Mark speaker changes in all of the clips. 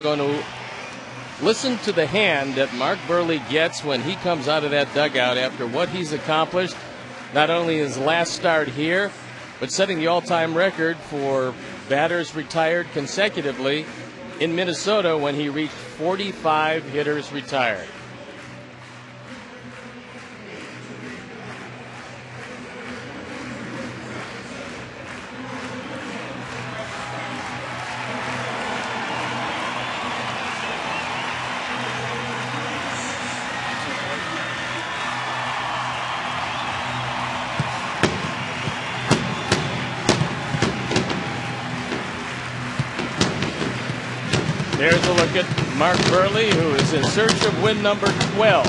Speaker 1: Going to listen to the hand that Mark Buehrle gets when he comes out of that dugout after what he's accomplished, not only his last start here, but setting the all-time record for batters retired consecutively in Minnesota when he reached 45 hitters retired. There's a look at Mark Buehrle, who is in search of win number 12.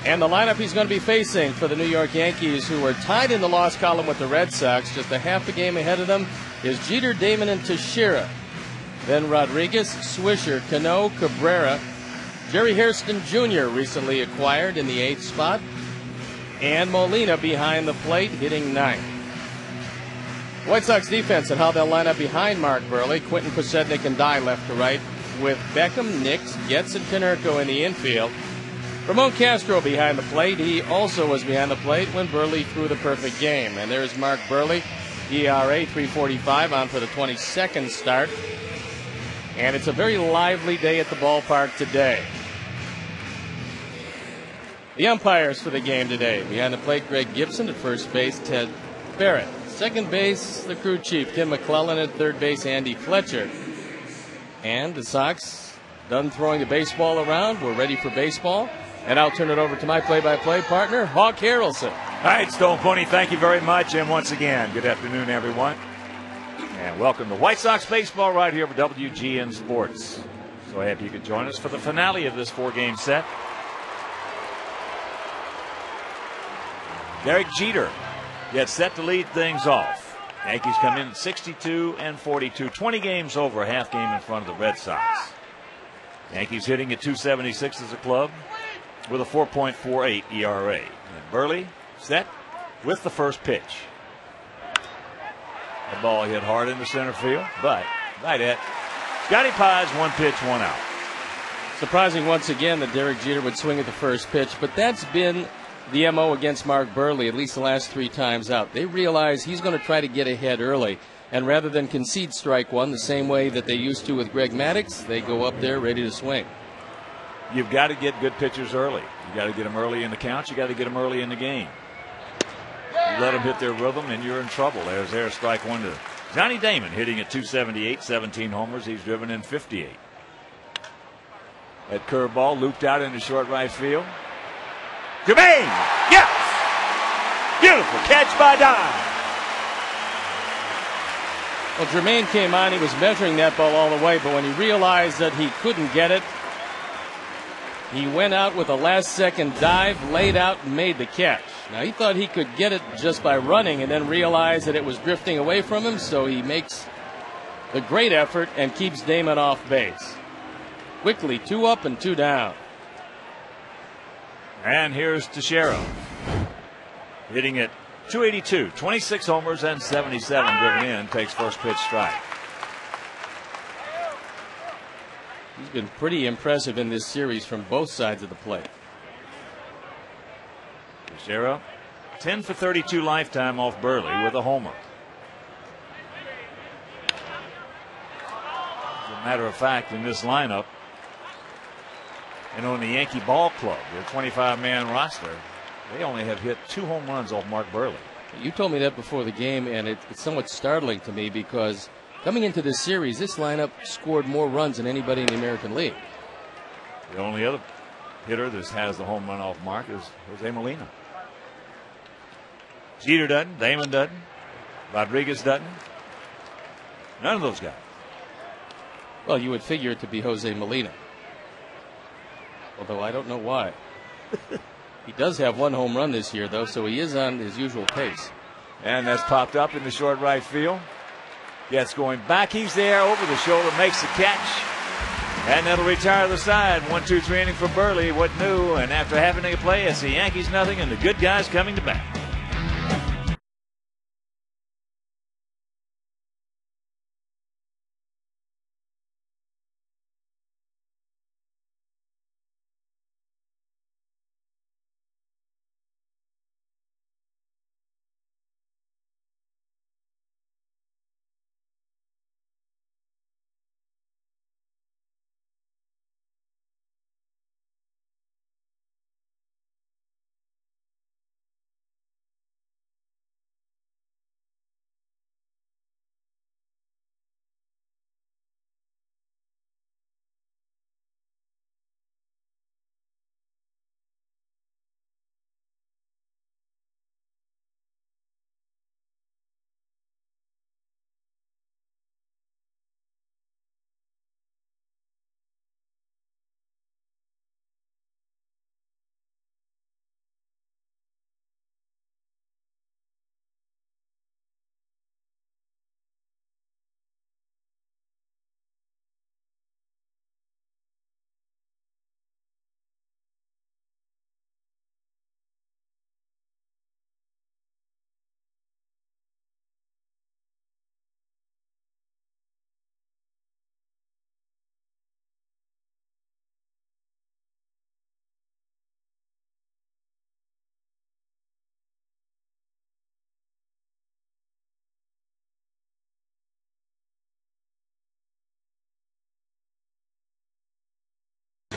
Speaker 1: And the lineup he's going to be facing for the New York Yankees, who are tied in the loss column with the Red Sox, just a half a game ahead of them, is Jeter, Damon, and Teixeira. Then Rodriguez, Swisher, Cano, Cabrera, Jerry Hairston Jr., recently acquired in the 8th spot, and Molina behind the plate, hitting 9th. White Sox defense and how they'll line up behind Mark Buehrle. Quinton, Posednik, and Dye left to right, with Beckham, Nix, Getz, and Konerko in the infield. Ramon Castro behind the plate. He also was behind the plate when Buehrle threw the perfect game. And there's Mark Buehrle, ERA 3.45, on for the 22nd start. And it's a very lively day at the ballpark today. The umpires for the game today. Behind the plate, Greg Gibson. At first base, Ted Barrett. Second base, the crew chief, Tim McClellan. At third base, Andy Fletcher. And the Sox done throwing the baseball around. We're ready for baseball. And I'll turn it over to my play-by-play partner, Hawk Harrelson.
Speaker 2: All right, Stone Pony, thank you very much. And once again, good afternoon, everyone. And welcome to White Sox baseball right here for WGN Sports. So happy you could join us for the finale of this 4-game set. Derek Jeter gets set to lead things off. Yankees come in at 62-42, 20 games over, a half game in front of the Red Sox. Yankees hitting at .276 as a club with a 4.48 ERA. And Buehrle set with the first pitch. The ball hit hard into center field, but right at Scotty Paz, 1 pitch, 1 out.
Speaker 1: Surprising once again that Derek Jeter would swing at the first pitch, but that's been the MO against Mark Buehrle at least the last 3 times out. They realize he's going to try to get ahead early, and rather than concede strike one the same way that they used to with Greg Maddux, they go up there ready to swing.
Speaker 2: You've got to get good pitchers early. You got to get them early in the count. You got to get them early in the game. You let them hit their rhythm, and you're in trouble. There's strike one to Johnny Damon, hitting at .278, 17 homers. He's driven in 58. That curveball looped out into short right field. Jermaine, yes! Beautiful catch by Dye.
Speaker 1: Well, Jermaine came on. He was measuring that ball all the way, but when he realized that he couldn't get it, he went out with a last-second dive, laid out, and made the catch. Now, he thought he could get it just by running and then realized that it was drifting away from him, so he makes the great effort and keeps Damon off base. Quickly, 2 up and 2 down.
Speaker 2: And here's Teixeira, hitting at .282, 26 homers and 77 driven in, takes first pitch strike.
Speaker 1: He's been pretty impressive in this series from both sides of the plate.
Speaker 2: Teixeira, 10 for 32 lifetime off Buehrle with a homer. As a matter of fact, in this lineup, and on the Yankee Ball Club, their 25-man roster, they only have hit 2 home runs off Mark Buehrle.
Speaker 1: You told me that before the game, and it's somewhat startling to me because coming into this series, this lineup scored more runs than anybody in the American League.
Speaker 2: The only other hitter that has the home run off Mark is Jose Molina. Jeter doesn't, Damon doesn't, Rodriguez doesn't. None of those guys.
Speaker 1: Well, you would figure it to be Jose Molina. Although I don't know why. He does have 1 home run this year, though, so he is on his usual pace.
Speaker 2: And that's popped up in the short right field. Gets going back. He's there over the shoulder, makes the catch. And that'll retire the side. 1-2-3 inning for Buehrle. What new? And after having a play, it's the Yankees nothing and the good guys coming to bat.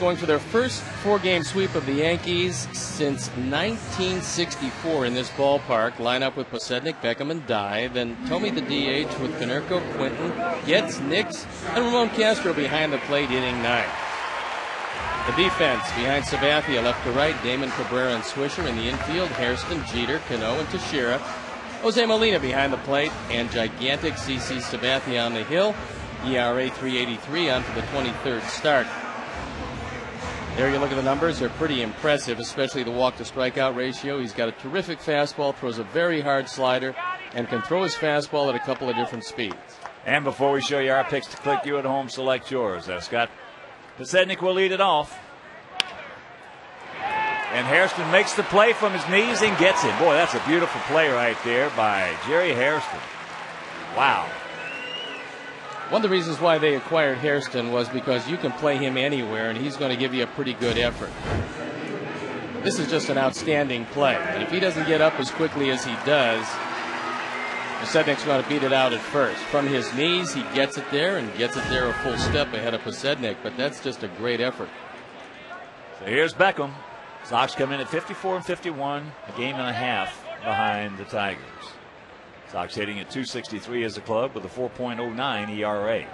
Speaker 1: Going for their first 4-game sweep of the Yankees since 1964 in this ballpark. Lineup with Posednik, Beckham, and Dye. Then Tommy the DH with Konerko, Quinton, Getz, Nix, and Ramon Castro behind the plate hitting 9. The defense behind Sabathia left to right, Damon, Cabrera, and Swisher. In the infield, Hairston, Jeter, Cano, and Teixeira. Jose Molina behind the plate, and gigantic CC Sabathia on the hill. ERA 3.83 on for the 23rd start. There you look at the numbers. They're pretty impressive, especially the walk-to-strikeout ratio. He's got a terrific fastball, throws a very hard slider, and can throw his fastball at a couple of different speeds.
Speaker 2: And before we show you our picks to click, you at home select yours. Scott Posednik will lead it off. And Hairston makes the play from his knees and gets it. Boy, that's a beautiful play right there by Jerry Hairston. Wow.
Speaker 1: One of the reasons why they acquired Hairston was because you can play him anywhere, and he's going to give you a pretty good effort. This is just an outstanding play. And if he doesn't get up as quickly as he does, Posednik's going to beat it out at first. From his knees, he gets it there and gets it there a full step ahead of Posednik, but that's just a great effort.
Speaker 2: So here's Beckham. Sox come in at 54 and 51, a game and a half behind the Tigers. Sox hitting at 263 as a club with a 4.09 ERA.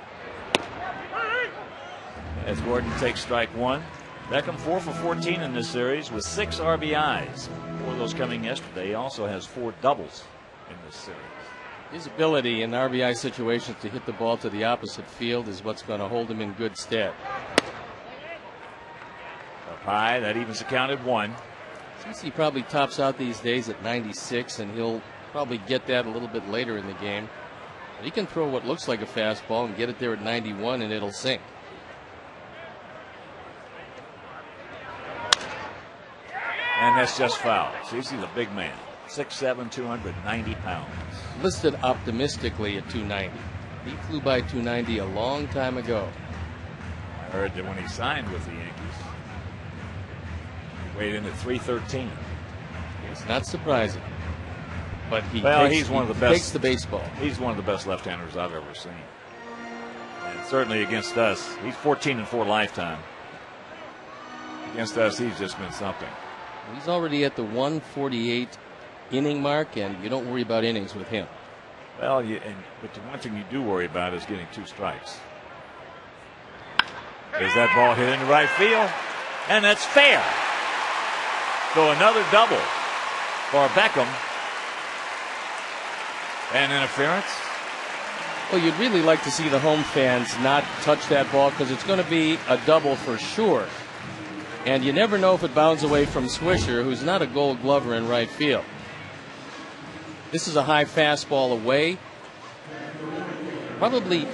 Speaker 2: As Gordon takes strike one. Beckham 4 for 14 in this series with 6 RBIs. 4 of those coming yesterday. He also has 4 doubles in this series.
Speaker 1: His ability in RBI situations to hit the ball to the opposite field is what's going to hold him in good stead.
Speaker 2: Up high, that evens the count at 1.
Speaker 1: Since he probably tops out these days at 96, and he'll probably get that a little bit later in the game. But he can throw what looks like a fastball and get it there at 91, and it'll sink.
Speaker 2: And that's just foul. See, he's a big man. 6'7", 290 pounds.
Speaker 1: Listed optimistically at 290. He flew by 290 a long time ago.
Speaker 2: I heard that when he signed with the Yankees, he weighed in at 313.
Speaker 1: It's not surprising. But
Speaker 2: he's one of the best.
Speaker 1: Takes the baseball.
Speaker 2: He's one of the best left-handers I've ever seen. And certainly against us, he's 14-4 lifetime. Against us, he's just been something.
Speaker 1: He's already at the 148 inning mark, and you don't worry about innings with him.
Speaker 2: Well, but the one thing you do worry about is getting 2 strikes. Is that ball hit into right field? And that's fair. So another double for Beckham. And interference.
Speaker 1: Well, you'd really like to see the home fans not touch that ball because it's going to be a double for sure. And you never know if it bounds away from Swisher, who's not a Gold Glover in right field. This is a high fastball away. Probably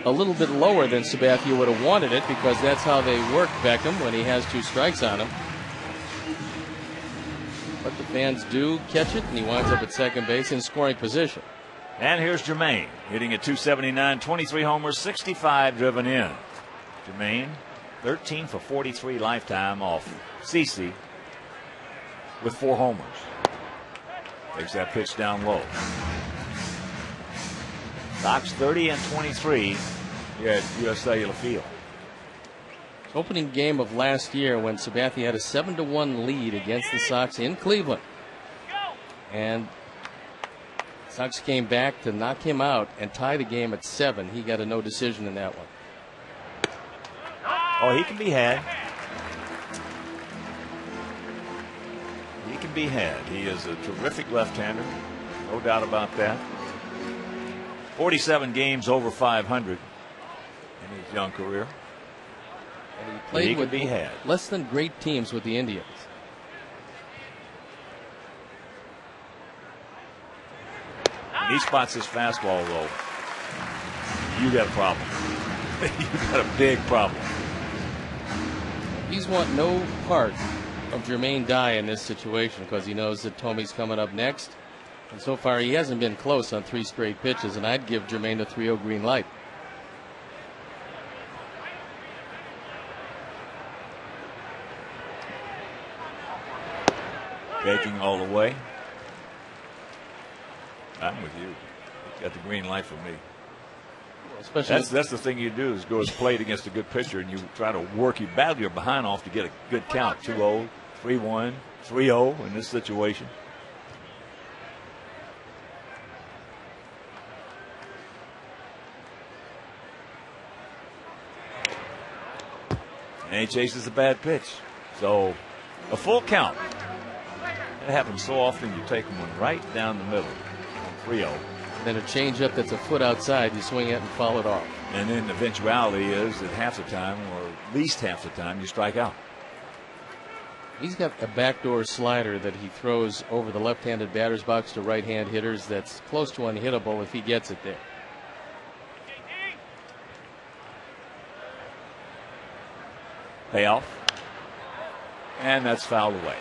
Speaker 1: a little bit lower than Sabathia would have wanted it because that's how they work Beckham when he has 2 strikes on him. But the fans do catch it, and he winds up at second base in scoring position.
Speaker 2: And here's Jermaine hitting at 279, 23 homers, 65 driven in. Jermaine 13 for 43 lifetime off CC with 4 homers. Takes that pitch down low. Sox 30 and 23 here at US Cellular Field.
Speaker 1: Opening game of last year when Sabathia had a 7-1 lead against the Sox in Cleveland. And Sox came back to knock him out and tie the game at 7. He got a no decision in that one.
Speaker 2: Oh, he can be had. He can be had. He is a terrific left-hander. No doubt about that. 47 games over 500 in his young career.
Speaker 1: And he played with
Speaker 2: be had.
Speaker 1: less than great teams with the Indians.
Speaker 2: When he spots his fastball low, you got a problem. You got a big problem.
Speaker 1: He's want no part of Jermaine Dye in this situation because he knows that Tomey's coming up next. And so far he hasn't been close on 3 straight pitches, and I'd give Jermaine the 3-0 green light.
Speaker 2: Baking all the way. I'm with you. Got the green light for me.
Speaker 1: Especially
Speaker 2: that's the thing you do is go as played against a good pitcher, and you try to work, you battle your behind off to get a good count. 2-0, 3-1, 3-0 in this situation. And he chases a bad pitch. So a full count. It happens so often. You take one right down the middle. 3-0.
Speaker 1: Then a changeup that's a foot outside, you swing it and foul it off.
Speaker 2: And then the eventuality is that half the time, or at least half the time, you strike out.
Speaker 1: He's got a backdoor slider that he throws over the left-handed batter's box to right-hand hitters that's close to unhittable if he gets it there.
Speaker 2: Payoff. And that's fouled away.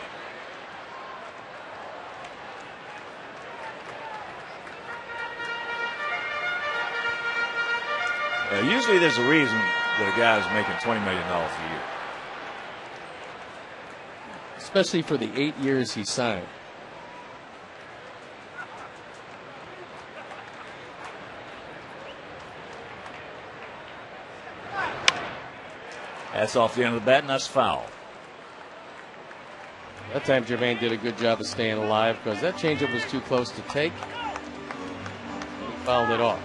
Speaker 2: Usually there's a reason that a guy's making $20 million a year.
Speaker 1: Especially for the 8 years he signed.
Speaker 2: That's off the end of the bat, and that's foul.
Speaker 1: That time Jermaine did a good job of staying alive because that changeup was too close to take. He fouled it off.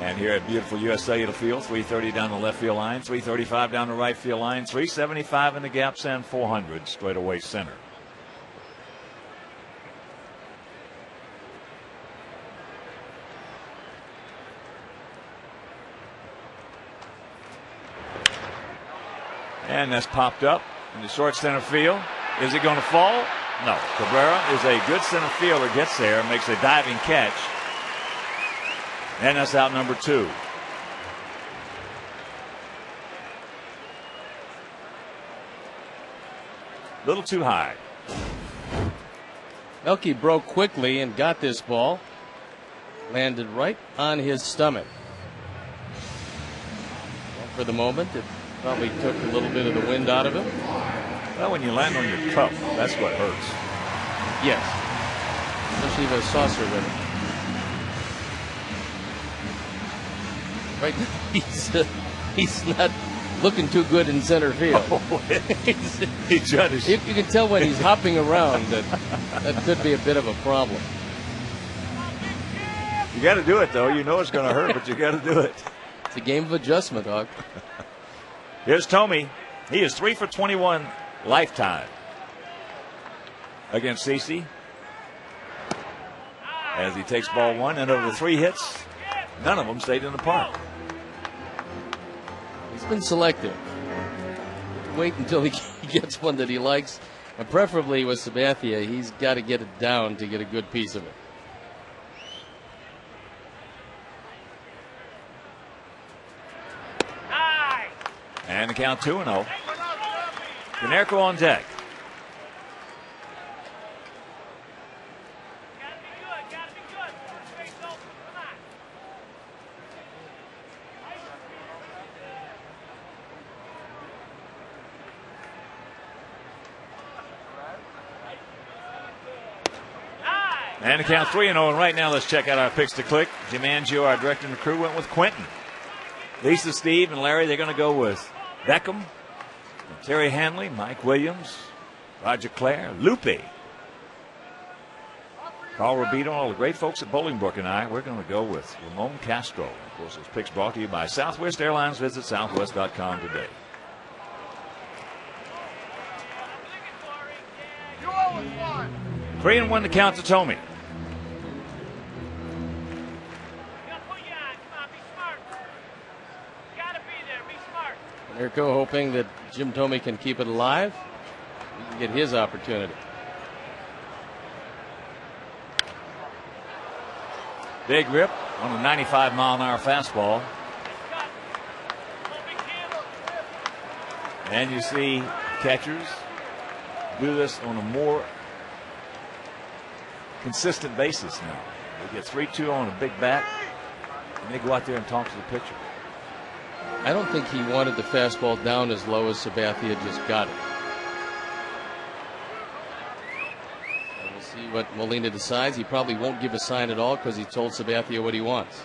Speaker 2: And here at beautiful US Cellular Field, 330 down the left field line, 335 down the right field line, 375 in the gaps, and 400 straight away center. And that's popped up in the short center field. Is it going to fall? No. Cabrera is a good center fielder, gets there, makes a diving catch. And that's out number 2. Little too high.
Speaker 1: Melky broke quickly and got this ball. Landed right on his stomach. Well, for the moment, it probably took a little bit of the wind out of him.
Speaker 2: Well, when you land on your cup, that's what hurts.
Speaker 1: Yes. Especially with a saucer with it. Right now, he's not looking too good in center field.
Speaker 2: He judges.
Speaker 1: You can tell when he's hopping around that could be a bit of a problem.
Speaker 2: You got to do it, though. You know it's going to hurt, but you got to do it.
Speaker 1: It's a game of adjustment, Hawk.
Speaker 2: Here's Tomey. He is 3 for 21 lifetime against CeCe. As he takes ball 1, and of the 3 hits, none of them stayed in the park.
Speaker 1: He's been selective. Wait until he gets one that he likes. And preferably with Sabathia, he's got to get it down to get a good piece of it.
Speaker 2: And the count 2-0. Canerco on deck. And the count 3-0. And right now, let's check out our picks to click. Jim Angio, our director and the crew, went with Quentin. Lisa, Steve, and Larry, they're going to go with Beckham, Terry Hanley, Mike Williams, Roger Clare, Lupe, Carl Rubito, all the great folks at Bolingbrook, and we're going to go with Ramon Castro. Of course, those picks brought to you by Southwest Airlines. Visit southwest.com today. Three and 1 to count to Tomey.
Speaker 1: Canerco hoping that Jim Tomey can keep it alive. He can get his opportunity.
Speaker 2: Big rip on a 95-mile-an-hour fastball. And you see catchers do this on a more consistent basis now. They get 3-2 on a big bat, and they go out there and talk to the pitcher.
Speaker 1: I don't think he wanted the fastball down as low as Sabathia just got it. We'll see what Molina decides. He probably won't give a sign at all because he told Sabathia what he wants.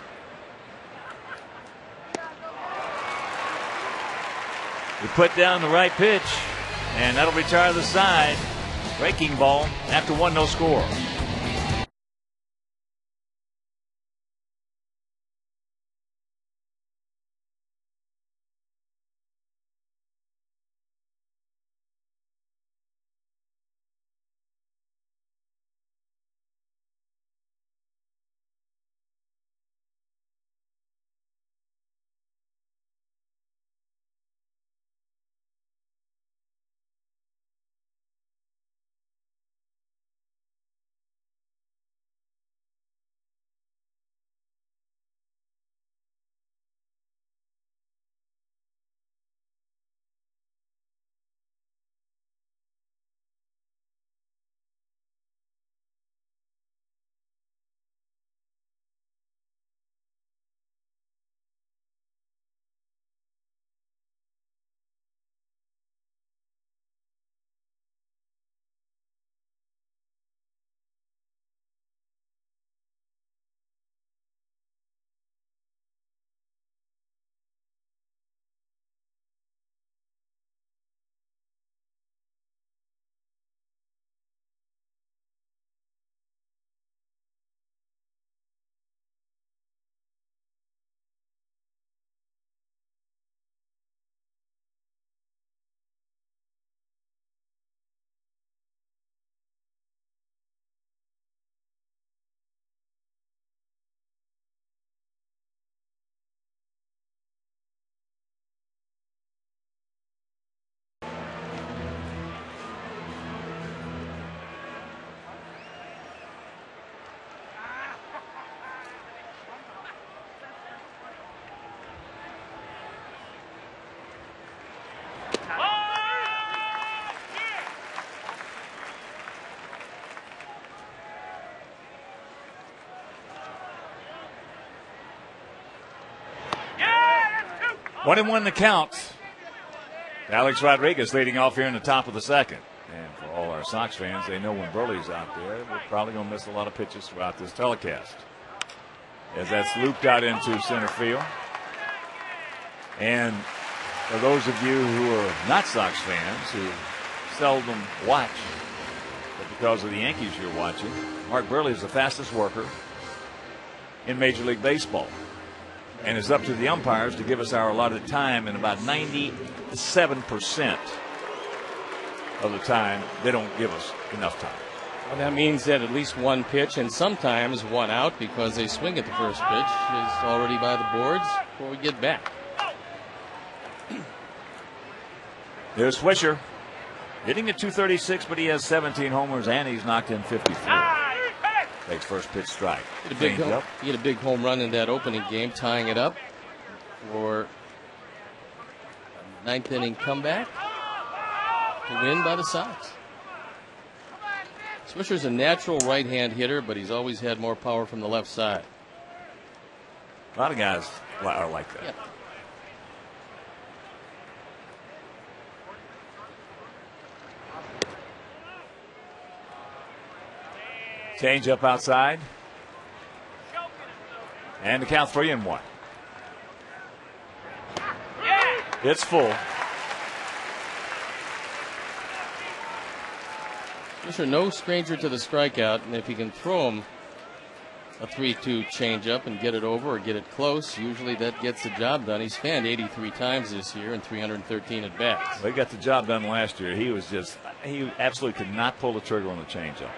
Speaker 2: He put down the right pitch, and that'll retire the side. Breaking ball after 1, no score. One and one the count. Alex Rodriguez leading off here in the top of the second. And for all our Sox fans, they know when Buehrle's out there, we're probably going to miss a lot of pitches throughout this telecast. As that's looped out into center field. And for those of you who are not Sox fans, who seldom watch, but because of the Yankees you're watching, Mark Buehrle is the fastest worker in Major League Baseball. And it's up to the umpires to give us our allotted time, and about 97% of the time, they don't give us enough time.
Speaker 1: Well, that means that at least one pitch and sometimes one out, because they swing at the first pitch, is already by the boards before we get back.
Speaker 2: There's Swisher, hitting at 236, but he has 17 homers and he's knocked in 54. Takes first pitch strike.
Speaker 1: He had a big home run in that opening game, tying it up for a ninth inning comeback to win by the Sox. Swisher's a natural right-hand hitter, but he's always had more power from the left side.
Speaker 2: A lot of guys are like that.
Speaker 1: Yeah.
Speaker 2: Change up outside. And the count 3-1. It's full.
Speaker 1: Swisher, no stranger to the strikeout, and if he can throw him a 3-2 changeup and get it over or get it close, usually that gets the job done. He's fanned 83 times this year and 313 at bats.
Speaker 2: They got the job done last year. He absolutely could not pull the trigger on the changeup.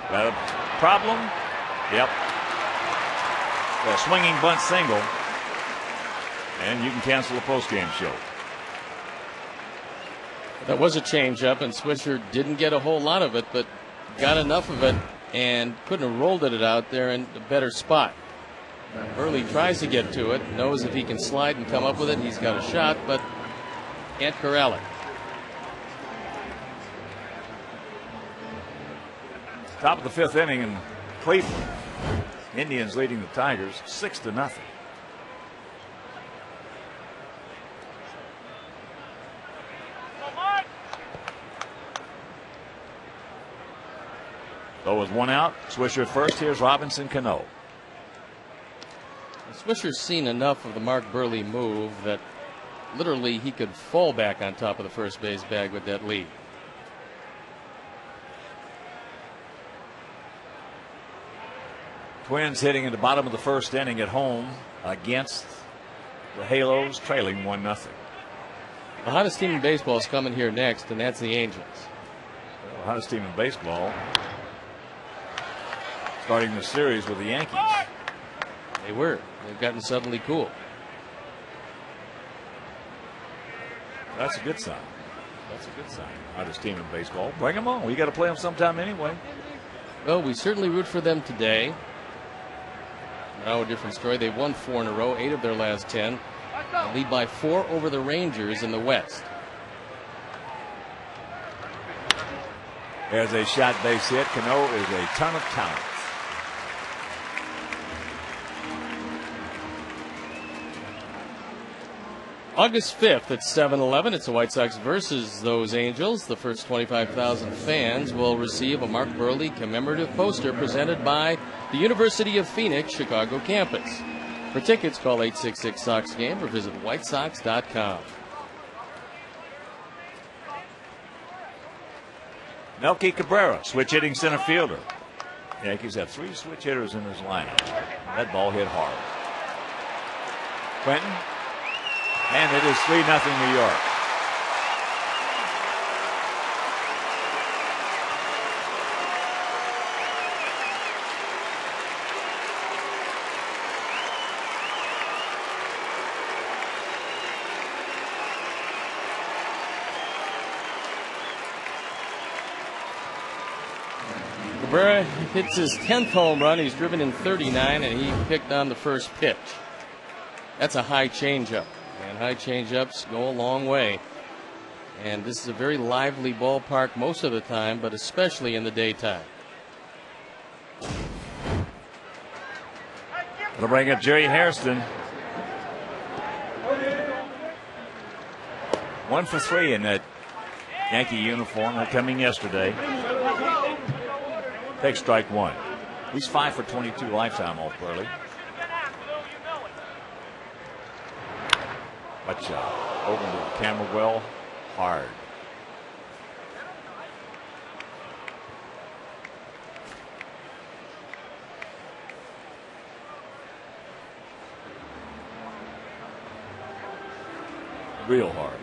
Speaker 2: Got a problem? Yep. A swinging bunt single. And you can cancel the postgame show.
Speaker 1: That was a changeup, and Swisher didn't get a whole lot of it, but got enough of it and couldn't have rolled it out there in a better spot. Buehrle tries to get to it, knows if he can slide and come up with it, he's got a shot, but can't corral it.
Speaker 2: Top of the fifth inning in Cleveland. Indians leading the Tigers 6-0. So with one out, Swisher at first. Here's Robinson Cano.
Speaker 1: Swisher's seen enough of the Mark Buehrle move that literally he could fall back on top of the first base bag with that lead.
Speaker 2: Twins hitting in the bottom of the first inning at home against the Halos, trailing 1-0.
Speaker 1: The hottest team in baseball is coming here next, and that's the Angels.
Speaker 2: Well, the hottest team in baseball starting the series with the Yankees.
Speaker 1: They were. They've gotten suddenly cool.
Speaker 2: That's a good sign. That's a good sign. Hottest team in baseball. Bring them on. We got to play them sometime anyway.
Speaker 1: Well, we certainly root for them today. Now a different story. They've won 4 in a row, 8 of their last 10. And lead by 4 over the Rangers in the West.
Speaker 2: There's a shot base hit. Cano is a ton of talent.
Speaker 1: August 5th at 7-11, it's the White Sox versus those Angels. The first 25,000 fans will receive a Mark Buehrle commemorative poster presented by the University of Phoenix Chicago campus. For tickets, call 866-SOX-GAME or visit whitesox.com.
Speaker 2: Melky Cabrera, switch hitting center fielder. Yankees have 3 switch hitters in this lineup. That ball hit hard. Quentin. And it is 3-0 New York.
Speaker 1: Cabrera hits his 10th home run. He's driven in 39, and he picked on the first pitch. That's a high changeup. And high changeups go a long way. And this is a very lively ballpark most of the time, but especially in the daytime.
Speaker 2: It'll bring up Jerry Hairston. 1 for 3 in that Yankee uniform coming yesterday. Take strike 1. He's 5 for 22 lifetime off Buehrle. Watch out. Over to the camera well. Hard. Real hard.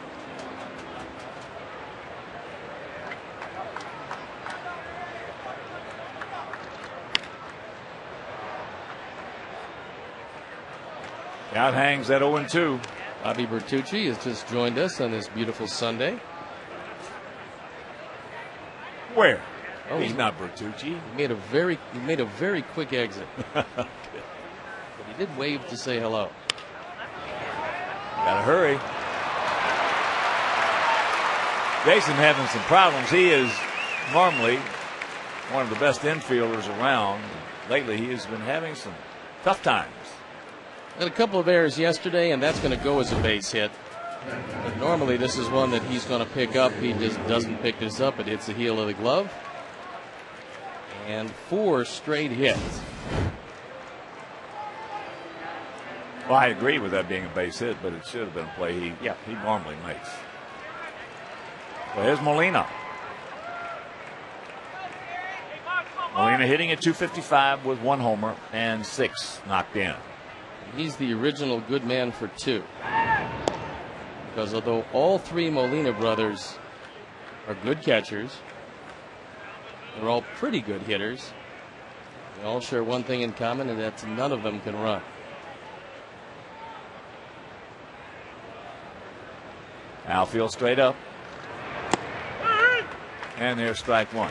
Speaker 2: Out hangs that 0-2.
Speaker 1: Bobby Bertucci has just joined us on this beautiful Sunday.
Speaker 2: Where?
Speaker 1: Oh,
Speaker 2: he's not Bertucci.
Speaker 1: He made a very quick exit. But he did wave to say hello.
Speaker 2: Gotta hurry. Jason having some problems. He is normally one of the best infielders around. Lately, he has been having some tough times.
Speaker 1: Had a couple of errors yesterday, and that's going to go as a base hit. But normally, this is one that he's going to pick up. He just doesn't pick this up. It hits the heel of the glove. And 4 straight hits.
Speaker 2: Well, I agree with that being a base hit, but it should have been a play he normally makes. Well, here's Molina. Molina hitting at .255 with 1 homer and 6 knocked in.
Speaker 1: He's the original good man for 2. Because although all 3 Molina brothers are good catchers, they're all pretty good hitters. They all share one thing in common, and that's none of them can run.
Speaker 2: Outfield straight up. And there's strike 1.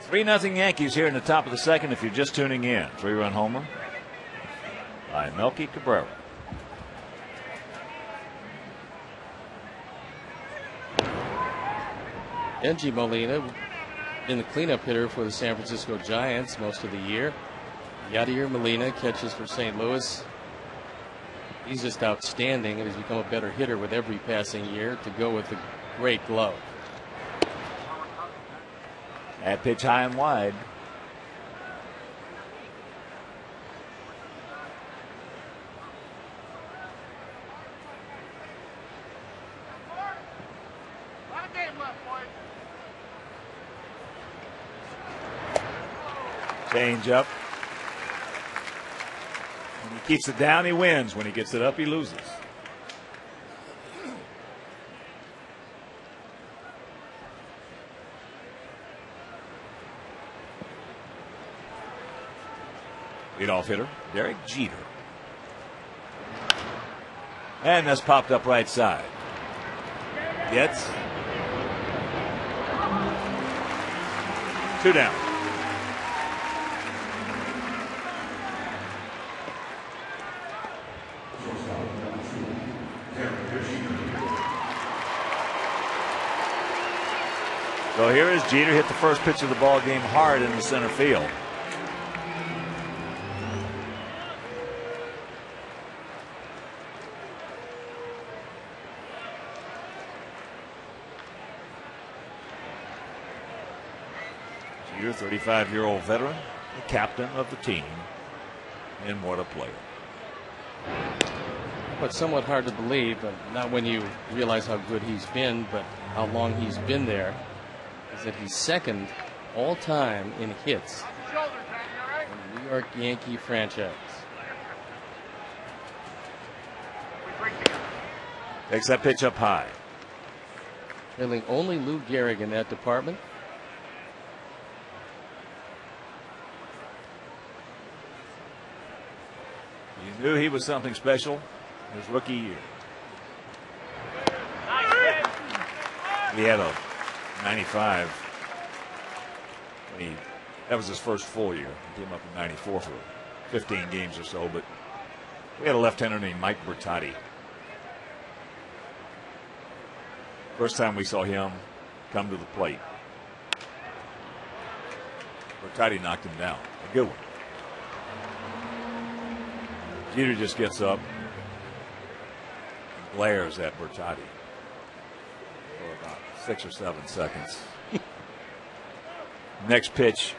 Speaker 2: Three-0 Yankees here in the top of the second if you're just tuning in. 3-run homer by Melky Cabrera.
Speaker 1: Benji Molina been the cleanup hitter for the San Francisco Giants most of the year. Yadier Molina catches for St. Louis. He's just outstanding and has become a better hitter with every passing year to go with the great glove.
Speaker 2: That pitch high and wide. Change up. When he keeps it down, he wins. When he gets it up, he loses. Leadoff hitter, Derek Jeter. And that's popped up right side. Gets 2 down. So here is Jeter, hit the first pitch of the ball game hard in the center field. Jeter, 35-year-old veteran, the captain of the team, and what a player.
Speaker 1: But somewhat hard to believe, not when you realize how good he's been, but how long he's been there, is that he's second all time in hits in the New York Yankee franchise.
Speaker 2: Takes that pitch up high.
Speaker 1: Trailing only Lou Gehrig in that department.
Speaker 2: You knew he was something special his rookie year. He had a 95. That was his first full year. He came up in 94 for 15 games or so, but we had a left-hander named Mike Bertotti. First time we saw him come to the plate, Bertotti knocked him down. A good one. Jeter just gets up and glares at Bertotti for about 6 or 7 seconds. Next pitch,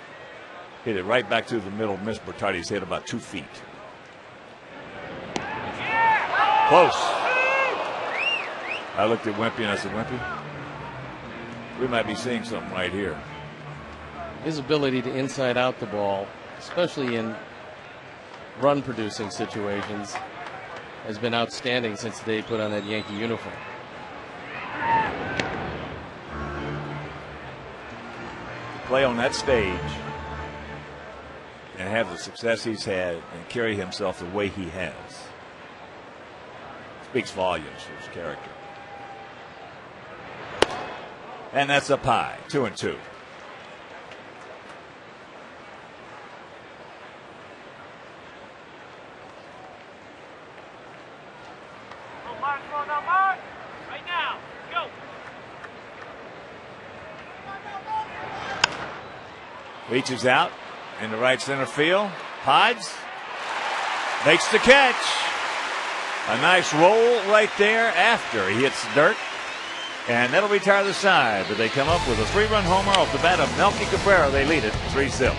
Speaker 2: hit it right back to the middle, missed Bertotti's head about 2 feet. Close. I looked at Wimpy and I said, Wimpy, we might be seeing something right here.
Speaker 1: His ability to inside out the ball, especially in run producing situations, has been outstanding since the day he put on that Yankee uniform.
Speaker 2: To play on that stage and have the success he's had and carry himself the way he has speaks volumes for his character. And that's up high, 2-2. Reaches out into right center field. Hodge makes the catch. A nice roll right there after he hits dirt. And that'll retire the side. But they come up with a 3-run homer off the bat of Melky Cabrera. They lead it 3-0.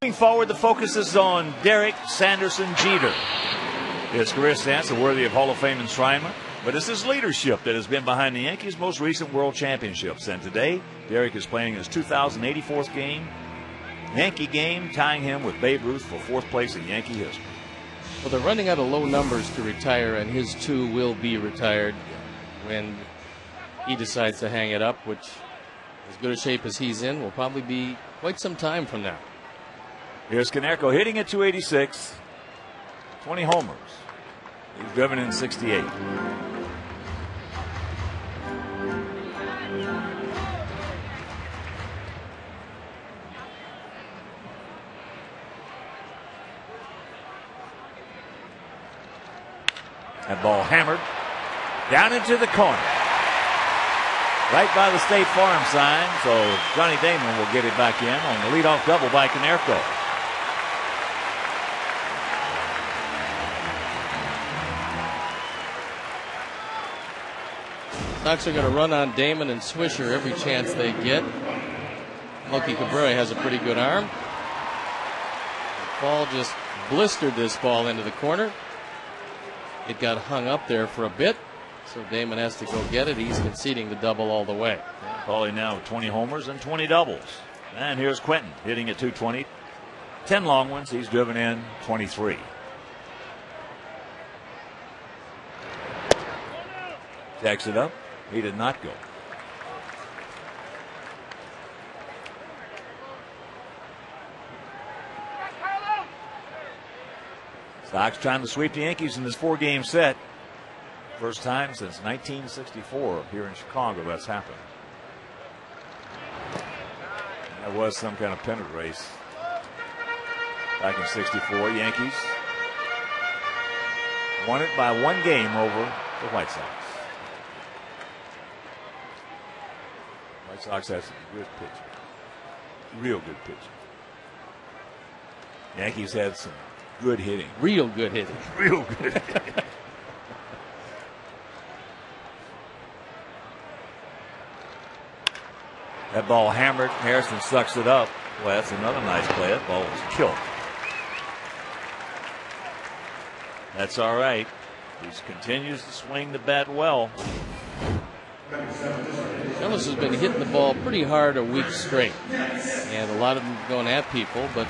Speaker 2: Moving forward, the focus is on Derek Sanderson Jeter. His career stats are worthy of Hall of Fame enshrinement, but it's his leadership that has been behind the Yankees' most recent World Championships. And today, Derek is playing his 2084th Yankee game, tying him with Babe Ruth for fourth place in Yankee history.
Speaker 1: Well, they're running out of low numbers to retire, and his 2 will be retired when he decides to hang it up, which, as good a shape as he's in, will probably be quite some time from now.
Speaker 2: Here's Konerko hitting at 286, 20 homers. He's driven in 68. That ball hammered down into the corner. Right by the State Farm sign, so Johnny Damon will get it back in on the leadoff double by Konerko.
Speaker 1: Sox are going to run on Damon and Swisher every chance they get. Melky Cabrera has a pretty good arm. The ball just blistered this ball into the corner. It got hung up there for a bit, so Damon has to go get it. He's conceding the double all the way.
Speaker 2: Paulie now 20 homers and 20 doubles. And here's Quentin hitting at 220. 10 long ones. He's driven in 23. Jacks it up. He did not go. Sox trying to sweep the Yankees in this 4-game set. First time since 1964 here in Chicago that's happened. That was some kind of pennant race back in '64. Yankees won it by 1 game over the White Sox. White Sox has some good pitching. Real good pitching. Yankees had some good hitting.
Speaker 1: Real good hitting.
Speaker 2: Real good hitting. That ball hammered. Harrison sucks it up. Well, that's another nice play. That ball was killed. That's all right. He continues to swing the bat well.
Speaker 1: Ellis has been hitting the ball pretty hard a week straight. And a lot of them going at people, but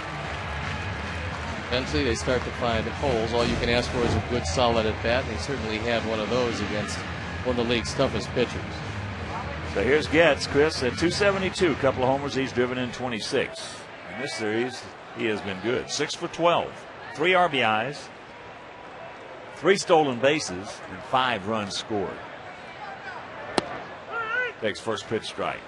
Speaker 1: eventually they start to find holes. All you can ask for is a good solid at bat. And he certainly had one of those against one of the league's toughest pitchers.
Speaker 2: So here's Getz, Chris, at 272. A couple of homers. He's driven in 26. In this series, he has been good. 6 for 12. 3 RBIs, 3 stolen bases, and 5 runs scored. Takes first pitch strike.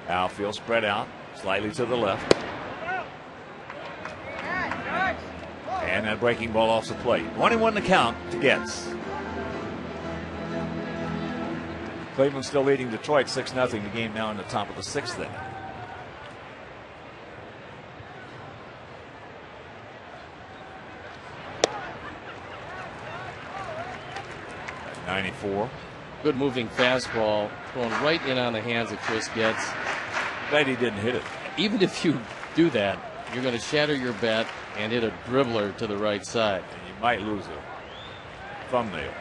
Speaker 2: Outfield spread out slightly to the left. And that breaking ball off the plate. 1-1 to count to Getz. Cleveland still leading Detroit 6-0. The game now in the top of the 6th inning. '94.
Speaker 1: Good moving fastball thrown right in on the hands of Chris Getz.
Speaker 2: Glad he didn't hit it.
Speaker 1: Even if you do that, you're going to shatter your bat and hit a dribbler to the right side.
Speaker 2: And you might lose a thumbnail.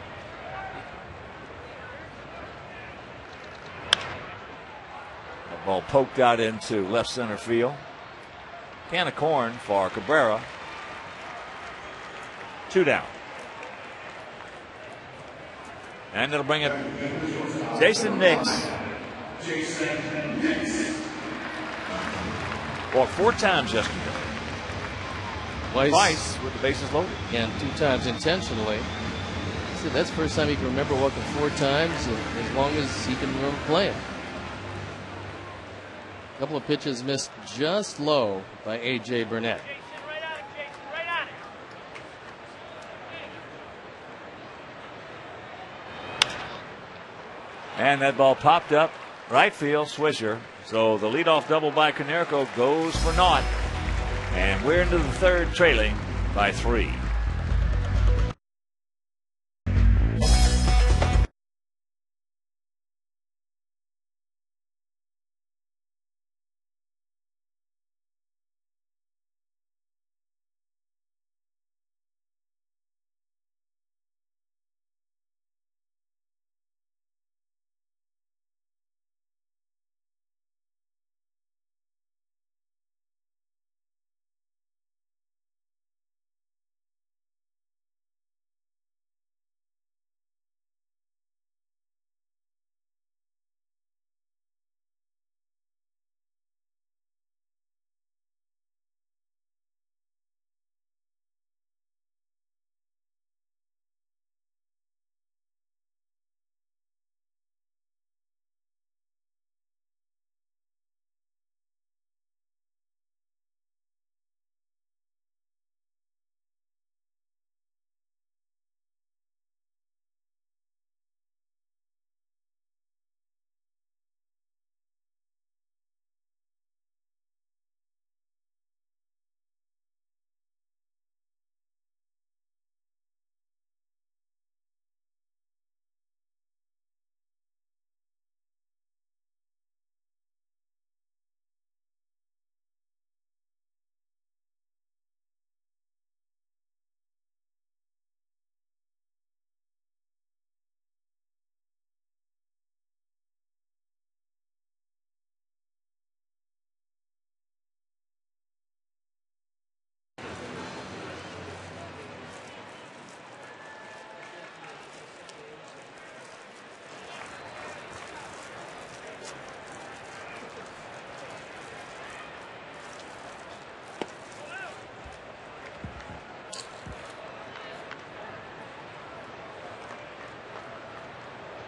Speaker 2: The ball poked out into left center field. Can of corn for Cabrera. 2 down. And it'll bring it Jason Nix. Walked 4 times yesterday. Twice with the bases loaded.
Speaker 1: And 2 times intentionally. So that's the first time he can remember walking 4 times as long as he can remember playing. A couple of pitches missed just low by A.J. Burnett.
Speaker 2: And that ball popped up right field, Swisher. So the leadoff double by Konerko goes for naught. And we're into the third, trailing by 3.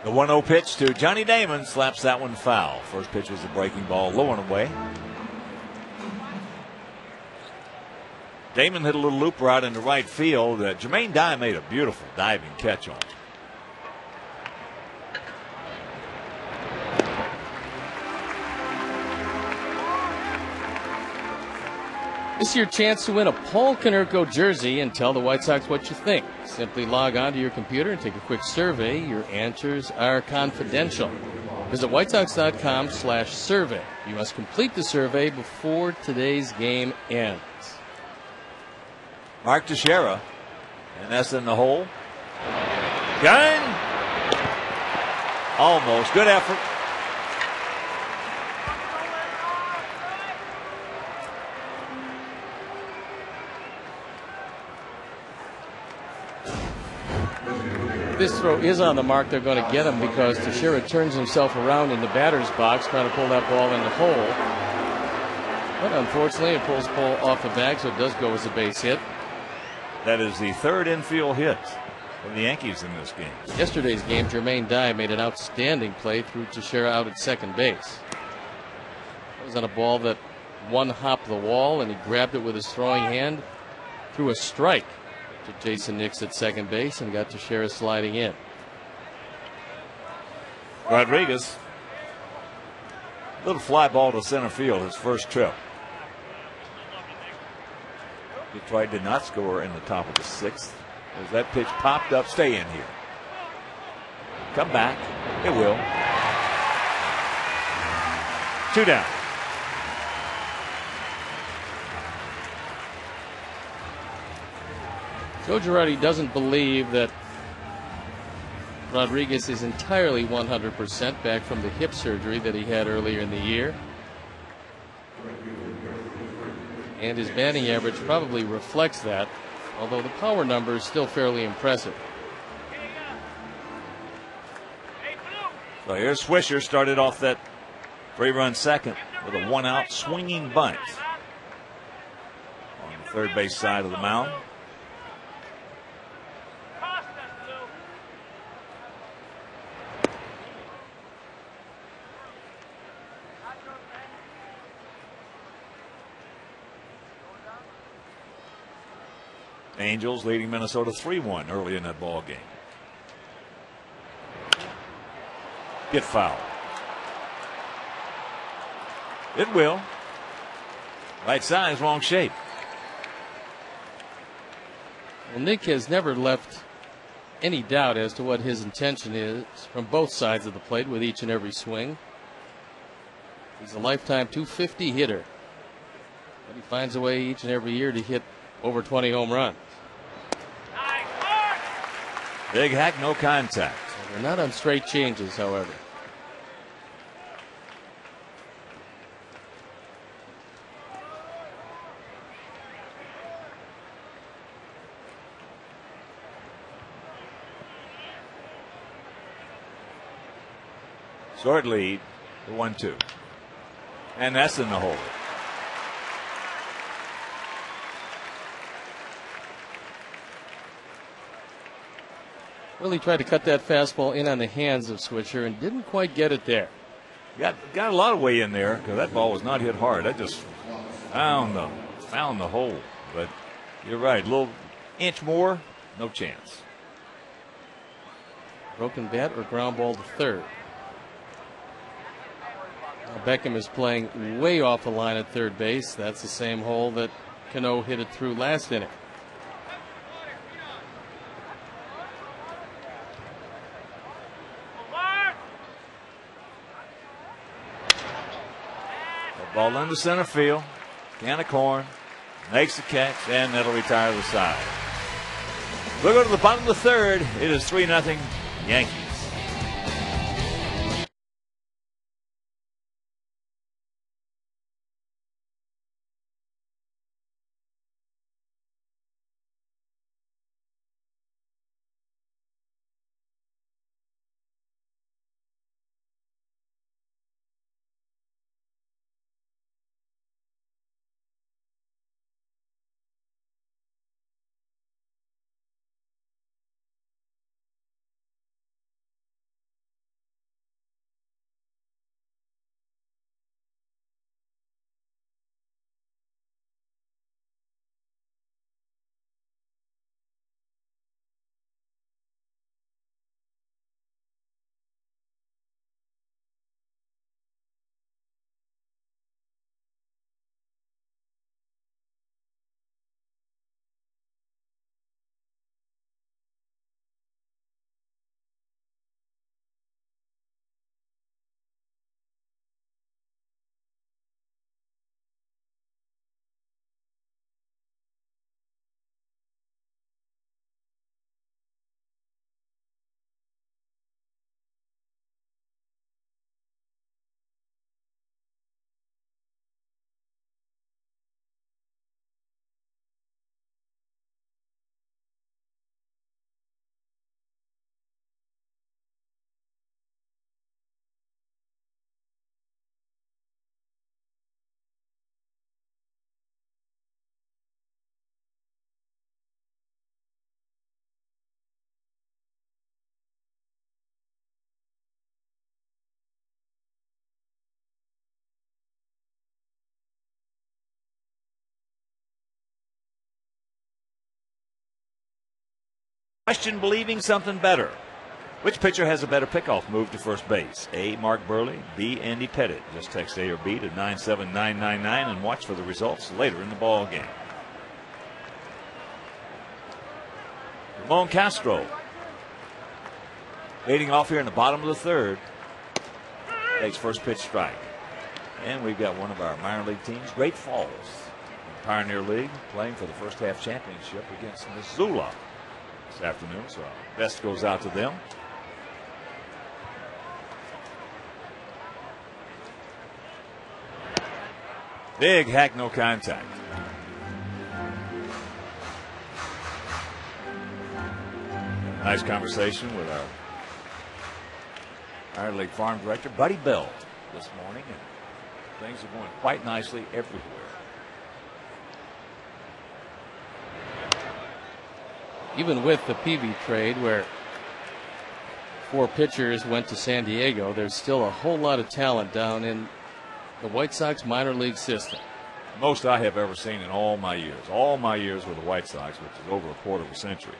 Speaker 2: The 1-0 pitch to Johnny Damon slaps that one foul. First pitch was a breaking ball, low and away. Damon hit a little looper out into right field. Jermaine Dye made a beautiful diving catch on it.
Speaker 1: This is your chance to win a Paul Konerko jersey and tell the White Sox what you think. Simply log on to your computer and take a quick survey. Your answers are confidential. Visit whitesox.com/survey. You must complete the survey before today's game ends.
Speaker 2: Mark Teixeira, and that's in the hole. Gun! Almost. Good effort.
Speaker 1: This throw is on the mark. They're going to get him because Teixeira turns himself around in the batter's box trying to pull that ball in the hole. But unfortunately, it pulls Paul off the bag, so it does go as a base hit.
Speaker 2: That is the third infield hit from the Yankees in this game.
Speaker 1: Yesterday's game, Jermaine Dye made an outstanding play, threw Teixeira out at second base. It was on a ball that one hopped the wall, and he grabbed it with his throwing hand, threw a strike to Jason Nix at second base, and got Teixeira sliding in.
Speaker 2: Rodriguez, little fly ball to center field, his first trip. Detroit did not score in the top of the 6th. As that pitch popped up, stay in here. Come back. It will. 2 down.
Speaker 1: Joe Girardi doesn't believe that Rodriguez is entirely 100% back from the hip surgery that he had earlier in the year. And his batting average probably reflects that, although the power number is still fairly impressive.
Speaker 2: So here's Swisher, started off that 3-run second with a 1-out swinging bunt on the third base side of the mound. Angels leading Minnesota 3-1 early in that ball game. Get fouled. It will. Right size, wrong shape.
Speaker 1: Well, Nick has never left any doubt as to what his intention is from both sides of the plate with each and every swing. He's a lifetime .250 hitter, but he finds a way each and every year to hit over 20 home runs.
Speaker 2: Big hack, no contact.
Speaker 1: They're not on straight changes, however.
Speaker 2: Short lead, the 1-2. And that's in the hole.
Speaker 1: Really tried to cut that fastball in on the hands of Switcher and didn't quite get it there.
Speaker 2: Got a lot of way in there because that ball was not hit hard. That just found the hole. But you're right, a little inch more, no chance.
Speaker 1: Broken bat or ground ball to third. Now Beckham is playing way off the line at third base. That's the same hole that Cano hit it through last inning.
Speaker 2: Ball into center field. Can of corn. Makes the catch, and that'll retire the side. We'll go to the bottom of the third. It is 3-0 Yankees. Question believing something better. Which pitcher has a better pickoff move to first base? A. Mark Buehrle. B. Andy Pettitte. Just text A or B to 97999 and watch for the results later in the ball game. Ramon Castro leading off here in the bottom of the third. Takes first pitch strike. And we've got one of our minor league teams, Great Falls, Pioneer League, playing for the first half championship against Missoula this afternoon, so best goes out to them. Big hack, no contact. Nice conversation with our minor league farm director, Buddy Bell, this morning, and things are going quite nicely everywhere.
Speaker 1: Even with the Peavy trade, where 4 pitchers went to San Diego, there's still a whole lot of talent down in the White Sox minor league system.
Speaker 2: Most I have ever seen in all my years with the White Sox, which is over a quarter of a century.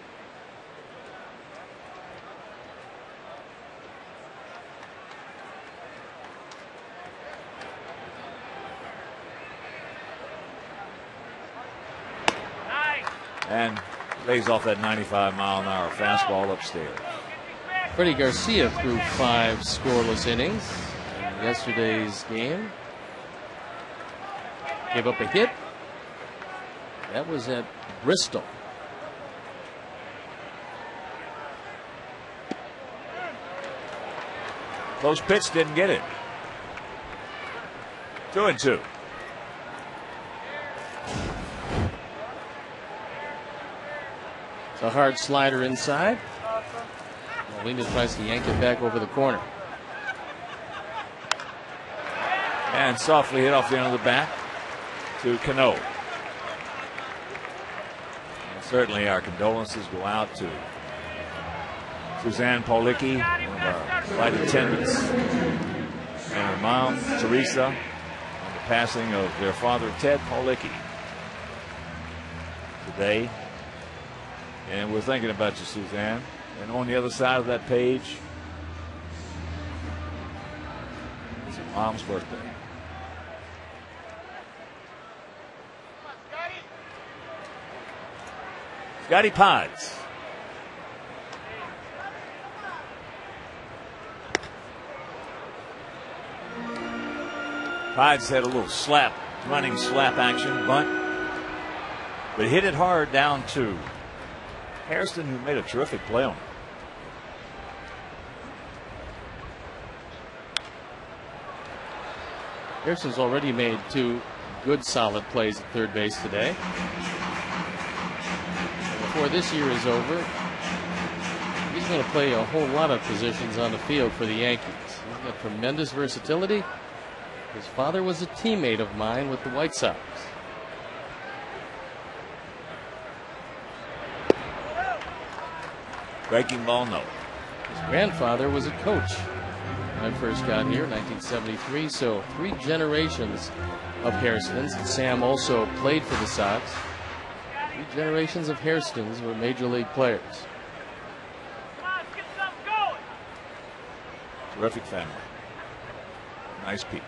Speaker 2: And Lays off that 95-mile-an-hour fastball upstairs.
Speaker 1: Freddie Garcia threw 5 scoreless innings in yesterday's game. Gave up a hit. That was at Bristol.
Speaker 2: Close pitch, didn't get it. 2-2.
Speaker 1: It's a hard slider inside. Molina tries to yank it back over the corner.
Speaker 2: And softly hit off the end of the bat to Cano. And certainly our condolences go out to Suzanne Paulicki, one of our flight attendants, and her mom, Teresa, on the passing of their father, Ted Paulicki, today. And we're thinking about you, Suzanne. And on the other side of that page is your mom's birthday. Scotty Pods. Pods had a little running slap action, bunt, but hit it hard down to Hairston, who made a terrific play on it.
Speaker 1: Hairston's already made 2 good solid plays at third base today. Before this year is over, he's going to play a whole lot of positions on the field for the Yankees. He's got tremendous versatility. His father was a teammate of mine with the White Sox.
Speaker 2: Breaking ball, no.
Speaker 1: His grandfather was a coach when I first got here in 1973, so 3 generations of Hairstons. Sam also played for the Sox. 3 generations of Hairstons were major league players.
Speaker 2: Terrific family. Nice people.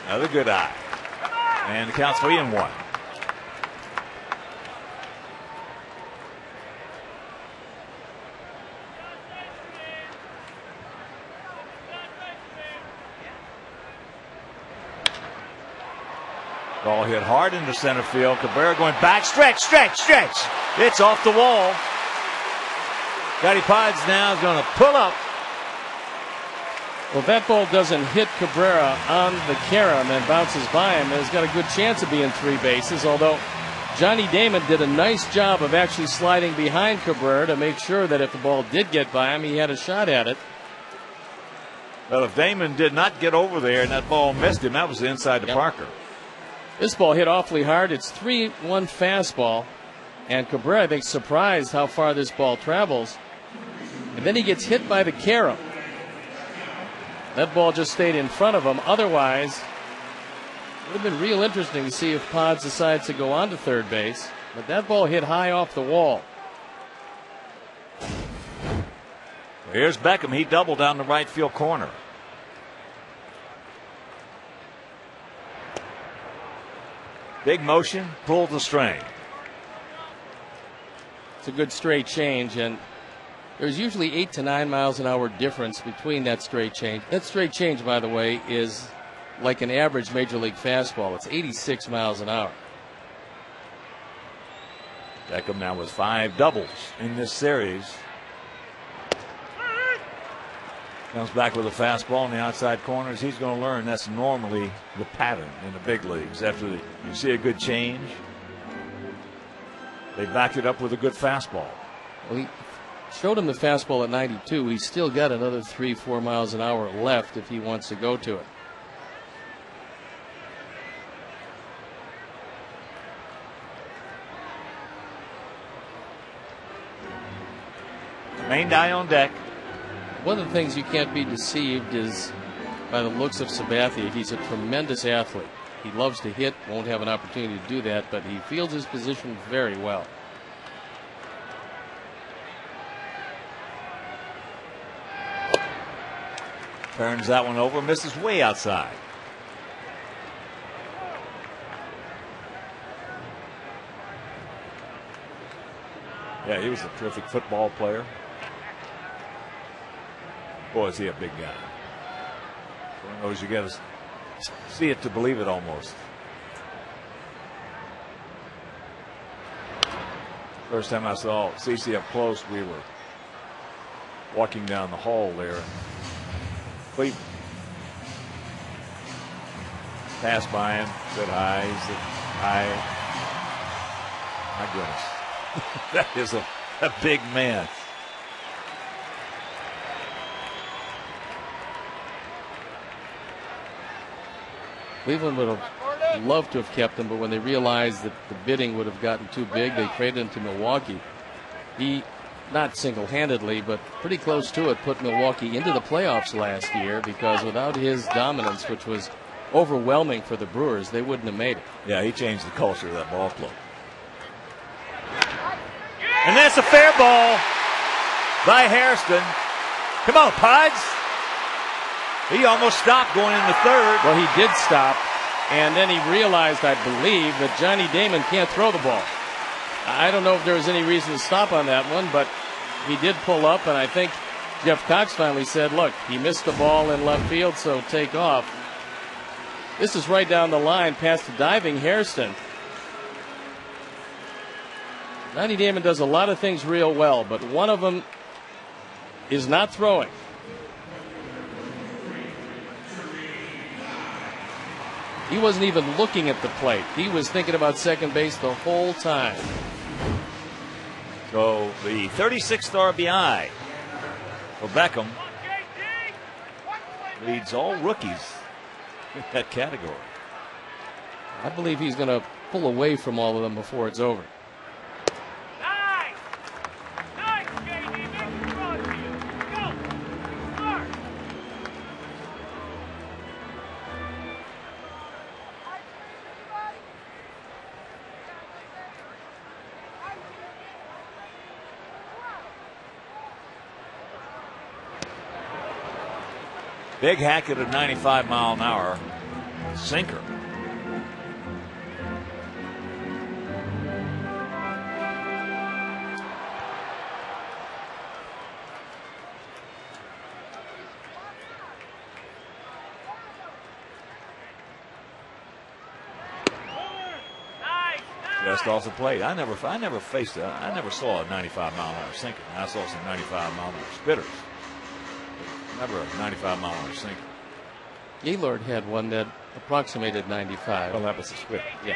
Speaker 2: Another good eye. And the count's 3-1. Ball hit hard into center field. Cabrera going back. Stretch. It's off the wall. Scotty Pods now is going to pull up.
Speaker 1: Well, if that ball doesn't hit Cabrera on the carom and bounces by him, he's got a good chance of being 3 bases, although Johnny Damon did a nice job of actually sliding behind Cabrera to make sure that if the ball did get by him, he had a shot at it.
Speaker 2: Well, if Damon did not get over there and that ball missed him, that was inside to Parker.
Speaker 1: This ball hit awfully hard. It's 3-1 fastball. And Cabrera, I think, surprised how far this ball travels. And then he gets hit by the carom. That ball just stayed in front of him. Otherwise, it would have been real interesting to see if Pods decides to go on to third base. But that ball hit high off the wall.
Speaker 2: Here's Beckham. He doubled down the right field corner. Big motion, pulled the string.
Speaker 1: It's a good straight change, and there's usually 8 to 9 miles an hour difference between that straight change. That straight change, by the way, is like an average major league fastball. It's 86 miles an hour.
Speaker 2: Beckham now with 5 doubles in this series. Comes back with a fastball in the outside corners. He's going to learn that's normally the pattern in the big leagues. After you see a good change, they backed it up with a good fastball.
Speaker 1: Well, he showed him the fastball at 92. He's still got another 3-4 miles an hour left if he wants to go to it.
Speaker 2: Main guy on deck.
Speaker 1: One of the things you can't be deceived is by the looks of Sabathia. He's a tremendous athlete. He loves to hit, won't have an opportunity to do that, but he fields his position very well.
Speaker 2: Turns that one over, misses way outside. Yeah, he was a terrific football player. Boy, is he a big guy. One of those you got to see it to believe it almost. First time I saw CC up close, we were walking down the hall there in Cleveland. Passed by him, said hi. He said, hi. My goodness. That is a big man.
Speaker 1: Cleveland would have loved to have kept him, but when they realized that the bidding would have gotten too big, they traded him to Milwaukee. He, not single-handedly, but pretty close to it, put Milwaukee into the playoffs last year, because without his dominance, which was overwhelming for the Brewers, they wouldn't have made it.
Speaker 2: Yeah, he changed the culture of that ball club. And that's a fair ball by Hairston. Come on, Pods. He almost stopped going in the third.
Speaker 1: Well, he did stop, and then he realized, I believe, that Johnny Damon can't throw the ball. I don't know if there was any reason to stop on that one, but he did pull up, and I think Jeff Cox finally said, look, he missed the ball in left field, so take off. This is right down the line past the diving Hairston. Johnny Damon does a lot of things real well, but one of them is not throwing. He wasn't even looking at the plate. He was thinking about second base the whole time.
Speaker 2: So the 36th RBI for Beckham leads all rookies in that category.
Speaker 1: I believe he's going to pull away from all of them before it's over.
Speaker 2: Big Hackett at 95-mile-an-hour sinker. Just off the plate. I never faced that. I never saw a 95-mile-an-hour sinker. I saw some 95-mile-an-hour spitters. Never a 95-mile-an-hour sinker.
Speaker 1: Gaylord had one that approximated 95.
Speaker 2: Well, that was a spitter.
Speaker 1: Yeah,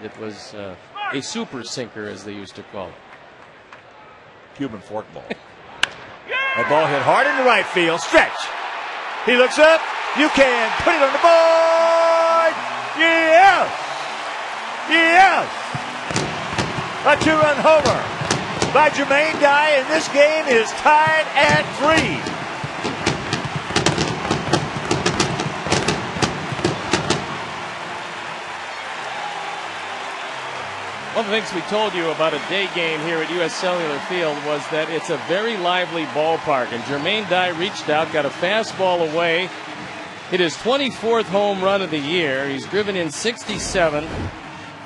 Speaker 1: it was a super sinker, as they used to call it.
Speaker 2: Cuban forkball. That ball hit hard in the right field. Stretch. He looks up. You can put it on the board. Yes. Yes. A two-run homer by Jermaine Dye, and this game is tied at 3.
Speaker 1: One of the things we told you about a day game here at U.S. Cellular Field was that it's a very lively ballpark. And Jermaine Dye reached out, got a fastball away, hit his 24th home run of the year. He's driven in 67.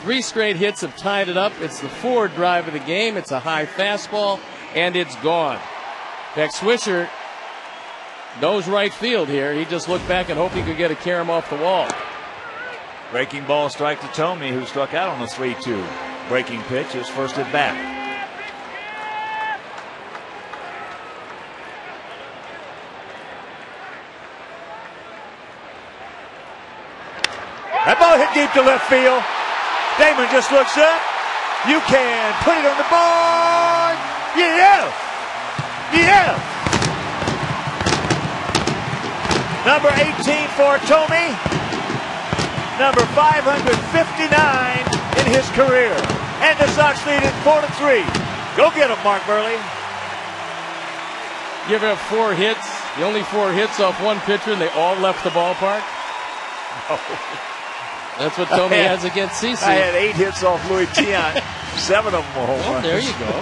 Speaker 1: 3 straight hits have tied it up. It's the forward drive of the game. It's a high fastball, and it's gone. In fact, Swisher knows right field here. He just looked back and hoped he could get a carom off the wall.
Speaker 2: Breaking ball strike to Tomey, who struck out on the 3-2. Breaking pitch, his first at bat. That ball hit deep to left field. Damon just looks up. You can put it on the board. Yeah. Yeah. Number 18 for Tomey. Number 559 in his career. And the Sox lead it 4-3. Go get him, Mark Buehrle.
Speaker 1: You ever have 4 hits? The only 4 hits off one pitcher, and they all left the ballpark?
Speaker 2: Oh.
Speaker 1: That's what Tomey has against CC.
Speaker 2: I had 8 hits off Louis Tiant. 7 of them were home runs.
Speaker 1: There you go.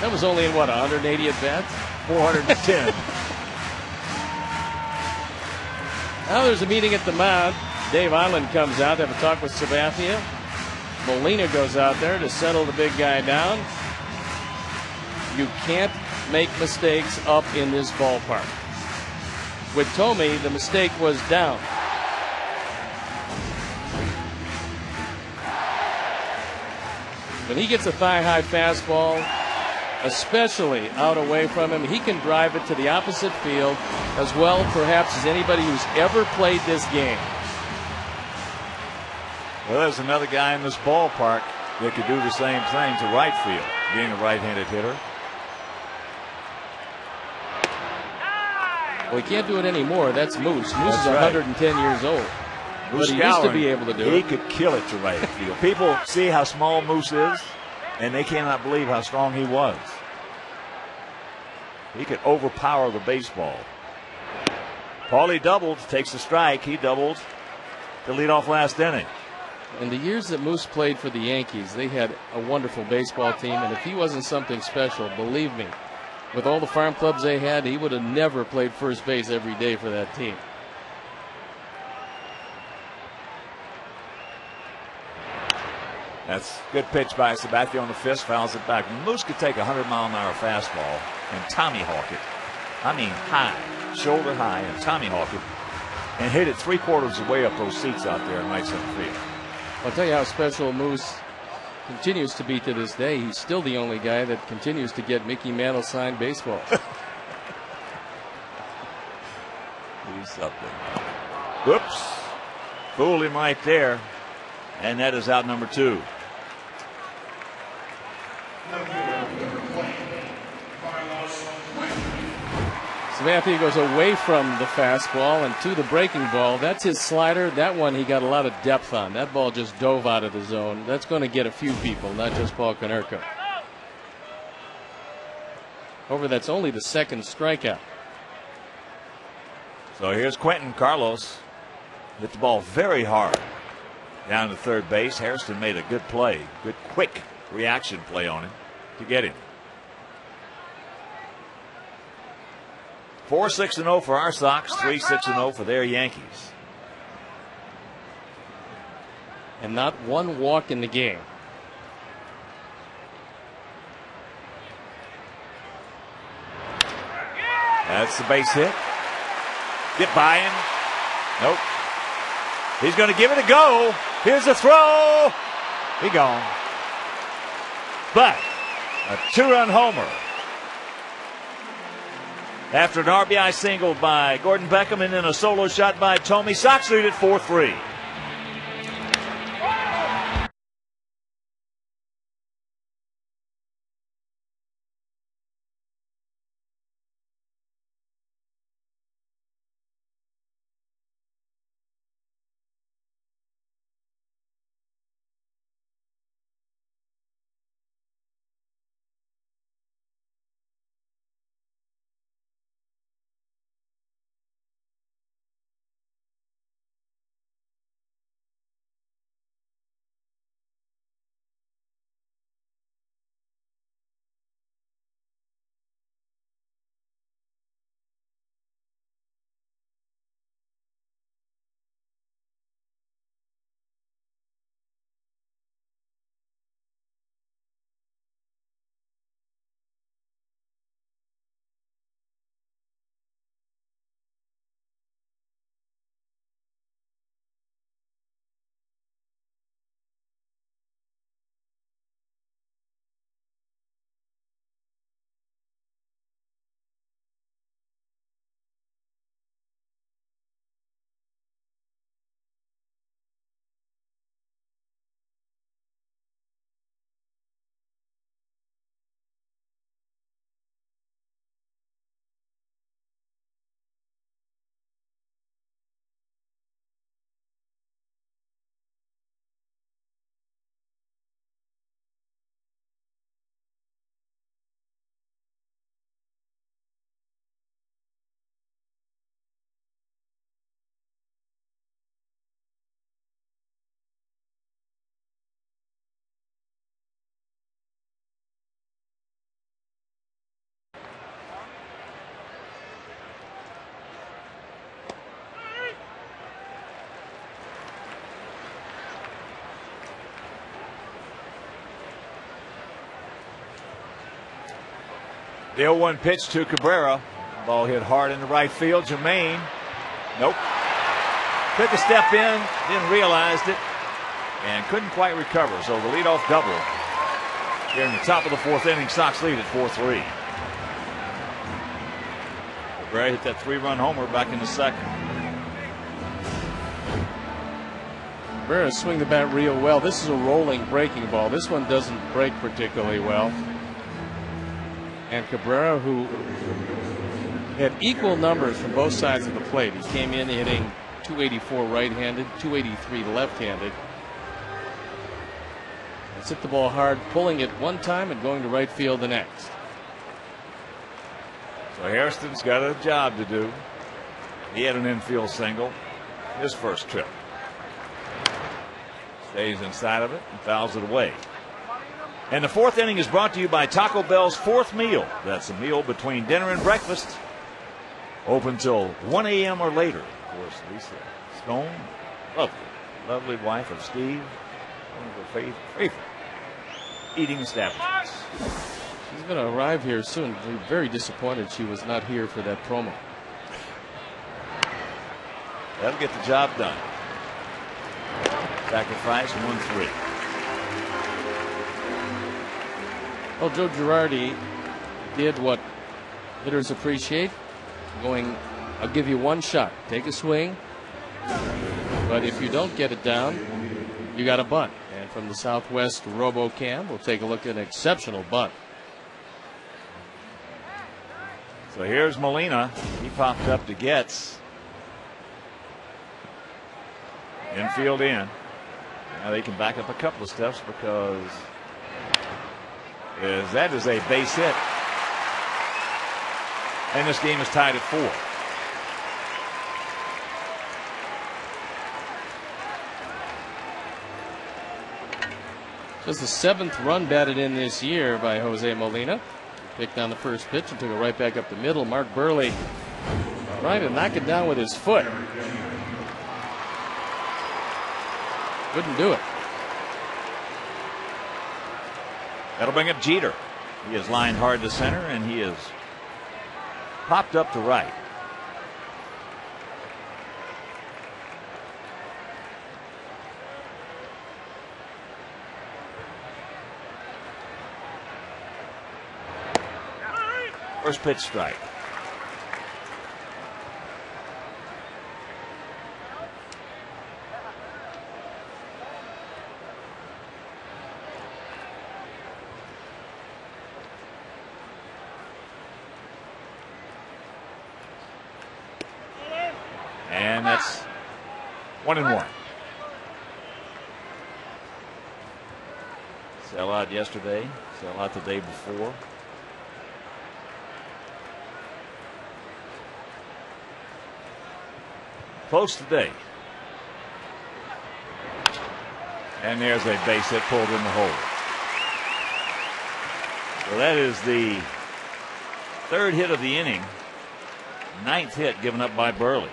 Speaker 1: That was only in, what, 180 at-bats?
Speaker 2: 410.
Speaker 1: Now there's a meeting at the mound. Dave Island comes out to have a talk with Sabathia. Molina goes out there to settle the big guy down. You can't make mistakes up in this ballpark. With Tomey, the mistake was down. When he gets a thigh-high fastball, especially out away from him, he can drive it to the opposite field as well, perhaps, as anybody who's ever played this game.
Speaker 2: Well, there's another guy in this ballpark that could do the same thing to right field, being a right-handed hitter.
Speaker 1: Well, he can't do it anymore. That's Moose. Moose is
Speaker 2: right.
Speaker 1: 110 years old.
Speaker 2: Moose
Speaker 1: But he used to be able to do it.
Speaker 2: He could kill it to right field. People see how small Moose is, and they cannot believe how strong he was. He could overpower the baseball. Paulie doubled, takes the strike. He doubled to lead off last inning.
Speaker 1: In the years that Moose played for the Yankees, they had a wonderful baseball team, and if he wasn't something special, believe me, with all the farm clubs they had, he would have never played first base every day for that team.
Speaker 2: That's a good pitch by Sabathia on the fist, fouls it back. Moose could take a 100-mile-an-hour fastball and tommyhawk it. I mean high, shoulder high, and tommyhawk it, and hit it 3/4 of the way up those seats out there in right center field.
Speaker 1: I'll tell you how special Moose continues to be to this day. He's still the only guy that continues to get Mickey Mantle signed baseball.
Speaker 2: Do something. Whoops. Fooled him right there. And that is out number 2.
Speaker 1: Sabathia goes away from the fastball and to the breaking ball. That's his slider. That one he got a lot of depth on. That ball just dove out of the zone. That's going to get a few people, not just Paul Konerko. However, that's only the second strikeout.
Speaker 2: So here's Quentin Carlos. Hit the ball very hard down to third base. Hairston made a good play, good quick reaction play on him to get him. 4-6-0 for our Sox, 3-6-0 for their Yankees.
Speaker 1: And not one walk in the game.
Speaker 2: That's the base hit. Get by him. Nope. He's going to give it a go. Here's the throw. He gone. But a 2-run homer. After an RBI single by Gordon Beckham and then a solo shot by Tomey, Sox lead at 4-3. The 0-1 pitch to Cabrera. Ball hit hard into right field. Jermaine. Nope. Took a step in, then realized it, and couldn't quite recover. So the leadoff double here in the top of the 4th inning. Sox lead at 4-3. Cabrera hit that 3-run homer back in the 2nd.
Speaker 1: Rivera swing the bat real well. This is a rolling breaking ball. This one doesn't break particularly well. And Cabrera, who had equal numbers from both sides of the plate. He came in hitting 284 right-handed, 283 left-handed. He's hit the ball hard, pulling it one time and going to right field the next.
Speaker 2: So Hairston's got a job to do. He had an infield single his first trip. Stays inside of it and fouls it away. And the 4th inning is brought to you by Taco Bell's 4th Meal. That's a meal between dinner and breakfast. Open till 1 a.m. or later. Of course, Lisa Stone, lovely wife of Steve, one of her favorite eating establishments.
Speaker 1: She's going to arrive here soon. She's very disappointed she was not here for that promo.
Speaker 2: That'll get the job done. Sacrifice 1-3.
Speaker 1: Well, Joe Girardi did what hitters appreciate. Going, I'll give you one shot. Take a swing. But if you don't get it down, you got a bunt. And from the Southwest RoboCam, we'll take a look at an exceptional bunt.
Speaker 2: So here's Molina. He popped up to Getz. Infield in. Now they can back up a couple of steps because that is a base hit. And this game is tied at 4.
Speaker 1: Just the 7th run batted in this year by Jose Molina. Picked on the first pitch and took it right back up the middle. Mark Buehrle trying to knock it down with his foot. Couldn't do it.
Speaker 2: That'll bring up Jeter. He is lined hard to center, and he is popped up to right. First pitch strike. And that's 1-1. Sell out yesterday, sell out the day before. Close today. And there's a base hit pulled in the hole. So that is the 3rd hit of the inning. 9th hit given up by Buehrle.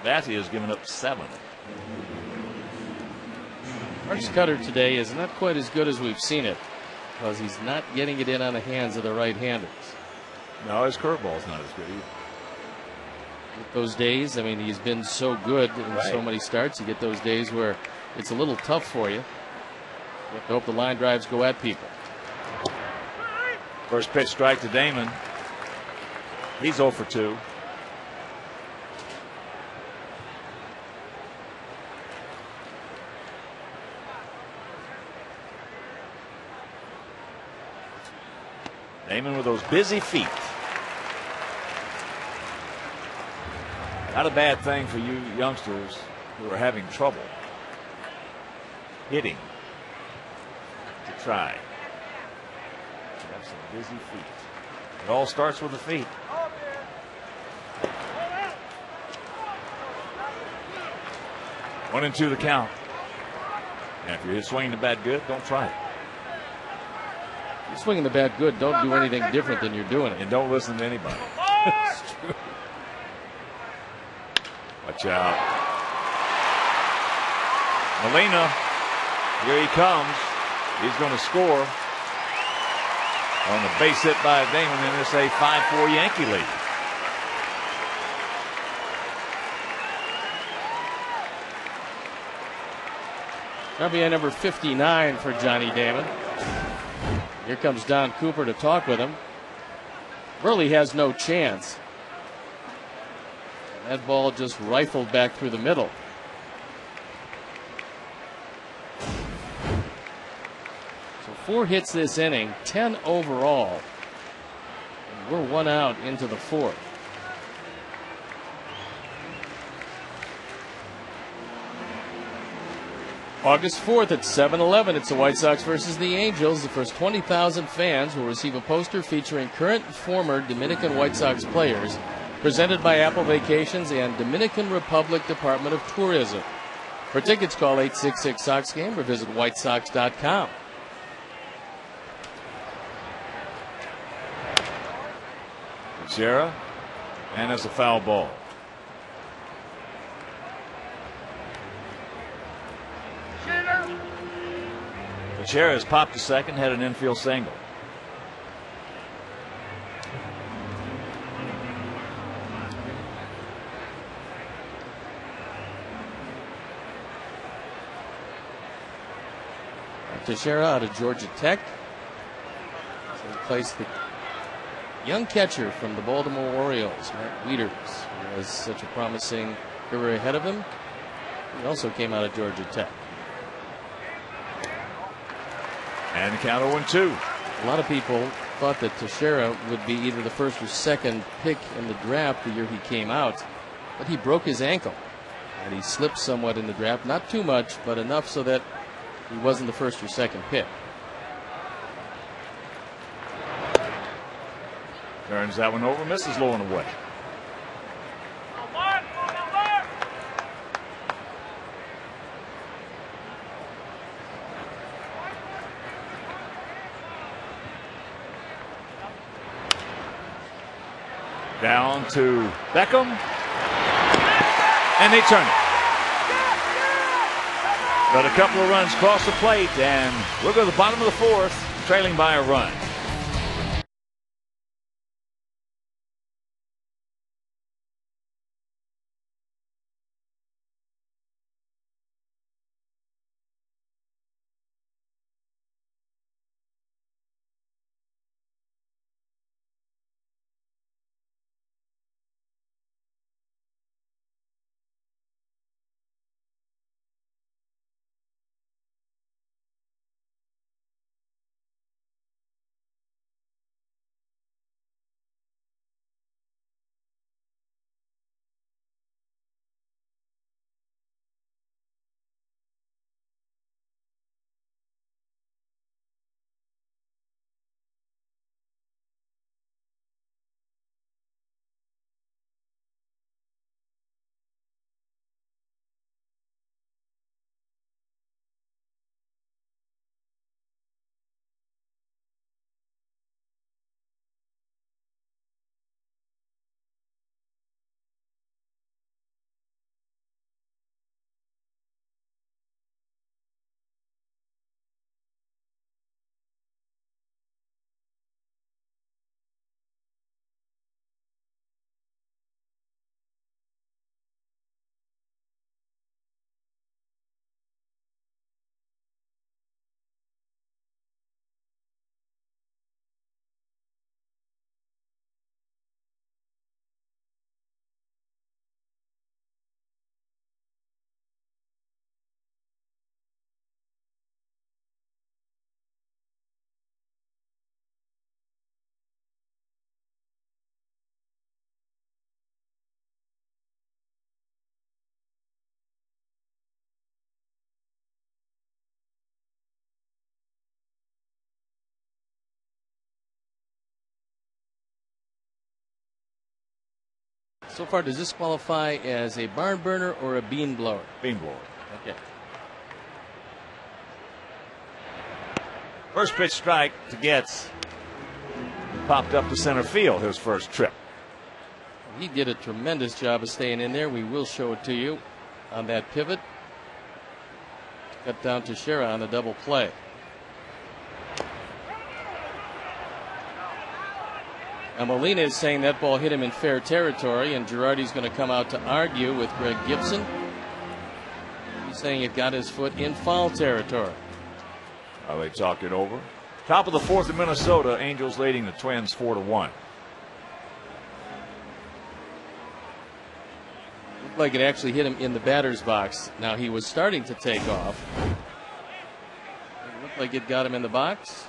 Speaker 2: Sabathia has given up 7.
Speaker 1: Mark's cutter today is not quite as good as we've seen it because he's not getting it in on the hands of the right-handers.
Speaker 2: No, his curveball's not as good either.
Speaker 1: With those days, I mean, he's been so good in so many starts. You get those days where it's a little tough for you. You have to hope the line drives go at people.
Speaker 2: First pitch strike to Damon. He's 0 for 2. Damon with those busy feet. Not a bad thing for you youngsters who are having trouble hitting to try. You have some busy feet. It all starts with the feet. One and 2 the count. And if you're swinging the bat good, don't try it.
Speaker 1: You're swinging the bat good. Don't do anything different than you're doing it.
Speaker 2: And don't listen to anybody.
Speaker 1: That's true.
Speaker 2: Watch out. Molina, here he comes. He's going to score. on the base hit by Damon, and it's a 5-4 Yankee lead.
Speaker 1: RBI number 59 for Johnny Damon. Here comes Don Cooper to talk with him. Buehrle has no chance. And that ball just rifled back through the middle. So 4 hits this inning, 10 overall. And we're 1 out into the 4th. August 4th at 7-Eleven, it's the White Sox versus the Angels. The first 20,000 fans will receive a poster featuring current and former Dominican White Sox players, presented by Apple Vacations and Dominican Republic Department of Tourism. For tickets, call 866-SOX-GAME or visit whitesox.com.
Speaker 2: Rivera, and it's a foul ball. Cabrera has popped to second, had an infield single.
Speaker 1: Teixeira out of Georgia Tech. So he placed the young catcher from the Baltimore Orioles, Matt Wieters, who has such a promising career ahead of him. He also came out of Georgia Tech.
Speaker 2: And the count 0-2.
Speaker 1: A lot of people thought that Teixeira would be either the first or second pick in the draft the year he came out, but he broke his ankle and he slipped somewhat in the draft, not too much, but enough so that he wasn't the first or second pick.
Speaker 2: Turns that one over, misses low and away. Down to Beckham, and they turn it. But a couple of runs cross the plate, and we'll go to the bottom of the 4th, trailing by a run.
Speaker 1: So far, does this qualify as a barn burner or a bean blower?
Speaker 2: Bean blower.
Speaker 1: Okay.
Speaker 2: First pitch strike to Getz. Popped up to center field his first trip.
Speaker 1: He did a tremendous job of staying in there. We will show it to you on that pivot. Cut down to Teixeira on the double play. And Molina is saying that ball hit him in fair territory, and Girardi's going to come out to argue with Greg Gibson. He's saying it got his foot in foul territory.
Speaker 2: Well, they talked it over. Top of the fourth in Minnesota. Angels leading the Twins 4-1.
Speaker 1: Looked like it actually hit him in the batter's box. Now he was starting to take off. It looked like it got him in the box,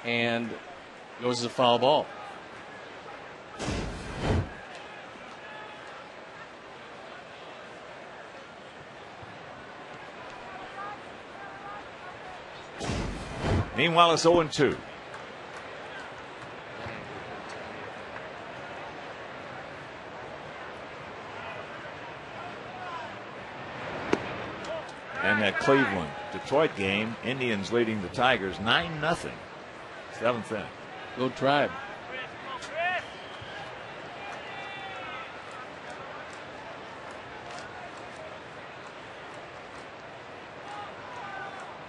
Speaker 1: and goes as a foul ball.
Speaker 2: Meanwhile, it's 0-2. And that Cleveland-Detroit game, Indians leading the Tigers 9-0. Seventh inning.
Speaker 1: Go Tribe.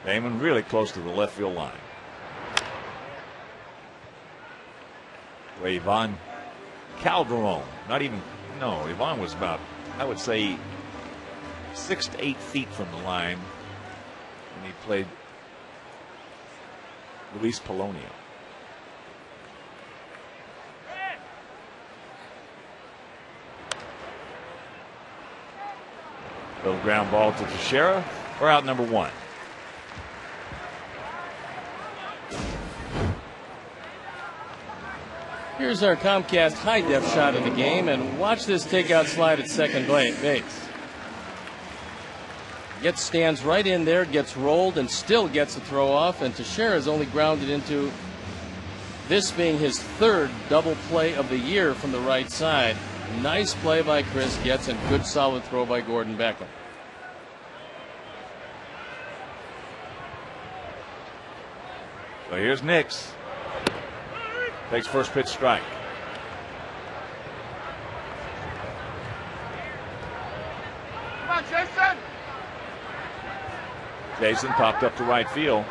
Speaker 2: Damon really close to the left field line. Where Ivan Calderon, Ivan was about, I would say, 6 to 8 feet from the line. And he played Luis Polonio. Little ground ball to Teixeira. We're out number 1.
Speaker 1: Here's our Comcast high-def shot of the game, and watch this takeout slide at second base. Stands right in there, gets rolled, and still gets a throw off, and Teixeira's only grounded into this being his 3rd double play of the year from the right side. Nice play by Chris Getz, and good solid throw by Gordon Beckham.
Speaker 2: So here's Nix. Takes first pitch strike.
Speaker 3: Come on, Jason.
Speaker 2: Jason popped up to right field.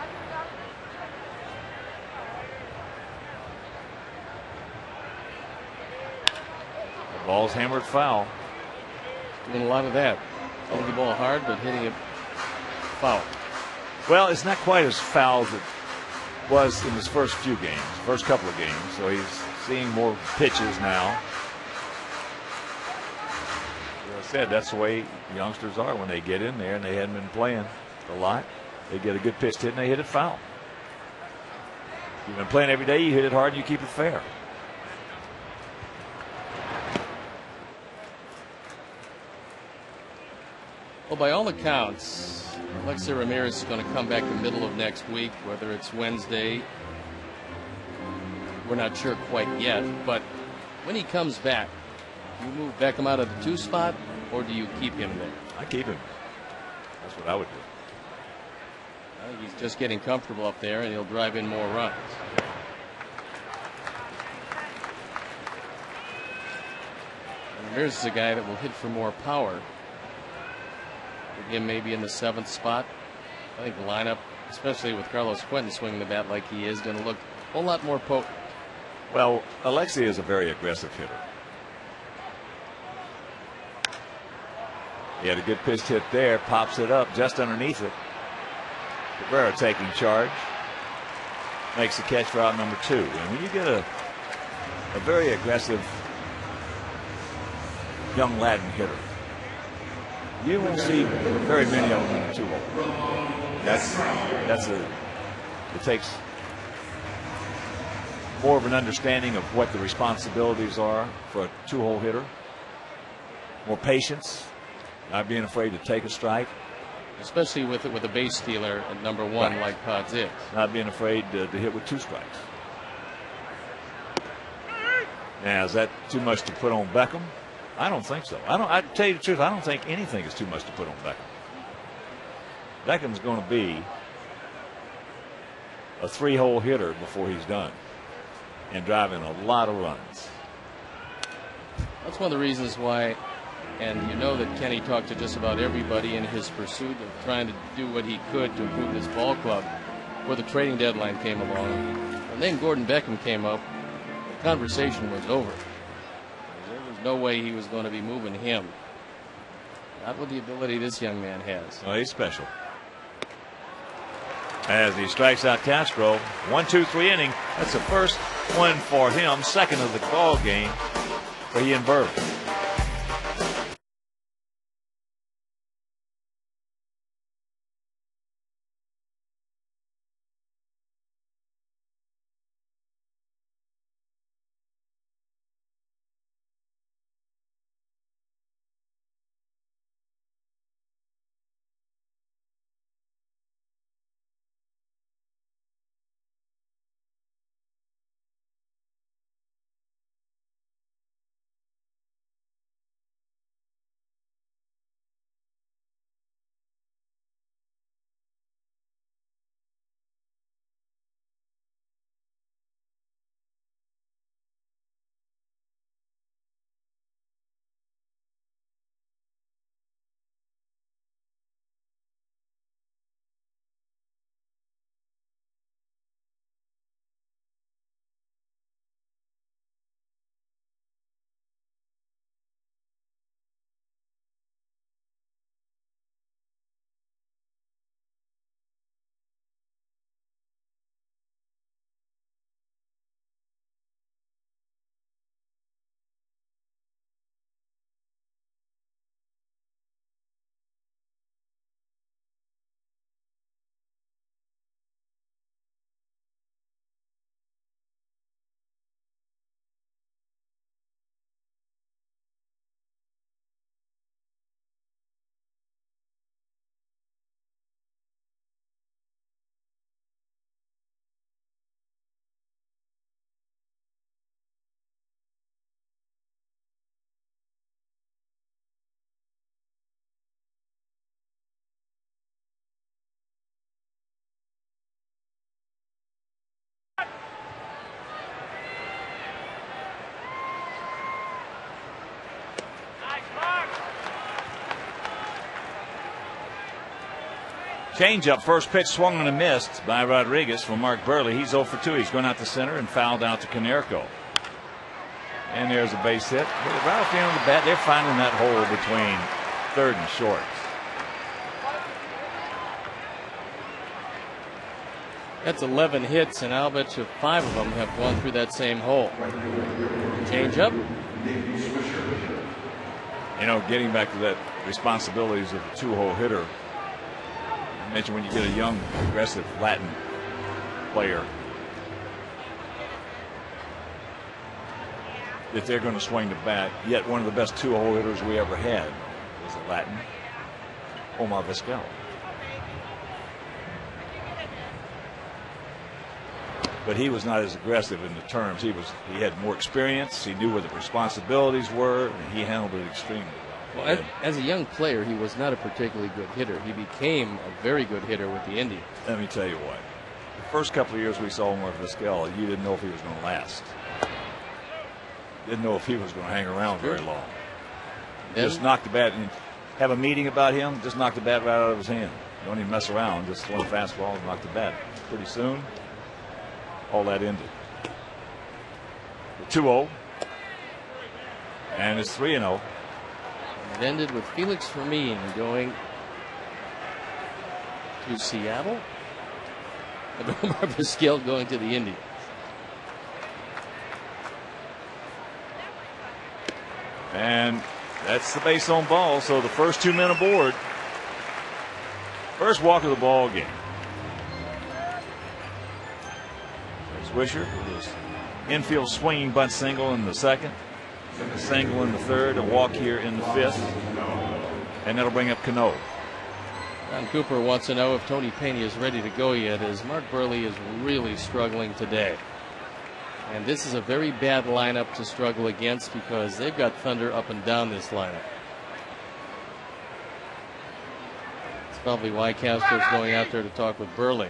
Speaker 2: The ball's hammered foul.
Speaker 1: Doing a lot of that. Hitting the ball hard, but hitting it foul.
Speaker 2: Well, it's not quite as foul as it was in his first couple of games. So he's seeing more pitches now. As I said, that's the way youngsters are when they get in there and they hadn't been playing a lot. They get a good pitch hit and they hit it foul. You've been playing every day, you hit it hard and you keep it fair.
Speaker 1: Well, by all accounts, Alexei Ramirez is going to come back the middle of next week, whether it's Wednesday. We're not sure quite yet, but when he comes back, do you move Beckham out of the 2 spot, or do you keep him there?
Speaker 2: I keep him. That's what I would do.
Speaker 1: I think he's just getting comfortable up there, and he'll drive in more runs. And Ramirez is a guy that will hit for more power. Him maybe in the 7th spot. I think the lineup, especially with Carlos Quentin swinging the bat like he is, going to look a whole lot more potent.
Speaker 2: Well, Alexei is a very aggressive hitter. He had a good pitch hit there, pops it up just underneath it. Cabrera taking charge, makes the catch for out number 2. And when you get a very aggressive young Latin hitter, you won't see very many of them in the 2-hole. It takes more of an understanding of what the responsibilities are for a 2-hole hitter. More patience, not being afraid to take a strike.
Speaker 1: Especially with a base stealer at number 1
Speaker 2: right.
Speaker 1: like Pods is.
Speaker 2: Not being afraid to hit with 2 strikes. Now, is that too much to put on Beckham? I don't think so. I tell you the truth, I don't think anything is too much to put on Beckham. Beckham's going to be a 3-hole hitter before he's done and driving a lot of runs.
Speaker 1: That's one of the reasons why, and you know that Kenny talked to just about everybody in his pursuit of trying to do what he could to improve this ball club. Before the trading deadline came along, the name Gordon Beckham came up. conversation was over. There was no way he was going to be moving him. Not with the ability this young man has.
Speaker 2: Oh, he's special. As he strikes out Castro, 1-2-3 inning. That's the first one for him, second of the ball game for he and Buehrle. Changeup, first pitch swung and a missed by Rodriguez from Mark Buehrle. He's 0 for 2. He's going out to center and fouled out to Konerko. And there's a base hit. Right off the end of the bat, they're finding that hole between third and short.
Speaker 1: That's 11 hits, and I'll bet you 5 of them have gone through that same hole. Changeup.
Speaker 2: You know, getting back to that responsibilities of the two-hole hitter. I mentioned when you get a young, aggressive Latin player, that they're going to swing the bat. Yet one of the best two-hole hitters we ever had was a Latin, Omar Vizquel. But he was not as aggressive in the terms. He had more experience. He knew where the responsibilities were, and he handled it extremely well.
Speaker 1: Well, as a young player, he was not a particularly good hitter. He became a very good hitter with the Indians.
Speaker 2: Let me tell you what. The first couple of years we saw Omar Vizquel, you didn't know if he was going to last. Didn't know if he was going to hang around very long. Just knock the bat and have a meeting about him. Just knock the bat right out of his hand. Don't even mess around. Just throw a fastball and knock the bat. Pretty soon, all that ended. The 2-0. And it's 3-0.
Speaker 1: It ended with Felix Fermin going to Seattle. And Omar Vizquel going to the Indians.
Speaker 2: And that's the base on ball. So the first 2 men aboard. First walk of the ball game. There's Swisher with his infield swinging bunt single in the second. A single in the third, a walk here in the fifth, and that'll bring up Cano.
Speaker 1: Don Cooper wants to know if Tony Pena is ready to go yet, as Mark Buehrle is really struggling today. And this is a very bad lineup to struggle against because they've got thunder up and down this lineup. That's probably why Castro's going out there to talk with Buehrle.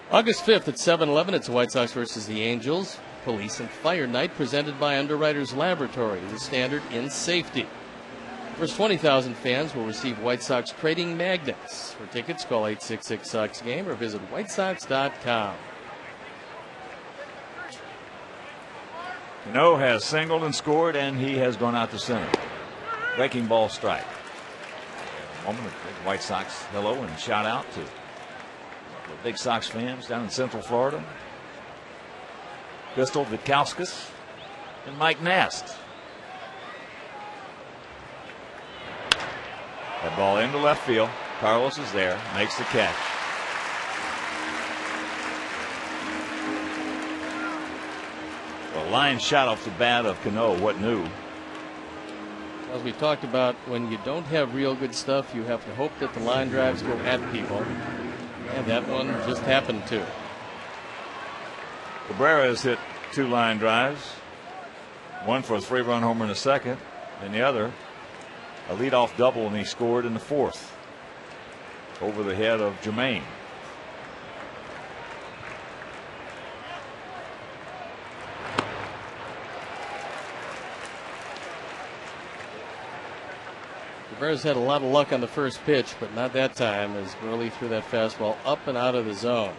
Speaker 1: August 5th at 7-11, it's the White Sox versus the Angels. Police and Fire Night presented by Underwriters Laboratory, the standard in safety. First 20,000 fans will receive White Sox trading magnets. For tickets, call 866-SOX-GAME or visit whitesox.com.
Speaker 2: Cano has singled and scored, and he has gone out to center. Breaking ball strike. A moment of White Sox hello and shout out to the big Sox fans down in Central Florida. Pistol Vitkauskas and Mike Nast. That ball into left field. Carlos is there, makes the catch. A line shot off the bat of Cano. What new?
Speaker 1: As we talked about, when you don't have real good stuff, you have to hope that the line drives go at people. And that one just happened to.
Speaker 2: Cabrera has hit 2 line drives. One for a 3-run homer in the second, and the other a leadoff double, and he scored in the 4th over the head of Jermaine.
Speaker 1: Rivera's had a lot of luck on the first pitch, but not that time, as Buehrle threw that fastball up and out of the zone.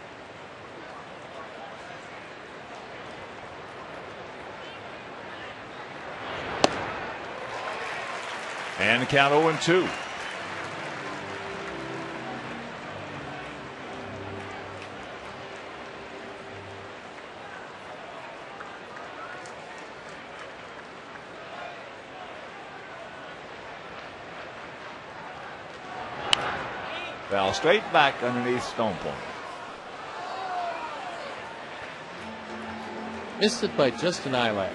Speaker 2: And the count 0-2. Foul straight back underneath Stone Point.
Speaker 1: Missed it by just an eyelash.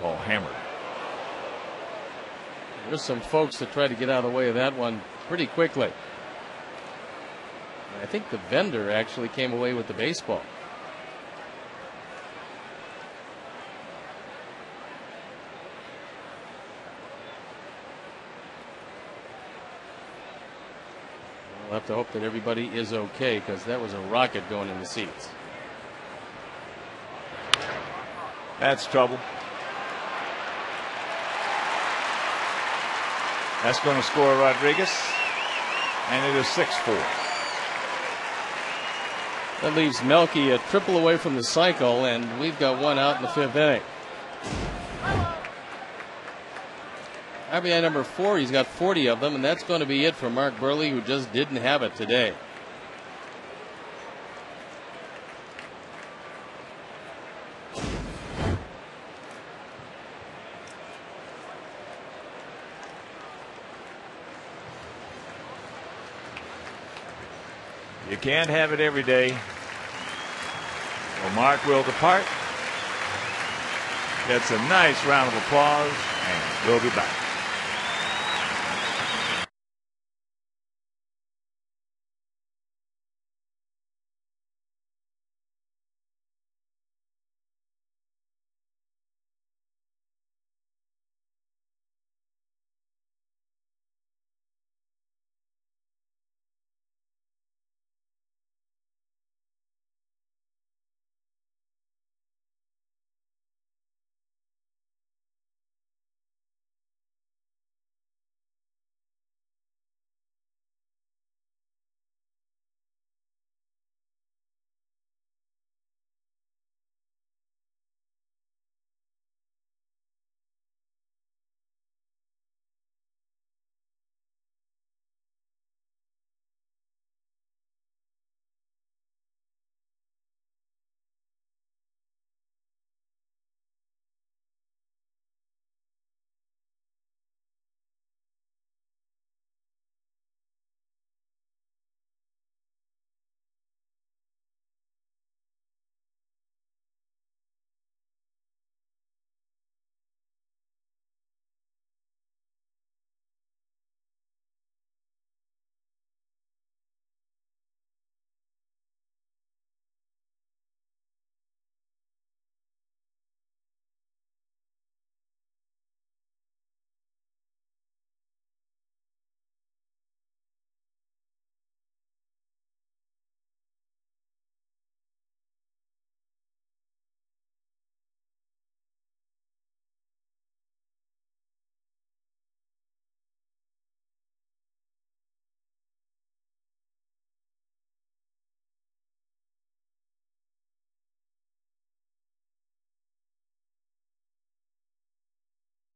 Speaker 2: Ball hammered.
Speaker 1: There's some folks that try to get out of the way of that one pretty quickly. I think the vendor actually came away with the baseball. We'll have to hope that everybody is okay, because that was a rocket going in the seats.
Speaker 2: That's trouble. That's going to score Rodriguez, and it is 6-4.
Speaker 1: That leaves Melky a triple away from the cycle, and we've got one out in the 5th inning. RBI number 4, he's got 40 of them, and that's going to be it for Mark Buehrle, who just didn't have it today.
Speaker 2: You can't have it every day. Well, Mark will depart. Gets a nice round of applause, and we'll be back.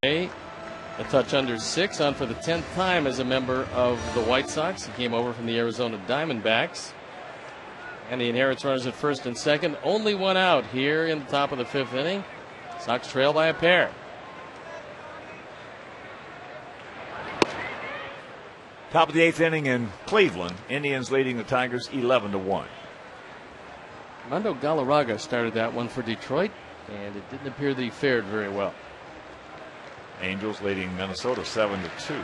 Speaker 1: A touch under 6, on for the 10th time as a member of the White Sox. He came over from the Arizona Diamondbacks. And he inherits runners at first and second. Only one out here in the top of the 5th inning. Sox trail by a pair.
Speaker 2: Top of the 8th inning in Cleveland. Indians leading the Tigers 11-1.
Speaker 1: Armando Galarraga started that one for Detroit, and it didn't appear that he fared very well.
Speaker 2: Angels leading Minnesota 7-2.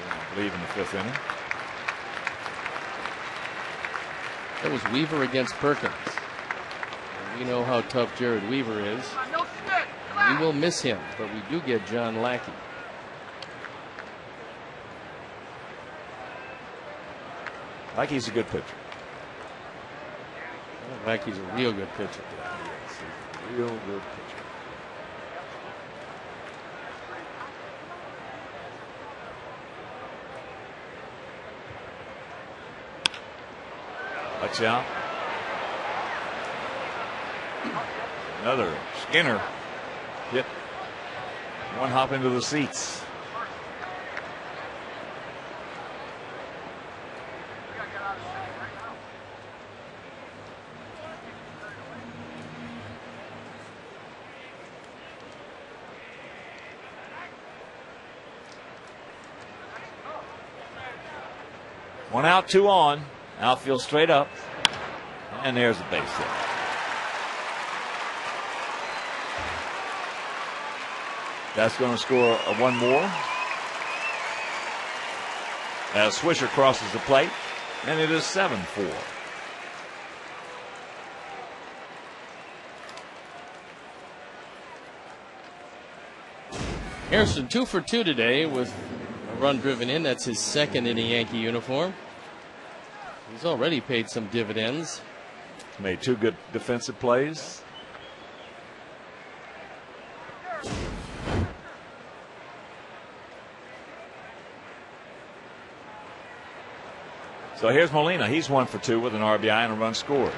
Speaker 2: I believe in the 5th inning.
Speaker 1: That was Weaver against Perkins. And we know how tough Jared Weaver is. We will miss him, but we do get John Lackey.
Speaker 2: Lackey's a good pitcher.
Speaker 1: Lackey's a real good pitcher.
Speaker 2: Real good pitcher. Watch out. Another Skinner hit. One hop into the seats. One out, 2 on. Outfield straight up. And there's the base hit. That's going to score one more. As Swisher crosses the plate. And it is 7-4.
Speaker 1: Harrison 2 for 2 today with a run driven in. That's his second in a Yankee uniform. He's already paid some dividends.
Speaker 2: Made 2 good defensive plays. So here's Molina. He's 1 for 2 with an RBI and a run scored.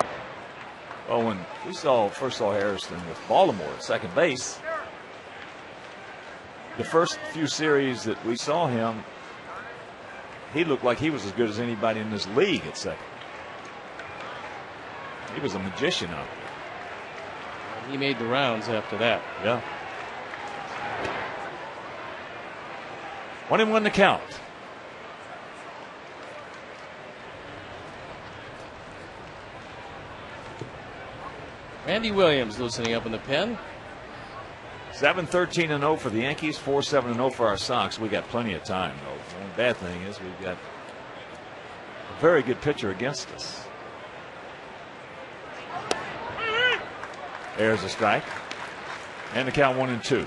Speaker 2: Well, when we first saw Harrison with Baltimore at second base, the first few series that we saw him, he looked like he was as good as anybody in this league at second. He was a magician out there.
Speaker 1: He made the rounds after that.
Speaker 2: Yeah. 1-1 to count.
Speaker 1: Randy Williams loosening up in the pen.
Speaker 2: 7-13-0 for the Yankees, 4-7-0 for our Sox. We got plenty of time, though. The only bad thing is we've got a very good pitcher against us. There's a strike. And the count 1-2.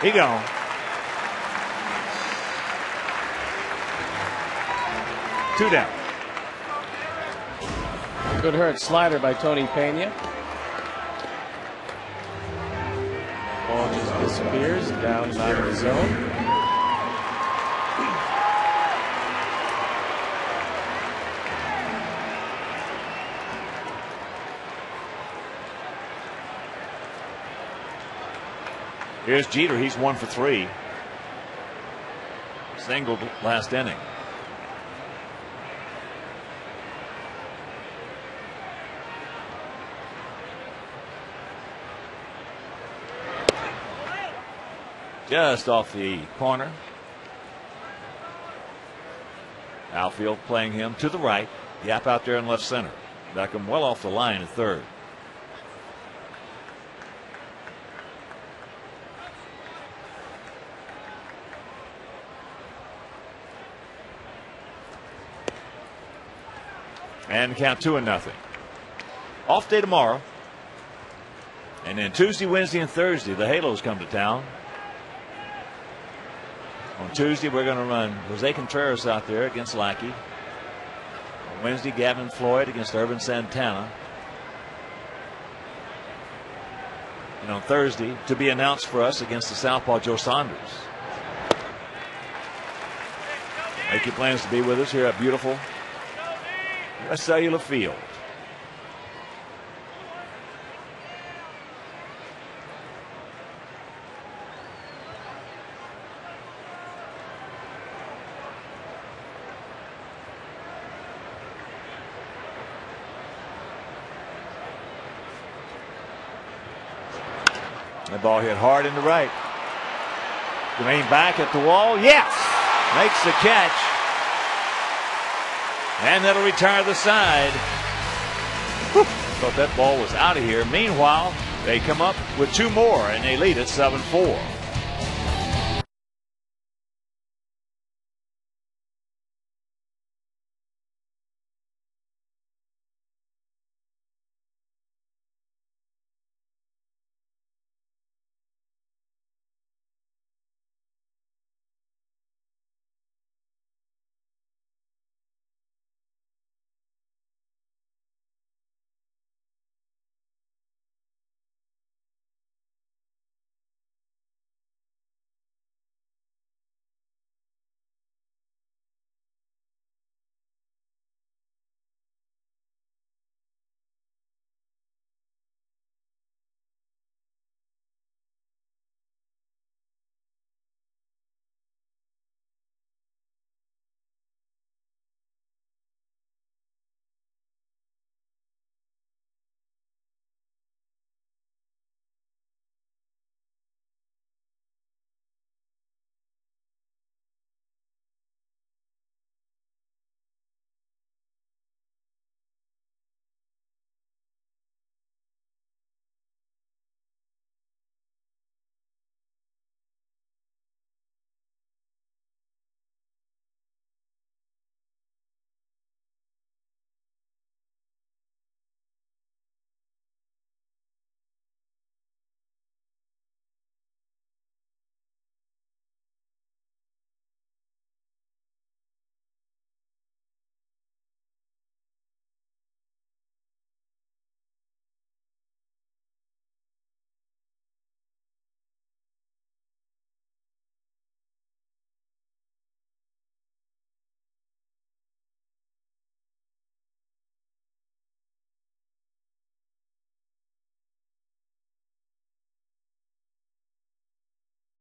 Speaker 2: He gone. Two down.
Speaker 1: Good hurt slider by Tony Pena. Ball just disappears down out of the zone.
Speaker 2: Here's Jeter. He's 1 for 3. Singled last inning. Just off the corner. Outfield playing him to the right. Gap out there in left center. Beckham well off the line at third. And count 2-0. Off day tomorrow. And then Tuesday, Wednesday, and Thursday, the Halos come to town. On Tuesday, we're going to run Jose Contreras out there against Lackey. On Wednesday, Gavin Floyd against Urban Santana. and on Thursday to be announced for us against the southpaw Joe Saunders. Make your plans to be with us here at beautiful West Cellular Field. That ball hit hard in the right. Jermaine back at the wall. Yes! Makes the catch. And that'll retire the side. Whew. Thought that ball was out of here. Meanwhile, they come up with 2 more and they lead at 7-4.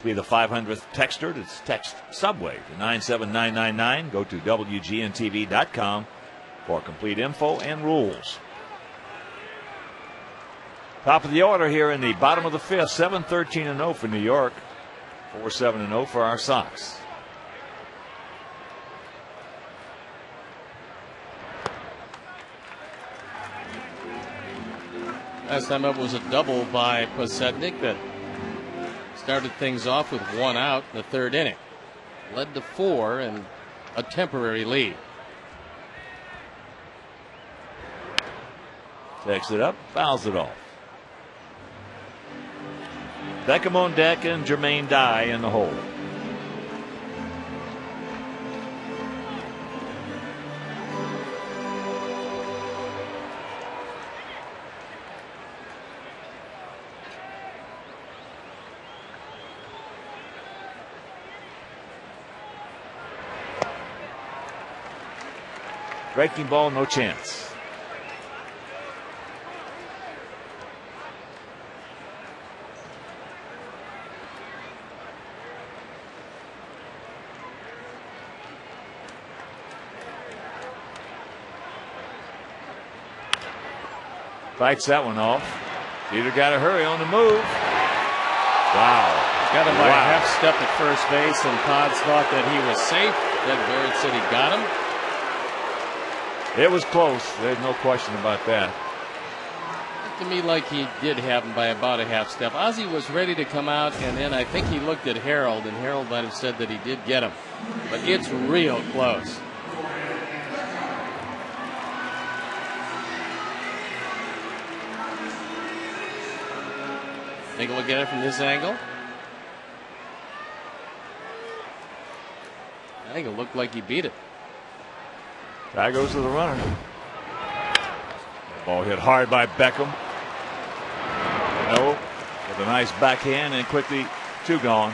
Speaker 2: Be the 500th texter to text Subway to 97999. Go to WGNTV.com for complete info and rules. Top of the order here in the bottom of the 5th. 7-13-0 for New York. 4-7-0 for our Sox.
Speaker 1: Last time up was a double by Posednik that started things off with 1 out in the 3rd inning. Led to 4 and a temporary lead.
Speaker 2: Takes it up, fouls it off. Beckham on deck and Jermaine Dye in the hole. Breaking ball, no chance. Fights that one off. Either got to hurry on the move. Wow.
Speaker 1: Got him by a half step at first base, and Pods thought that he was safe. Then Barrett said he got him.
Speaker 2: It was close. There's no question about that.
Speaker 1: Looked to me like he did have him by about a half step. Ozzie was ready to come out, and then I think he looked at Harold, and Harold might have said that he did get him. But it's real close. Take a look at it from this angle. I think it looked like he beat it.
Speaker 2: Guy goes to the runner. Ball hit hard by Beckham. No. With a nice backhand and quickly 2 gone.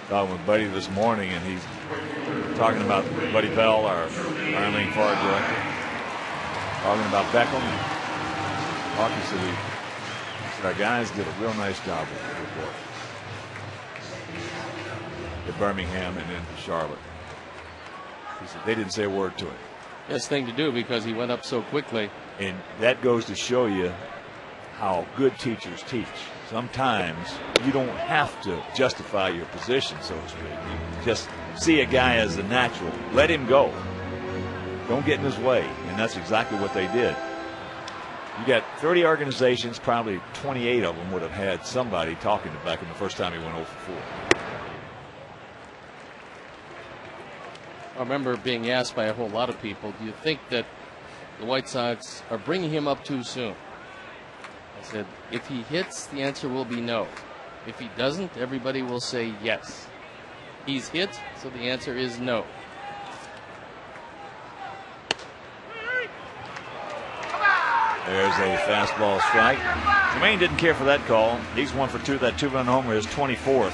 Speaker 2: Talking with Buddy this morning, and he's talking about Buddy Bell, our minor league forward director, talking about Beckham. Talking to our guys did a real nice job with the report at Birmingham and then to Charlotte. He said they didn't say a word to him.
Speaker 1: Best thing to do because he went up so quickly.
Speaker 2: And that goes to show you how good teachers teach. Sometimes you don't have to justify your position, so to speak. You just see a guy as a natural. Let him go. Don't get in his way. And that's exactly what they did. You got 30 organizations, probably 28 of them would have had somebody talking to Beckham the first time he went 0 for 4.
Speaker 1: I remember being asked by a whole lot of people, do you think that the White Sox are bringing him up too soon? I said, if he hits, the answer will be no. If he doesn't, everybody will say yes. He's hit, so the answer is no.
Speaker 2: There's a fastball strike. Jermaine didn't care for that call. He's 1 for 2. That 2-run homer is 24th.